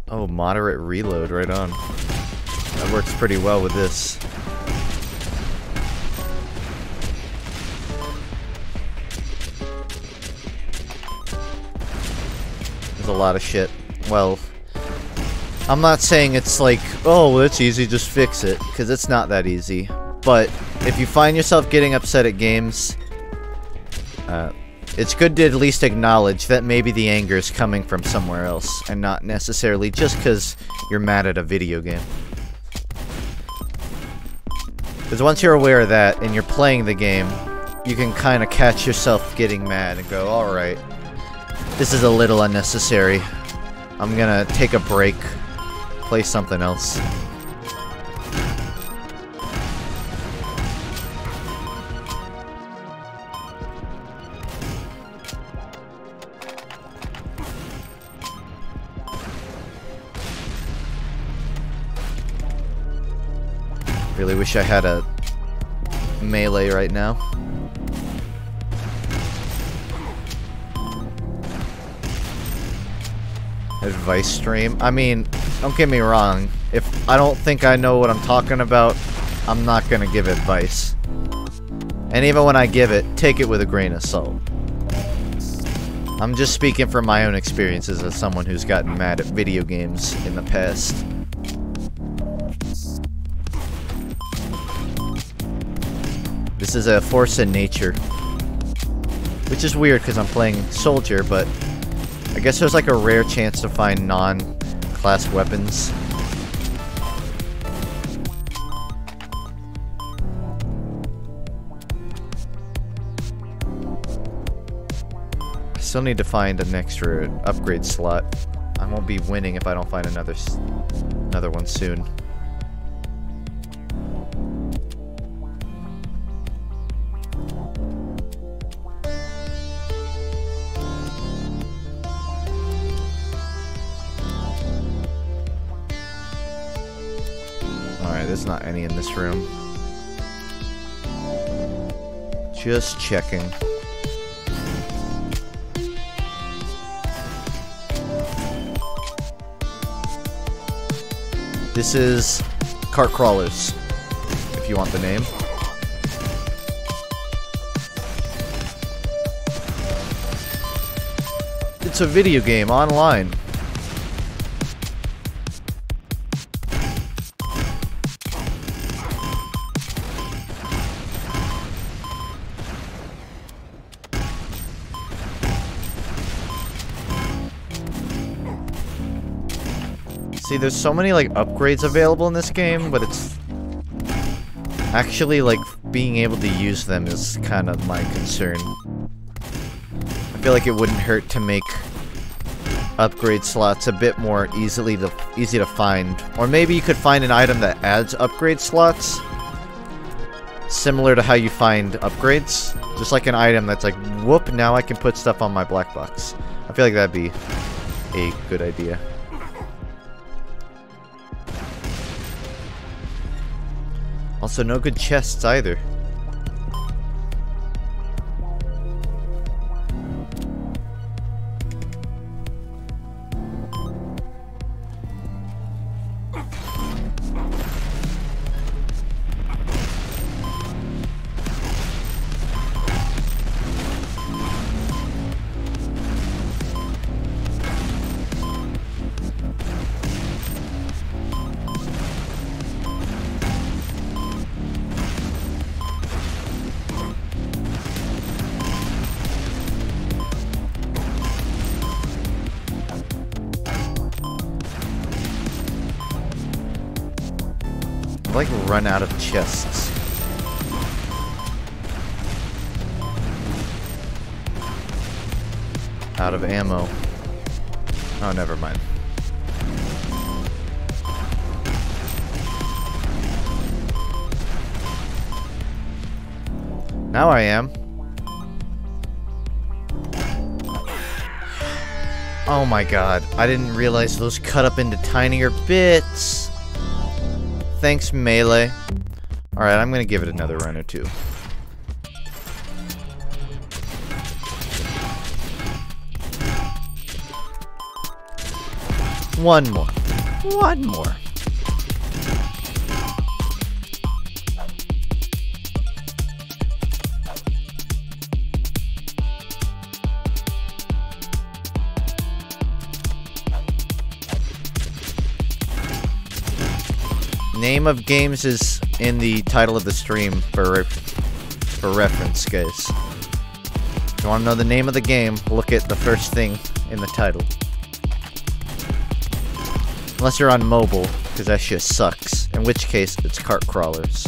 Oh, moderate reload, right on. That works pretty well with this. There's a lot of shit. Well, I'm not saying it's like, oh, well, it's easy, just fix it, because it's not that easy. But if you find yourself getting upset at games, it's good to at least acknowledge that maybe the anger is coming from somewhere else, and not necessarily just because you're mad at a video game. Because once you're aware of that, and you're playing the game, you can kind of catch yourself getting mad and go, alright, this is a little unnecessary. I'm gonna take a break, play something else. Really wish I had a melee right now. Advice stream. I mean, don't get me wrong. If I don't think I know what I'm talking about, I'm not gonna give advice. And even when I give it, take it with a grain of salt. I'm just speaking from my own experiences as someone who's gotten mad at video games in the past. This is a force in nature. Which is weird because I'm playing soldier, but I guess there's like a rare chance to find non-class weapons. I still need to find an extra upgrade slot. I won't be winning if I don't find another one soon. Alright, there's not any in this room. Just checking. This is Kart Crawlers, if you want the name. It's a video game online. See, there's so many, like, upgrades available in this game, but it's... actually, like, being able to use them is kind of my concern. I feel like it wouldn't hurt to make upgrade slots a bit more easy to find. Or maybe you could find an item that adds upgrade slots. Similar to how you find upgrades. Just like an item that's like, whoop, now I can put stuff on my black box. I feel like that'd be a good idea. Also, no good chests either. Like run out of chests. Out of ammo. Oh, never mind. Now I am. Oh my god, I didn't realize those cut up into tinier bits. Thanks, Melee. Alright, I'm gonna give it another run or two. One more. One more. Name of games is in the title of the stream for reference, guys. If you want to know the name of the game, look at the first thing in the title. Unless you're on mobile, because that shit sucks. In which case, it's Kart Crawlers.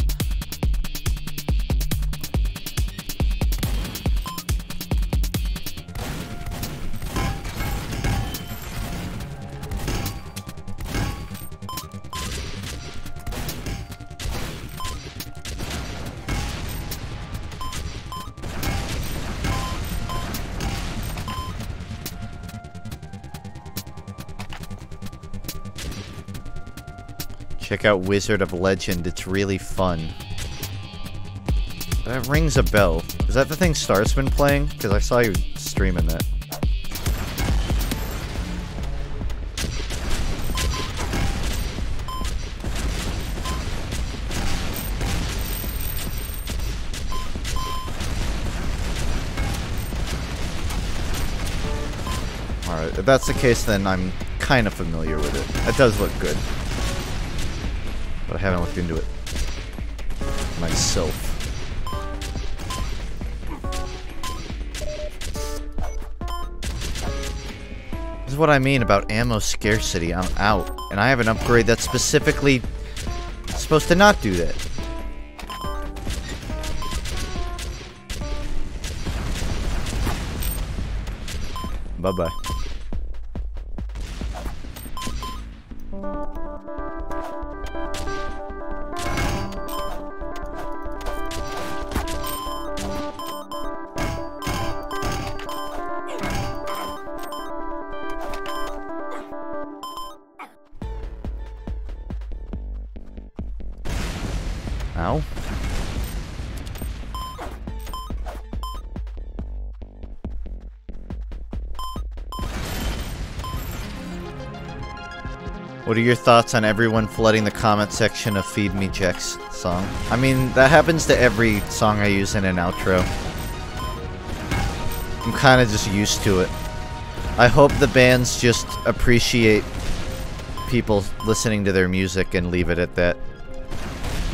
Check out Wizard of Legend, it's really fun. That rings a bell. Is that the thing Star's been playing? Because I saw you streaming that. Alright, if that's the case, then I'm kind of familiar with it. It does look good. But I haven't looked into it myself. This is what I mean about ammo scarcity. I'm out. And I have an upgrade that's specifically supposed to not do that. Bye-bye. Ow. What are your thoughts on everyone flooding the comment section of Feed Me Jack's song? I mean, that happens to every song I use in an outro. I'm kind of just used to it. I hope the bands just appreciate people listening to their music and leave it at that.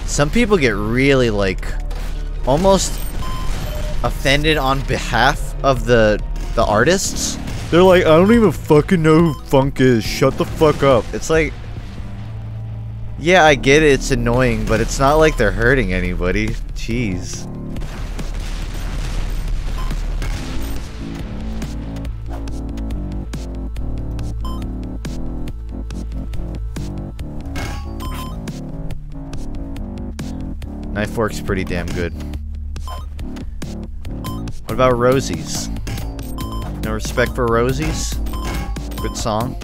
Some people get really, like, almost offended on behalf of the artists. They're like, I don't even fucking know who FUNKe is. Shut the fuck up. It's like, yeah, I get it. It's annoying, but it's not like they're hurting anybody. Jeez. Knife works pretty damn good. What about Rosie's? No respect for Rosie's? Good song.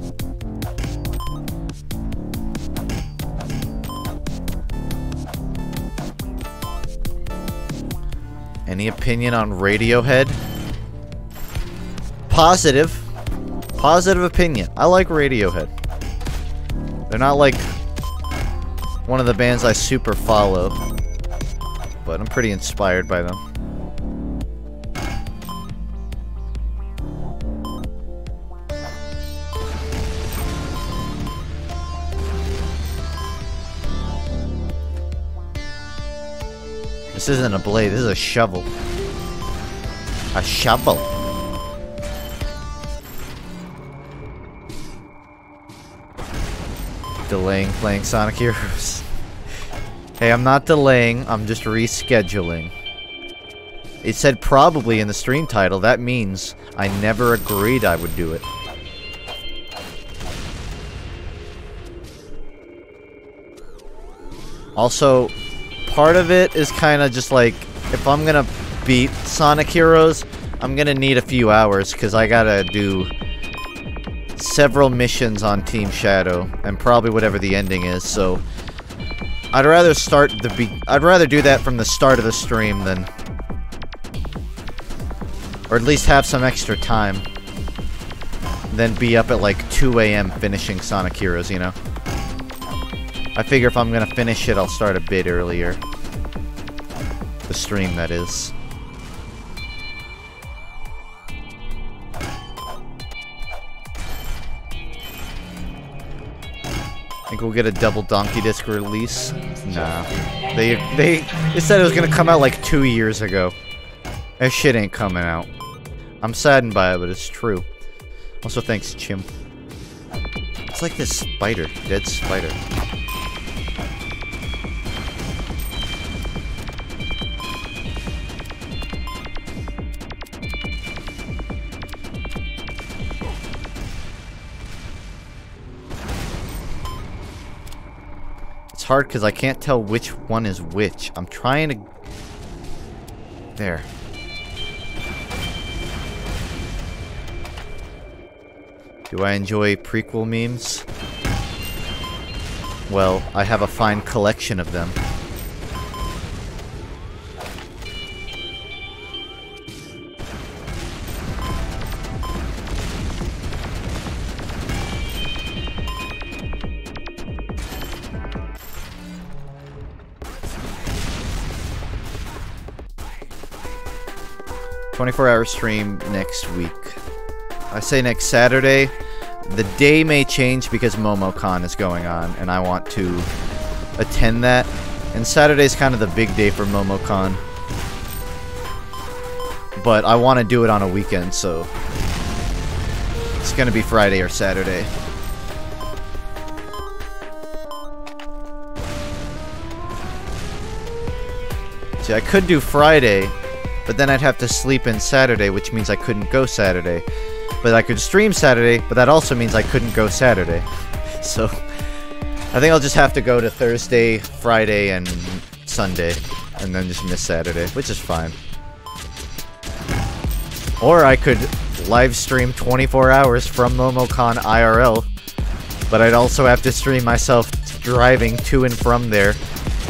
Any opinion on Radiohead? Positive. Positive opinion. I like Radiohead. They're not like one of the bands I super follow, but I'm pretty inspired by them. This isn't a blade, this is a shovel. A shovel. Delaying playing Sonic Heroes. Hey, I'm not delaying, I'm just rescheduling. It said probably in the stream title, that means I never agreed I would do it. Also, part of it is kind of just like, if I'm gonna beat Sonic Heroes, I'm gonna need a few hours, because I gotta do several missions on Team Shadow, and probably whatever the ending is, so I'd rather I'd rather do that from the start of the stream than, or at least have some extra time, than be up at like 2 AM finishing Sonic Heroes, you know? I figure if I'm gonna finish it, I'll start a bit earlier. The stream, that is. Think we'll get a double Donkey Disc release? Nah. They said it was gonna come out like 2 years ago. That shit ain't coming out. I'm saddened by it, but it's true. Also, thanks, Chimp. It's like this spider. Dead spider. It's hard because I can't tell which one is which. I'm trying to... There. Do I enjoy prequel memes? Well, I have a fine collection of them. 24-hour stream next week. I say next Saturday. The day may change because MomoCon is going on, and I want to attend that. And Saturday's kind of the big day for MomoCon. But I want to do it on a weekend, so it's going to be Friday or Saturday. See, I could do Friday, but then I'd have to sleep in Saturday, which means I couldn't go Saturday. But I could stream Saturday, but that also means I couldn't go Saturday. So, I think I'll just have to go to Thursday, Friday, and Sunday, and then just miss Saturday, which is fine. Or I could live stream 24 hours from MomoCon IRL, but I'd also have to stream myself driving to and from there.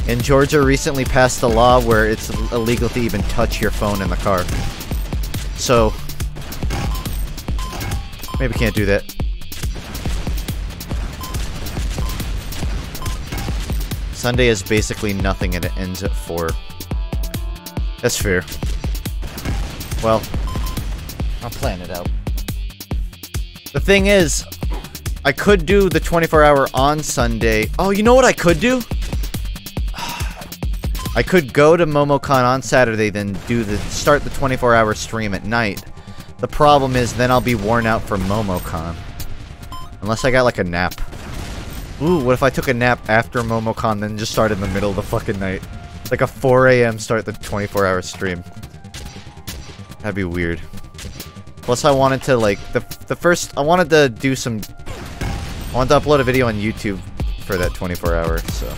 And Georgia recently passed a law where it's illegal to even touch your phone in the car. So, maybe can't do that. Sunday is basically nothing and it ends at 4. That's fair. Well, I'll plan it out. The thing is, I could do the 24-hour on Sunday. Oh, you know what I could do? I could go to MomoCon on Saturday, then start the 24-hour stream at night. The problem is, then I'll be worn out from MomoCon. Unless I got, like, a nap. Ooh, what if I took a nap after MomoCon, then just started in the middle of the fucking night? Like a 4 a.m. start the 24-hour stream. That'd be weird. Plus, I wanted to, like, I wanted to do some... I wanted to upload a video on YouTube for that 24-hour, so...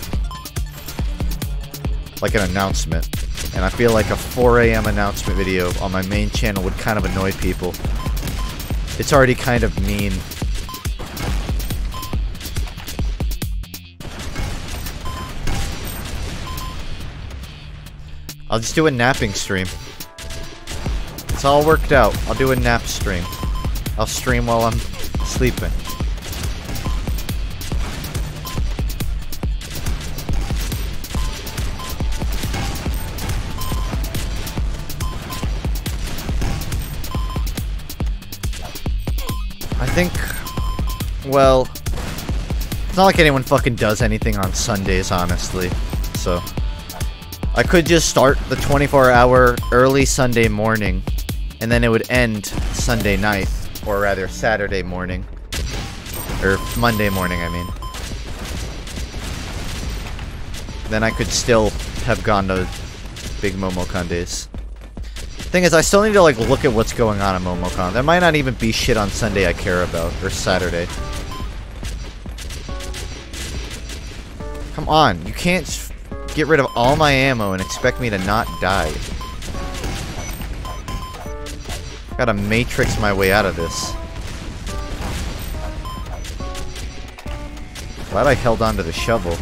like an announcement. And I feel like a 4 a.m. announcement video on my main channel would kind of annoy people. It's already kind of mean. I'll just do a napping stream. It's all worked out. I'll do a nap stream. I'll stream while I'm sleeping. I think, well, it's not like anyone fucking does anything on Sundays, honestly, so I could just start the 24-hour early Sunday morning, and then it would end Sunday night, or rather Saturday morning, or Monday morning, I mean. Then I could still have gone to big MomoCon days. Thing is, I still need to, like, look at what's going on at MomoCon. There might not even be shit on Sunday I care about, or Saturday. Come on, you can't get rid of all my ammo and expect me to not die. Gotta matrix my way out of this. Glad I held on to the shovel.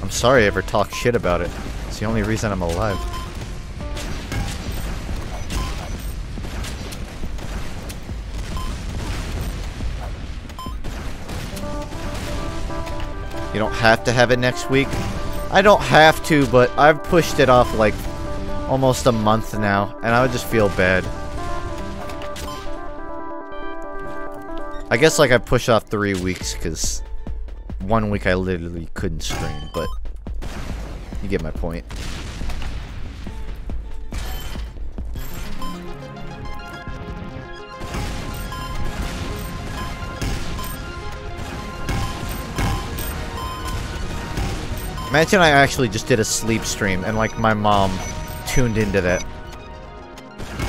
I'm sorry I ever talked shit about it. It's the only reason I'm alive. You don't have to have it next week. I don't have to, but I've pushed it off like almost a month now, and I would just feel bad. I guess like I pushed off 3 weeks because 1 week I literally couldn't stream, but you get my point. Imagine I actually just did a sleep stream and like my mom tuned into that.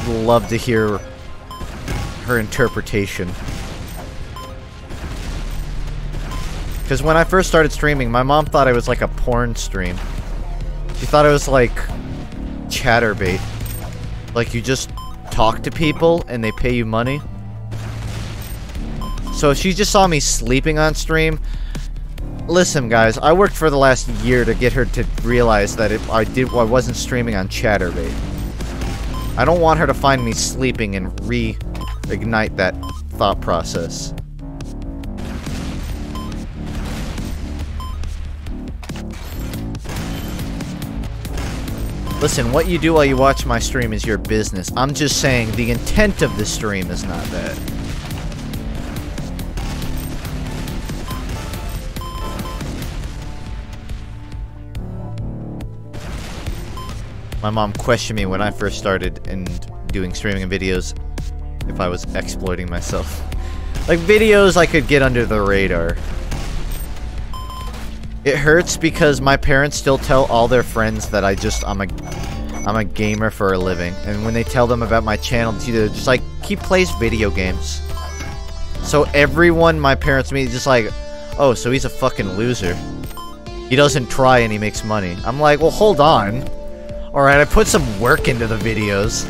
Love to hear her interpretation. Because when I first started streaming, my mom thought it was like a porn stream. She thought it was like chatterbait. Like you just talk to people and they pay you money. So if she just saw me sleeping on stream... Listen, guys, I worked for the last year to get her to realize that I wasn't streaming on Chatterbait. I don't want her to find me sleeping and reignite that thought process. Listen, what you do while you watch my stream is your business. I'm just saying the intent of the stream is not that. My mom questioned me when I first started in doing streaming and videos if I was exploiting myself. Like videos I could get under the radar. It hurts because my parents still tell all their friends that I'm a gamer for a living. And when they tell them about my channel, they're just like, he plays video games. So everyone my parents meet is just like, oh, so he's a fucking loser. He doesn't try and he makes money. I'm like, well, hold on. Alright, I put some work into the videos.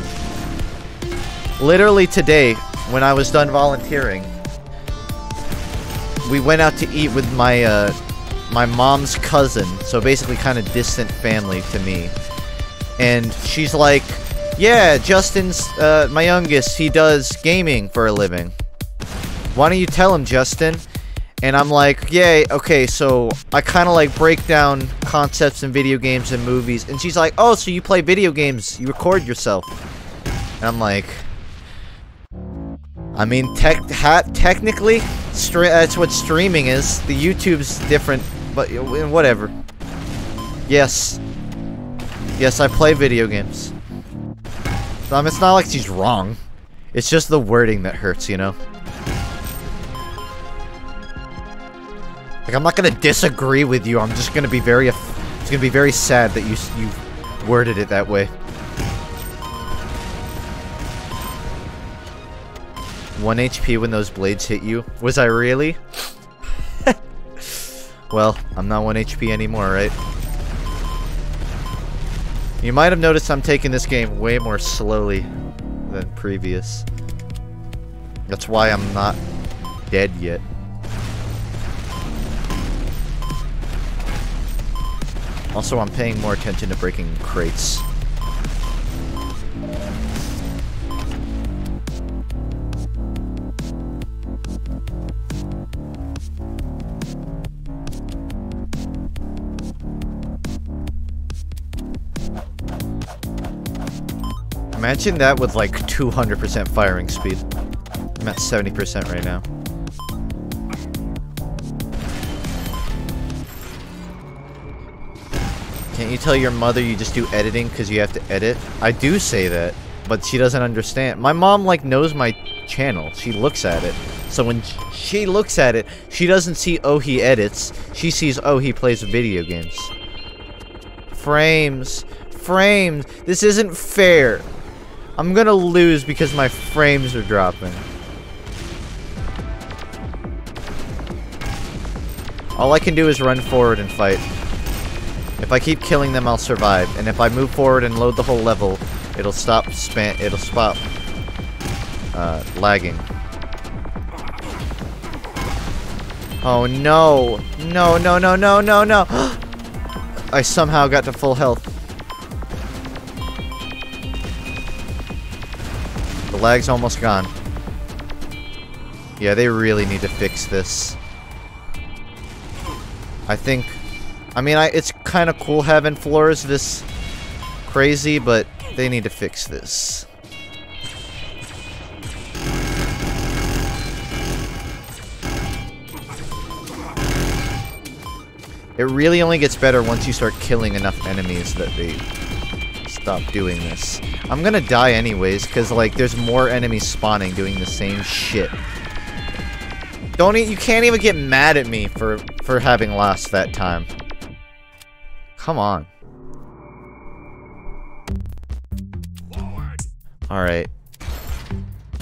Literally today, when I was done volunteering, we went out to eat with my mom's cousin, so basically kind of distant family to me. And she's like, yeah, Justin's, my youngest, he does gaming for a living. Why don't you tell him, Justin? And I'm like, yay, okay, so I kind of like break down concepts in video games and movies. And she's like, oh, so you play video games, you record yourself. And I'm like, I mean, technically, that's what streaming is. The YouTube's different, but whatever. Yes. Yes, I play video games. It's not like she's wrong. It's just the wording that hurts, you know? Like, I'm not gonna disagree with you, I'm just gonna be very... It's gonna be very sad that you worded it that way. 1 HP when those blades hit you? Was I really? Well, I'm not 1 HP anymore, right? You might have noticed I'm taking this game way more slowly than previous. That's why I'm not dead yet. Also, I'm paying more attention to breaking crates. Imagine that with like 200% firing speed. I'm at 70% right now. Can't you tell your mother you just do editing because you have to edit? I do say that, but she doesn't understand. My mom like knows my channel. She looks at it. So when she looks at it, she doesn't see, oh, he edits. She sees, oh, he plays video games. Frames. Frames. This isn't fair. I'm gonna lose because my frames are dropping. All I can do is run forward and fight. If I keep killing them, I'll survive. And if I move forward and load the whole level, it'll stop lagging. Oh no! No, no, no, no, no, no! I somehow got to full health. The lag's almost gone. Yeah, they really need to fix this. I mean, it's kind of cool having floors this crazy, but they need to fix this. It really only gets better once you start killing enough enemies that they stop doing this. I'm gonna die anyways, because, like, there's more enemies spawning doing the same shit. You can't even get mad at me for having lost that time. Come on. Alright.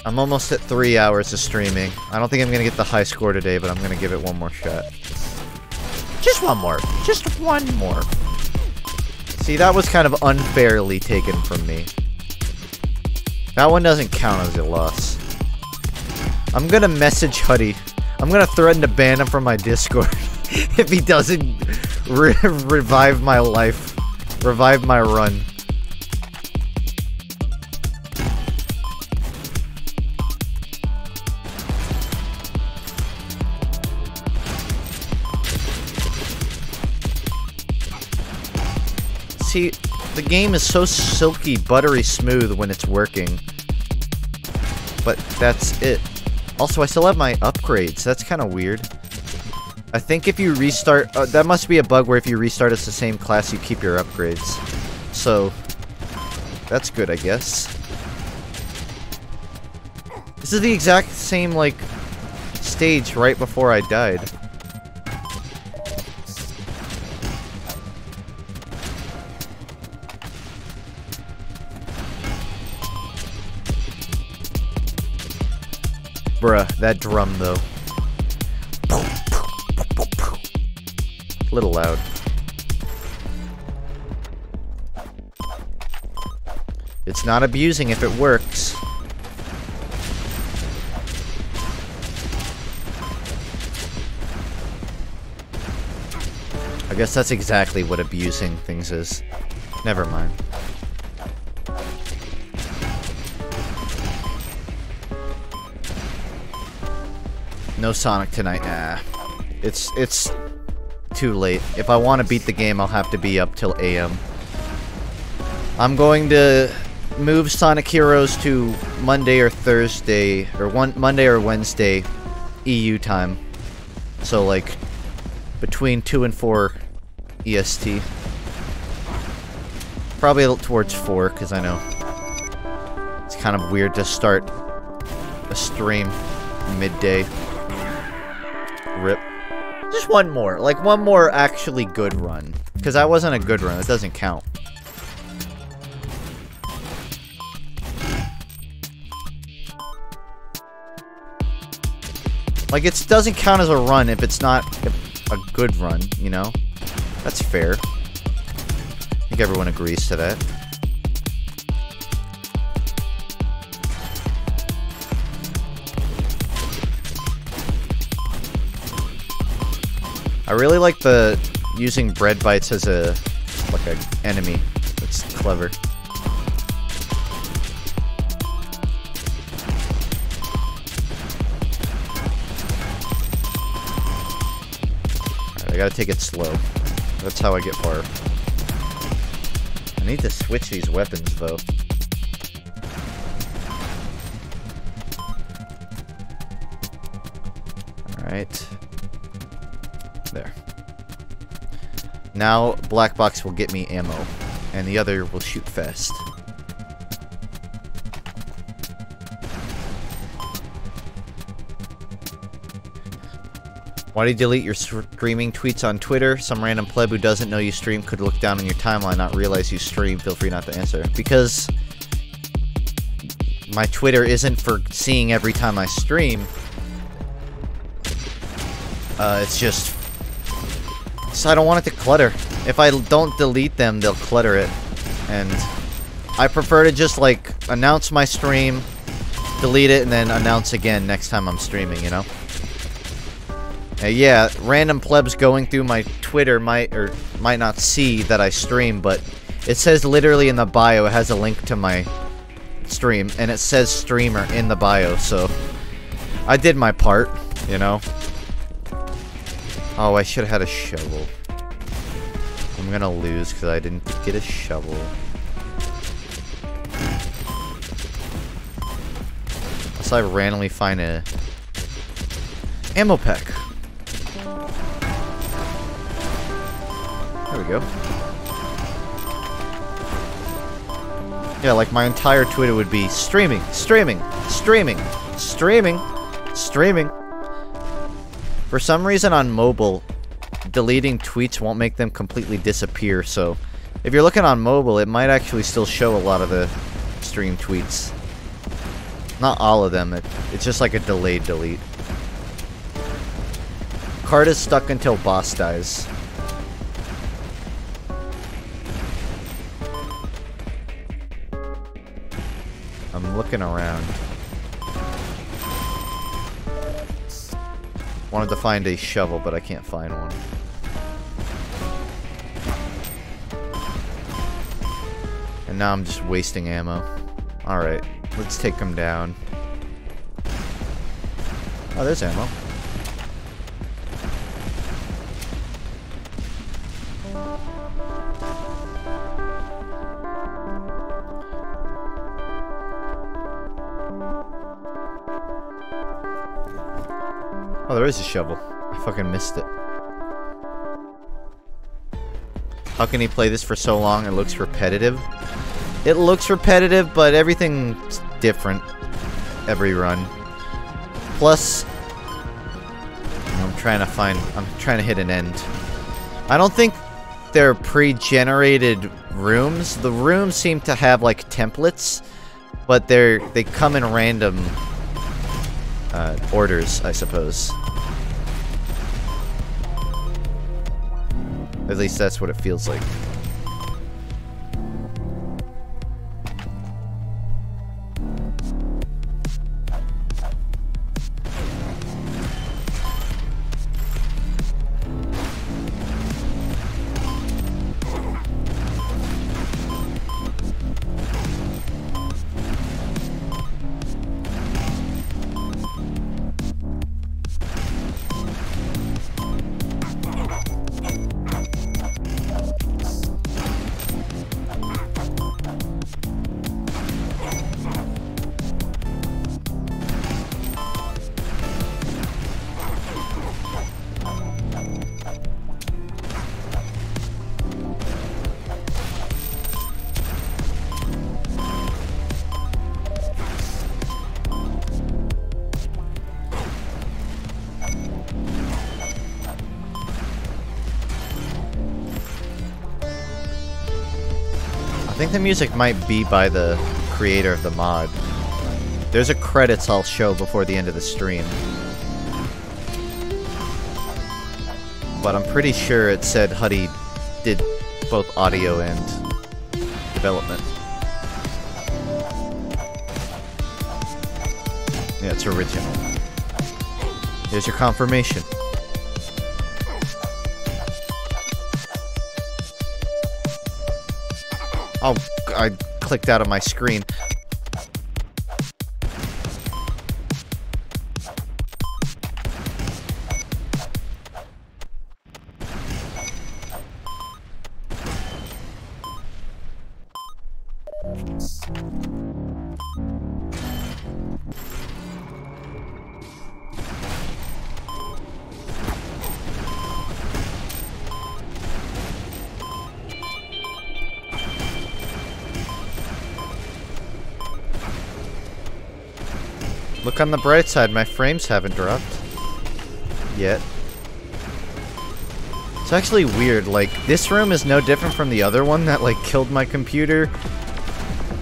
I'm almost at 3 hours of streaming. I don't think I'm gonna get the high score today, but I'm gonna give it one more shot. Just one more. Just one more. See, that was kind of unfairly taken from me. That one doesn't count as a loss. I'm gonna message Huddy. I'm gonna threaten to ban him from my Discord if he doesn't revive my life. Revive my run. See, The game is so silky, buttery smooth when it's working. But that's it. Also, I still have my upgrades. That's kind of weird. I think if you restart... that must be a bug where if you restart as the same class, you keep your upgrades. So, that's good, I guess. This is the exact same, like, stage right before I died. Bruh, that drum, though. Little loud. It's not abusing if it works. I guess that's exactly what abusing things is. Never mind. No Sonic tonight, nah. It's too late. If I want to beat the game, I'll have to be up till AM. I'm going to move Sonic Heroes to Monday or Thursday, or Monday or Wednesday EU time. So, like, between 2 and 4 EST. Probably towards 4, because I know it's kind of weird to start a stream midday. Rip. Just one more. Like, one more actually good run. Because that wasn't a good run. It doesn't count. Like, it doesn't count as a run if it's not a good run, you know? That's fair. I think everyone agrees to that. I really like the using bread bites as a enemy. That's clever. Alright, I gotta take it slow. That's how I get far. I need to switch these weapons though. Alright. There. Now, black box will get me ammo, and the other will shoot fast. Why do you delete your streaming tweets on Twitter? Some random pleb who doesn't know you stream could look down on your timeline, not realize you stream. Feel free not to answer. Because my Twitter isn't for seeing every time I stream. It's just... So I don't want it to clutter. If I don't delete them, they'll clutter it. And I prefer to just, like, announce my stream, delete it, and then announce again next time I'm streaming, you know? Yeah, random plebs going through my Twitter might not see that I stream, but it says literally in the bio, it has a link to my stream, and it says streamer in the bio, so I did my part, you know? Oh, I should have had a shovel. I'm gonna lose because I didn't get a shovel. Unless I randomly find a ammo pack. There we go. Yeah, like my entire Twitter would be streaming, streaming, streaming, streaming, streaming. For some reason on mobile, deleting tweets won't make them completely disappear, so if you're looking on mobile, it might actually still show a lot of the stream tweets. Not all of them, it's just like a delayed delete. Kart is stuck until boss dies. I'm looking around. Wanted to find a shovel, but I can't find one. And now I'm just wasting ammo. Alright, let's take him down. Oh, there's ammo. Oh, there is a shovel. I fucking missed it. How can he play this for so long? It looks repetitive. It looks repetitive, but everything's different every run. Plus, I'm trying to hit an end. I don't think they're pre-generated rooms. The rooms seem to have like templates, but they come in random orders, I suppose. At least that's what it feels like. I think the music might be by the creator of the mod. There's a credits I'll show before the end of the stream. But I'm pretty sure it said Huddy did both audio and development. Yeah, it's original. Here's your confirmation. Oh, I clicked out of my screen. Look on the bright side, my frames haven't dropped. Yet. It's actually weird, like, this room is no different from the other one that, like, killed my computer,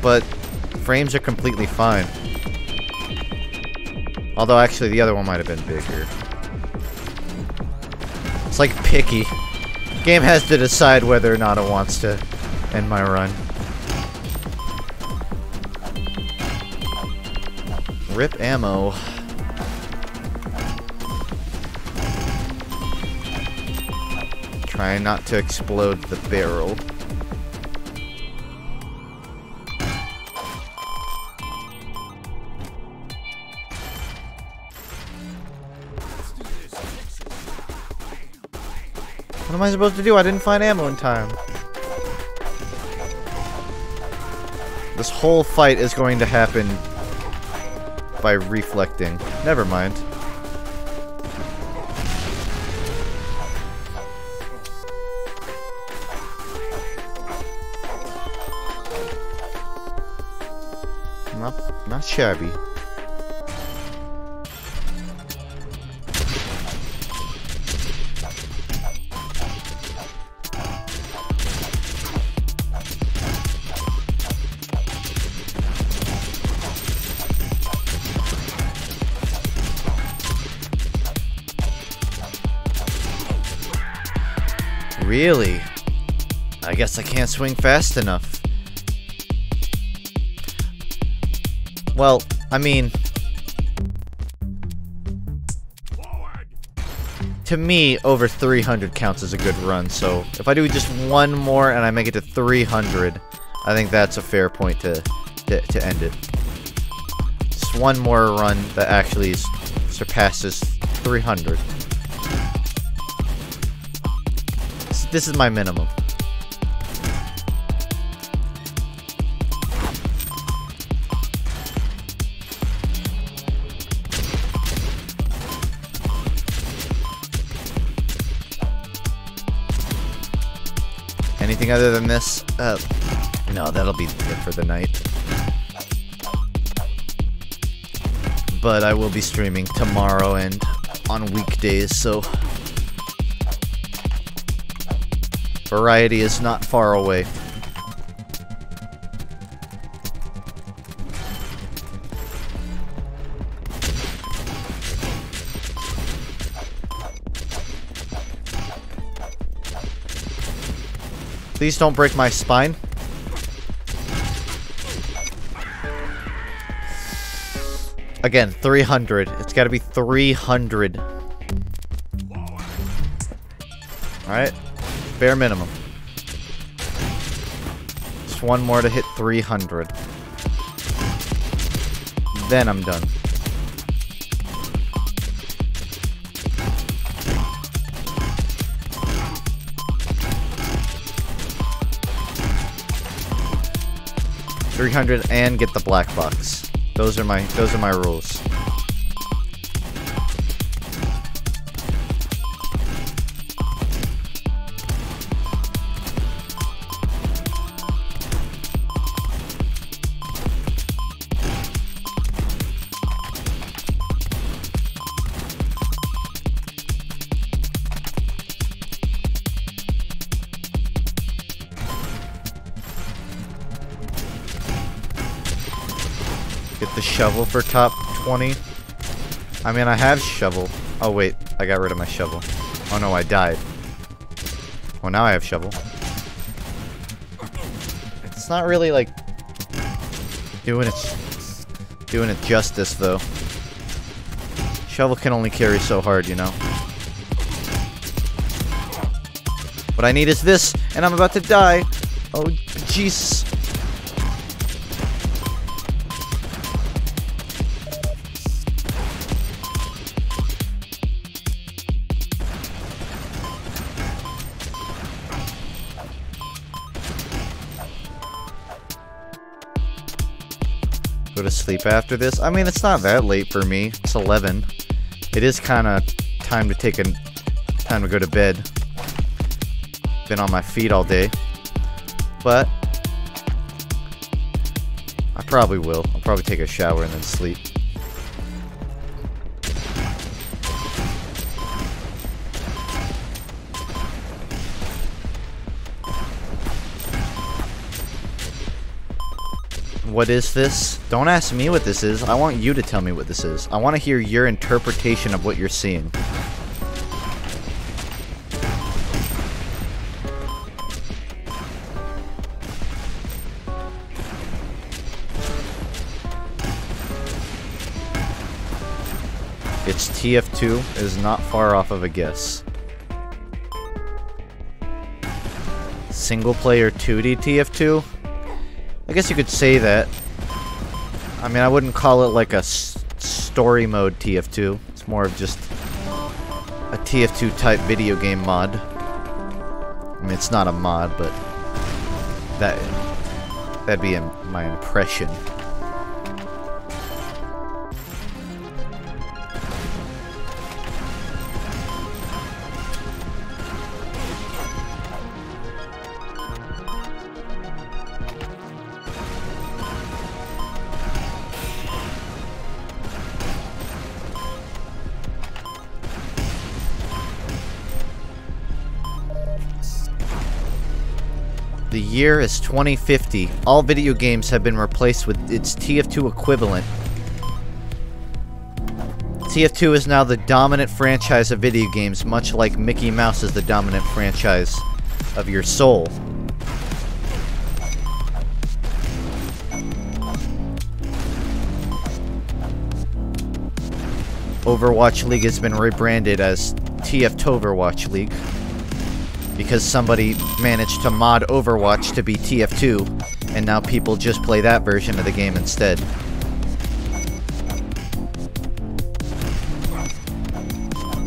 but frames are completely fine. Although, actually, the other one might have been bigger. It's like picky. Game has to decide whether or not it wants to end my run. Rip ammo. Try not to explode the barrel. What am I supposed to do? I didn't find ammo in time. This whole fight is going to happen by reflecting. Never mind. Not shabby. Really? I guess I can't swing fast enough. Well, I mean... to me, over 300 counts as a good run, so if I do just one more and I make it to 300, I think that's a fair point to end it. Just one more run that actually surpasses 300. This is my minimum. anything other than this? No, that'll be it for the night. But I will be streaming tomorrow and on weekdays, so variety is not far away. Please don't break my spine. Again, 300. It's gotta be 300. Alright. Bare minimum. Just one more to hit 300. Then I'm done. $300 and get the black box. Those are my rules. Get the shovel for top 20. I mean, I have shovel. Oh, wait. I got rid of my shovel. Oh, no, I died. Well, now I have shovel. It's not really, like, doing it justice, though. Shovel can only carry so hard, you know? What I need is this, and I'm about to die. Oh, Jesus. Go to sleep after this. I mean, it's not that late for me. It's 11. It is kind of time to go to bed. Been on my feet all day, but I probably will. I'll probably take a shower and then sleep. What is this? Don't ask me what this is. I want you to tell me what this is. I want to hear your interpretation of what you're seeing. It's TF2 is not far off of a guess. Single player 2D TF2? I guess you could say that. I mean, I wouldn't call it like a story mode TF2. It's more of just a TF2 type video game mod. I mean, it's not a mod, but that'd be my impression. The year is 2050. All video games have been replaced with its TF2 equivalent. TF2 is now the dominant franchise of video games, much like Mickey Mouse is the dominant franchise of your soul. Overwatch League has been rebranded as TF2 League. Because somebody managed to mod Overwatch to be TF2, and now people just play that version of the game instead.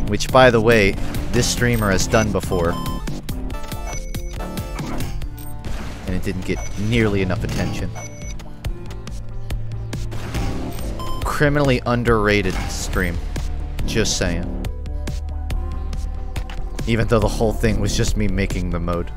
Which, by the way, this streamer has done before. And it didn't get nearly enough attention. Criminally underrated stream. Just saying. Even though the whole thing was just me making the mode.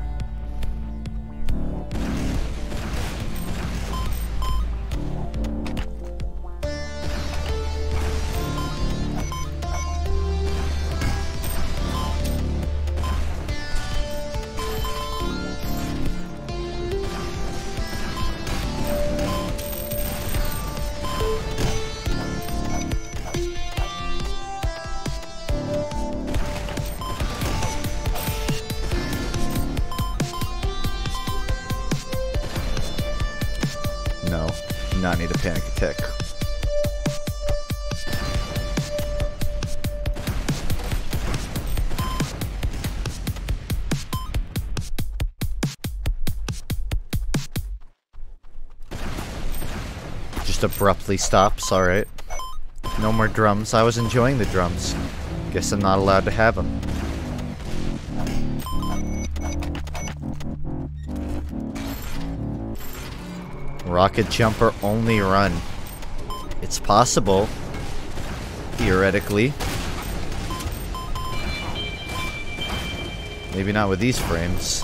not need a panic attack. Just abruptly stops, alright. No more drums. I was enjoying the drums. Guess I'm not allowed to have them. Rocket jumper only run. It's possible. Theoretically. Maybe not with these frames.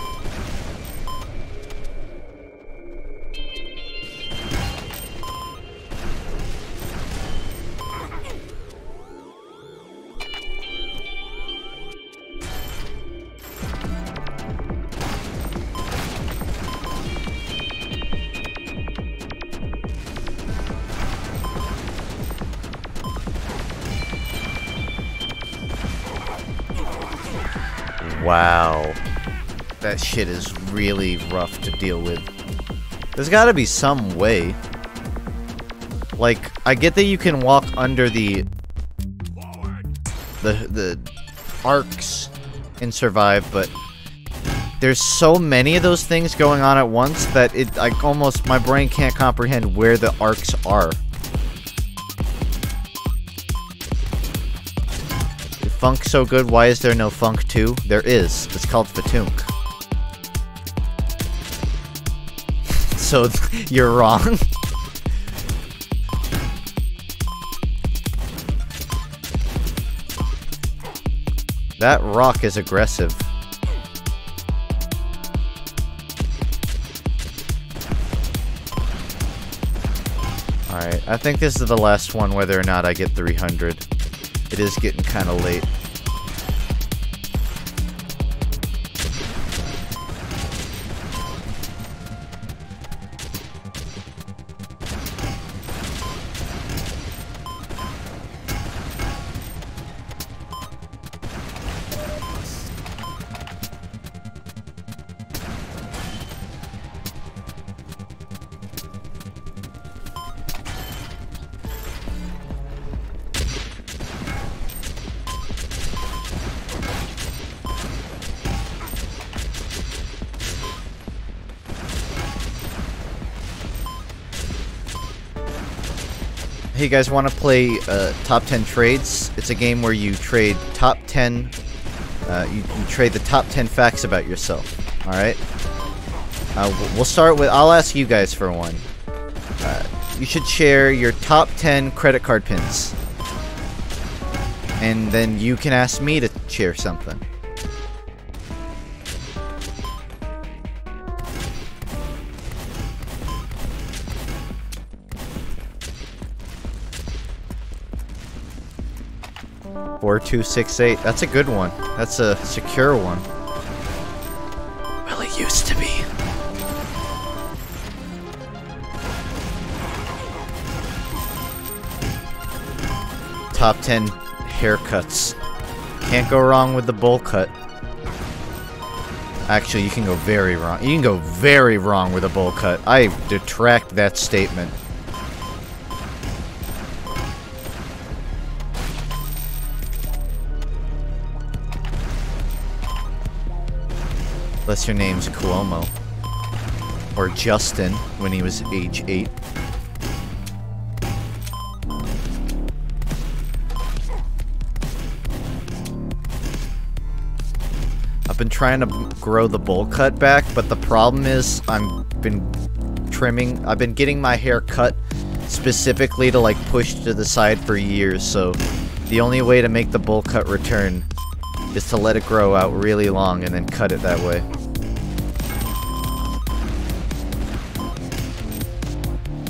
Wow. That shit is really rough to deal with. There's gotta be some way. Like, I get that you can walk under the arcs and survive, but there's so many of those things going on at once that my brain can't comprehend where the arcs are. Funk so good, why is there no Funk 2? There is. It's called FUNKe. So, you're wrong. That rock is aggressive. Alright, I think this is the last one whether or not I get 300. It is getting kind of late. Hey, you guys want to play top 10 trades? It's a game where you trade top 10. You trade the top 10 facts about yourself. All right. We'll start with. I'll ask you guys for one. You should share your top 10 credit card pins, and then you can ask me to share something. Four, 2, 6, 8. That's a good one. That's a secure one. Well, it used to be. Top 10 haircuts. Can't go wrong with the bowl cut. Actually, you can go very wrong. You can go very wrong with a bowl cut. I detract that statement. Unless your name's Cuomo. Or Justin, when he was age 8. I've been trying to grow the bowl cut back, but the problem is I've been getting my hair cut specifically to like push to the side for years, so the only way to make the bowl cut return is to let it grow out really long and then cut it that way.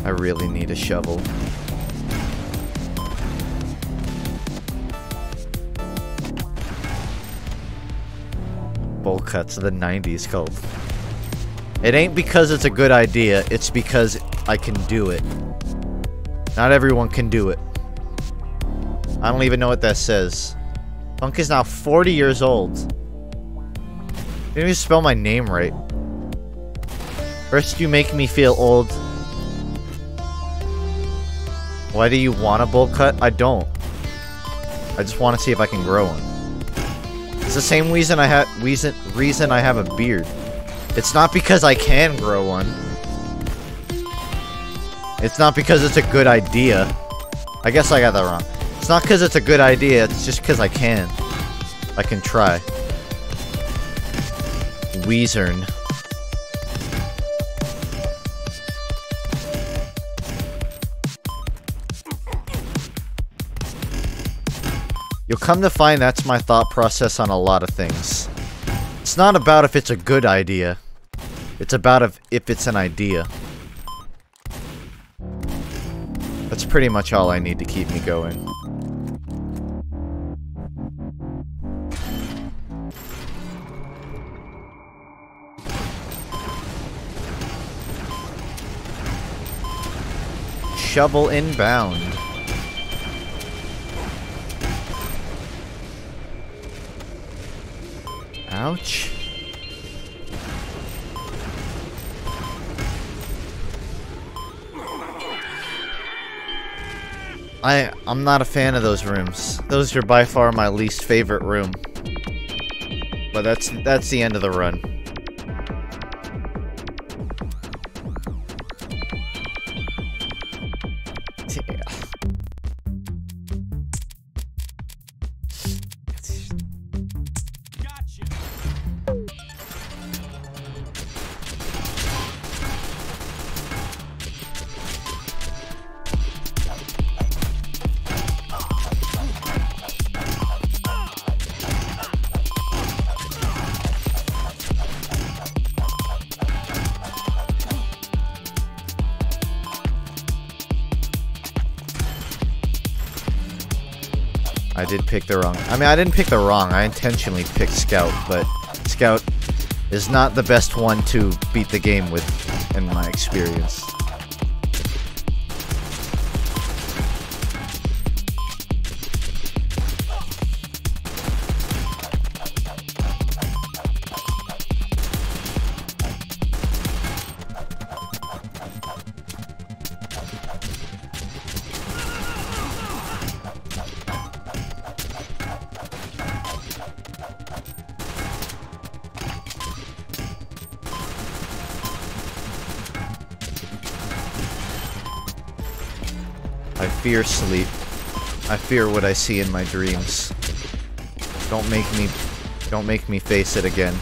I really need a shovel. Bowl cuts of the 90s called. It ain't because it's a good idea, it's because I can do it. Not everyone can do it. I don't even know what that says. FUNKe is now 40 years old. You didn't even spell my name right. First you make me feel old, Why do you want a bowl cut? I don't. I just want to see if I can grow one. It's the same reason I have a beard. It's not because I can grow one. It's not because it's a good idea. I guess I got that wrong. It's not because it's a good idea, it's just because I can. I can try. Weezern. You'll come to find that's my thought process on a lot of things. It's not about if it's a good idea. It's about if it's an idea. That's pretty much all I need to keep me going. Shovel inbound. Ouch. I'm not a fan of those rooms. Those are by far my least favorite room. But that's the end of the run. I did pick the wrong. I mean, I didn't pick the wrong. I intentionally picked Scout, but Scout is not the best one to beat the game with, in my experience. I fear sleep. I fear what I see in my dreams. Don't make me face it again.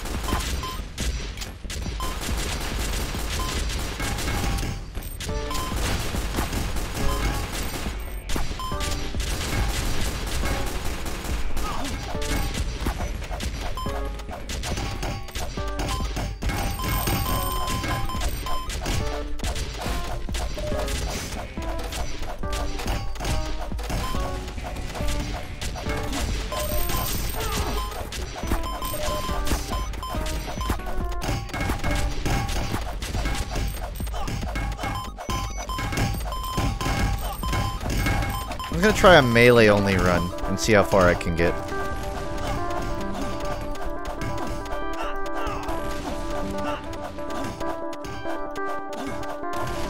I'm gonna try a melee only run and see how far I can get.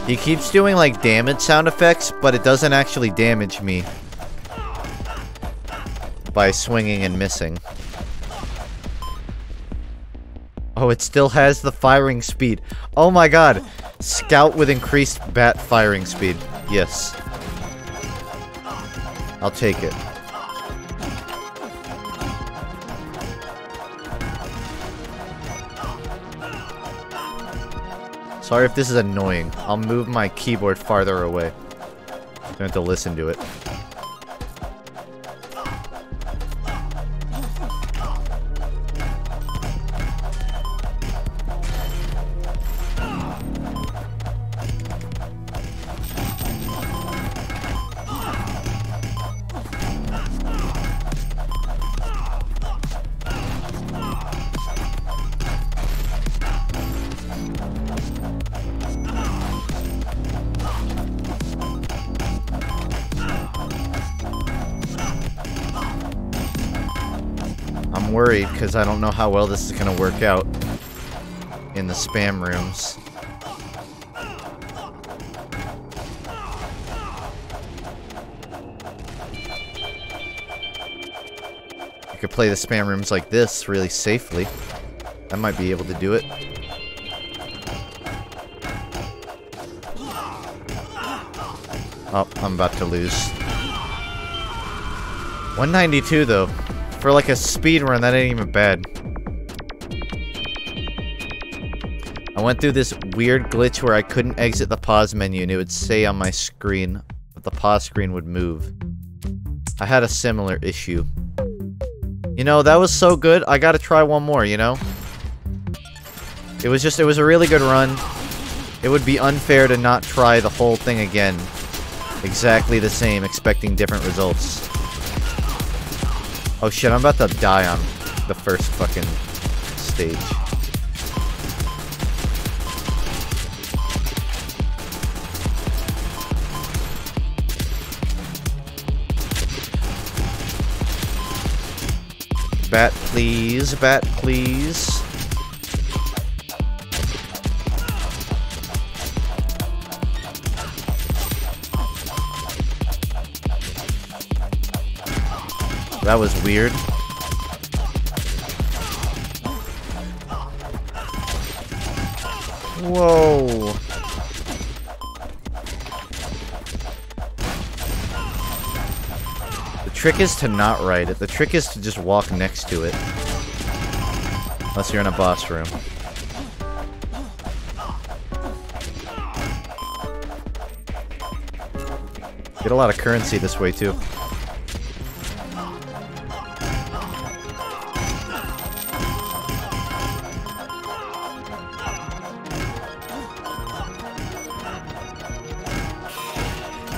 He keeps doing like damage sound effects, but it doesn't actually damage me by swinging and missing. Oh, it still has the firing speed. Oh my god! Scout with increased bat firing speed. Yes. I'll take it. Sorry if this is annoying. I'll move my keyboard farther away. I'm gonna have to listen to it. I'm worried because I don't know how well this is going to work out in the spam rooms. could play the spam rooms like this really safely. I might be able to do it. Oh, I'm about to lose. 192 though. For like a speed run, that ain't even bad. I went through this weird glitch where I couldn't exit the pause menu and it would say on my screen, but the pause screen would move. I had a similar issue. You know, that was so good, I gotta try one more, you know? It was a really good run. It would be unfair to not try the whole thing again. Exactly the same, expecting different results. Oh shit, I'm about to die on the first fucking stage. Bat, please. Bat, please. That was weird. Whoa. The trick is to not ride it. The trick is to just walk next to it. Unless you're in a boss room. Get a lot of currency this way too.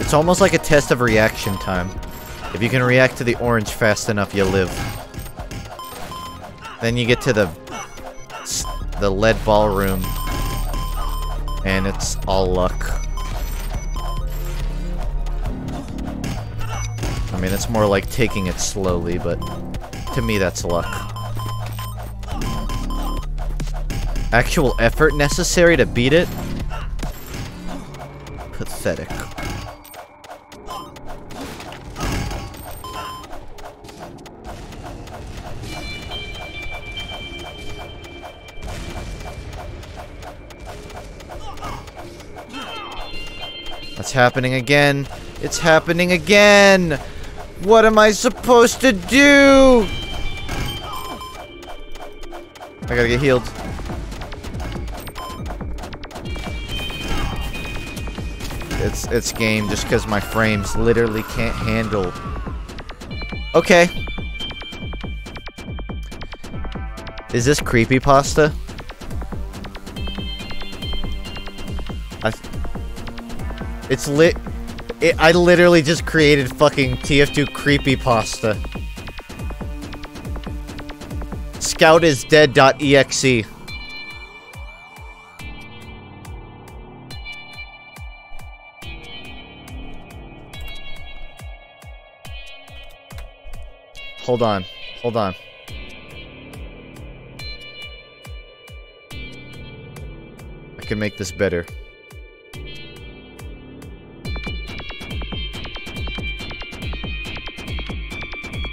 It's almost like a test of reaction time. If you can react to the orange fast enough, you live. Then you get to the lead ballroom, and it's all luck. I mean, it's more like taking it slowly, but to me, that's luck. Actual effort necessary to beat it? Pathetic. It's happening again. It's happening again. What am I supposed to do? I gotta get healed. It's game just because my frames literally can't handle. Okay. Is this creepypasta? I literally just created fucking TF2 creepypasta. Scoutisdead.exe. Hold on. Hold on. I can make this better.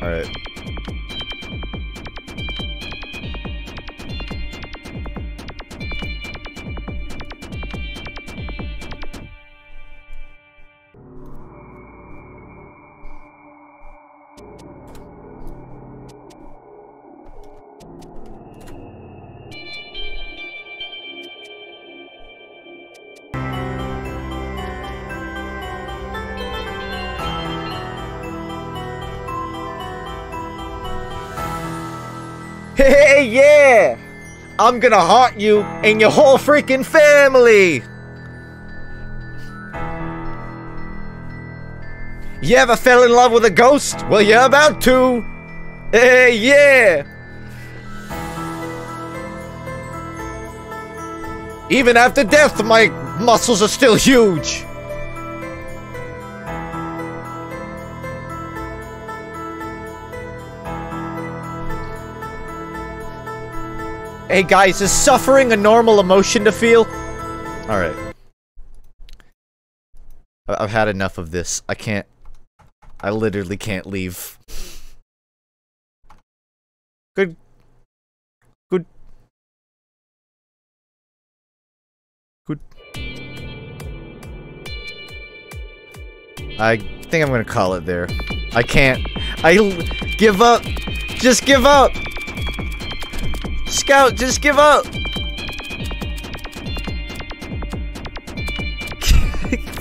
Alright. Hey, yeah! I'm gonna haunt you and your whole freaking family! You ever fell in love with a ghost? Well, you're about to! Hey, yeah! Even after death, my muscles are still huge! Hey guys, is suffering a normal emotion to feel? Alright. I've had enough of this. I literally can't leave. Good. Good. Good. I think I'm gonna call it there. I can't. Give up. Just give up. Scout, just give up.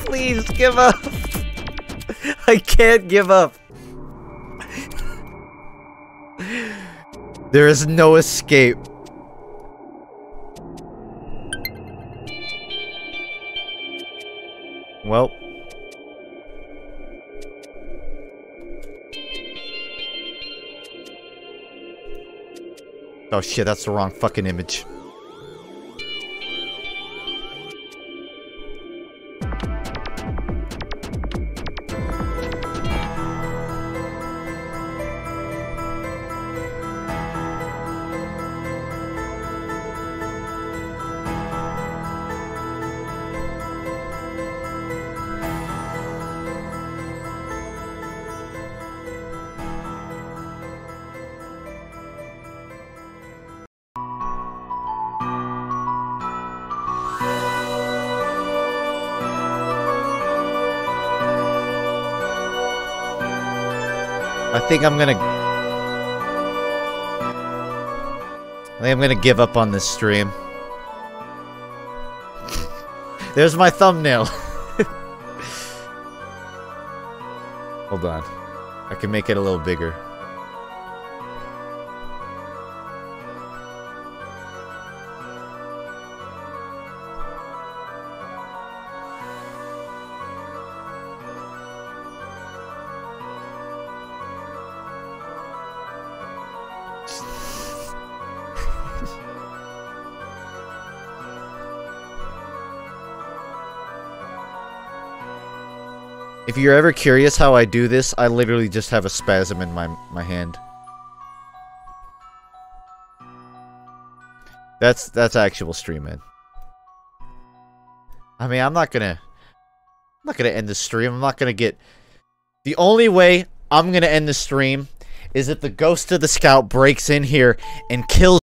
Please give up. I can't give up. There is no escape. Well. Oh shit, that's the wrong fucking image. I think I'm gonna give up on this stream. There's my thumbnail. Hold on. I can make it a little bigger. If you're ever curious how I do this, I literally just have a spasm in my hand. That's actual streaming. I mean, I'm not gonna end the stream. I'm not gonna get... The only way I'm gonna end the stream is if the ghost of the scout breaks in here and kills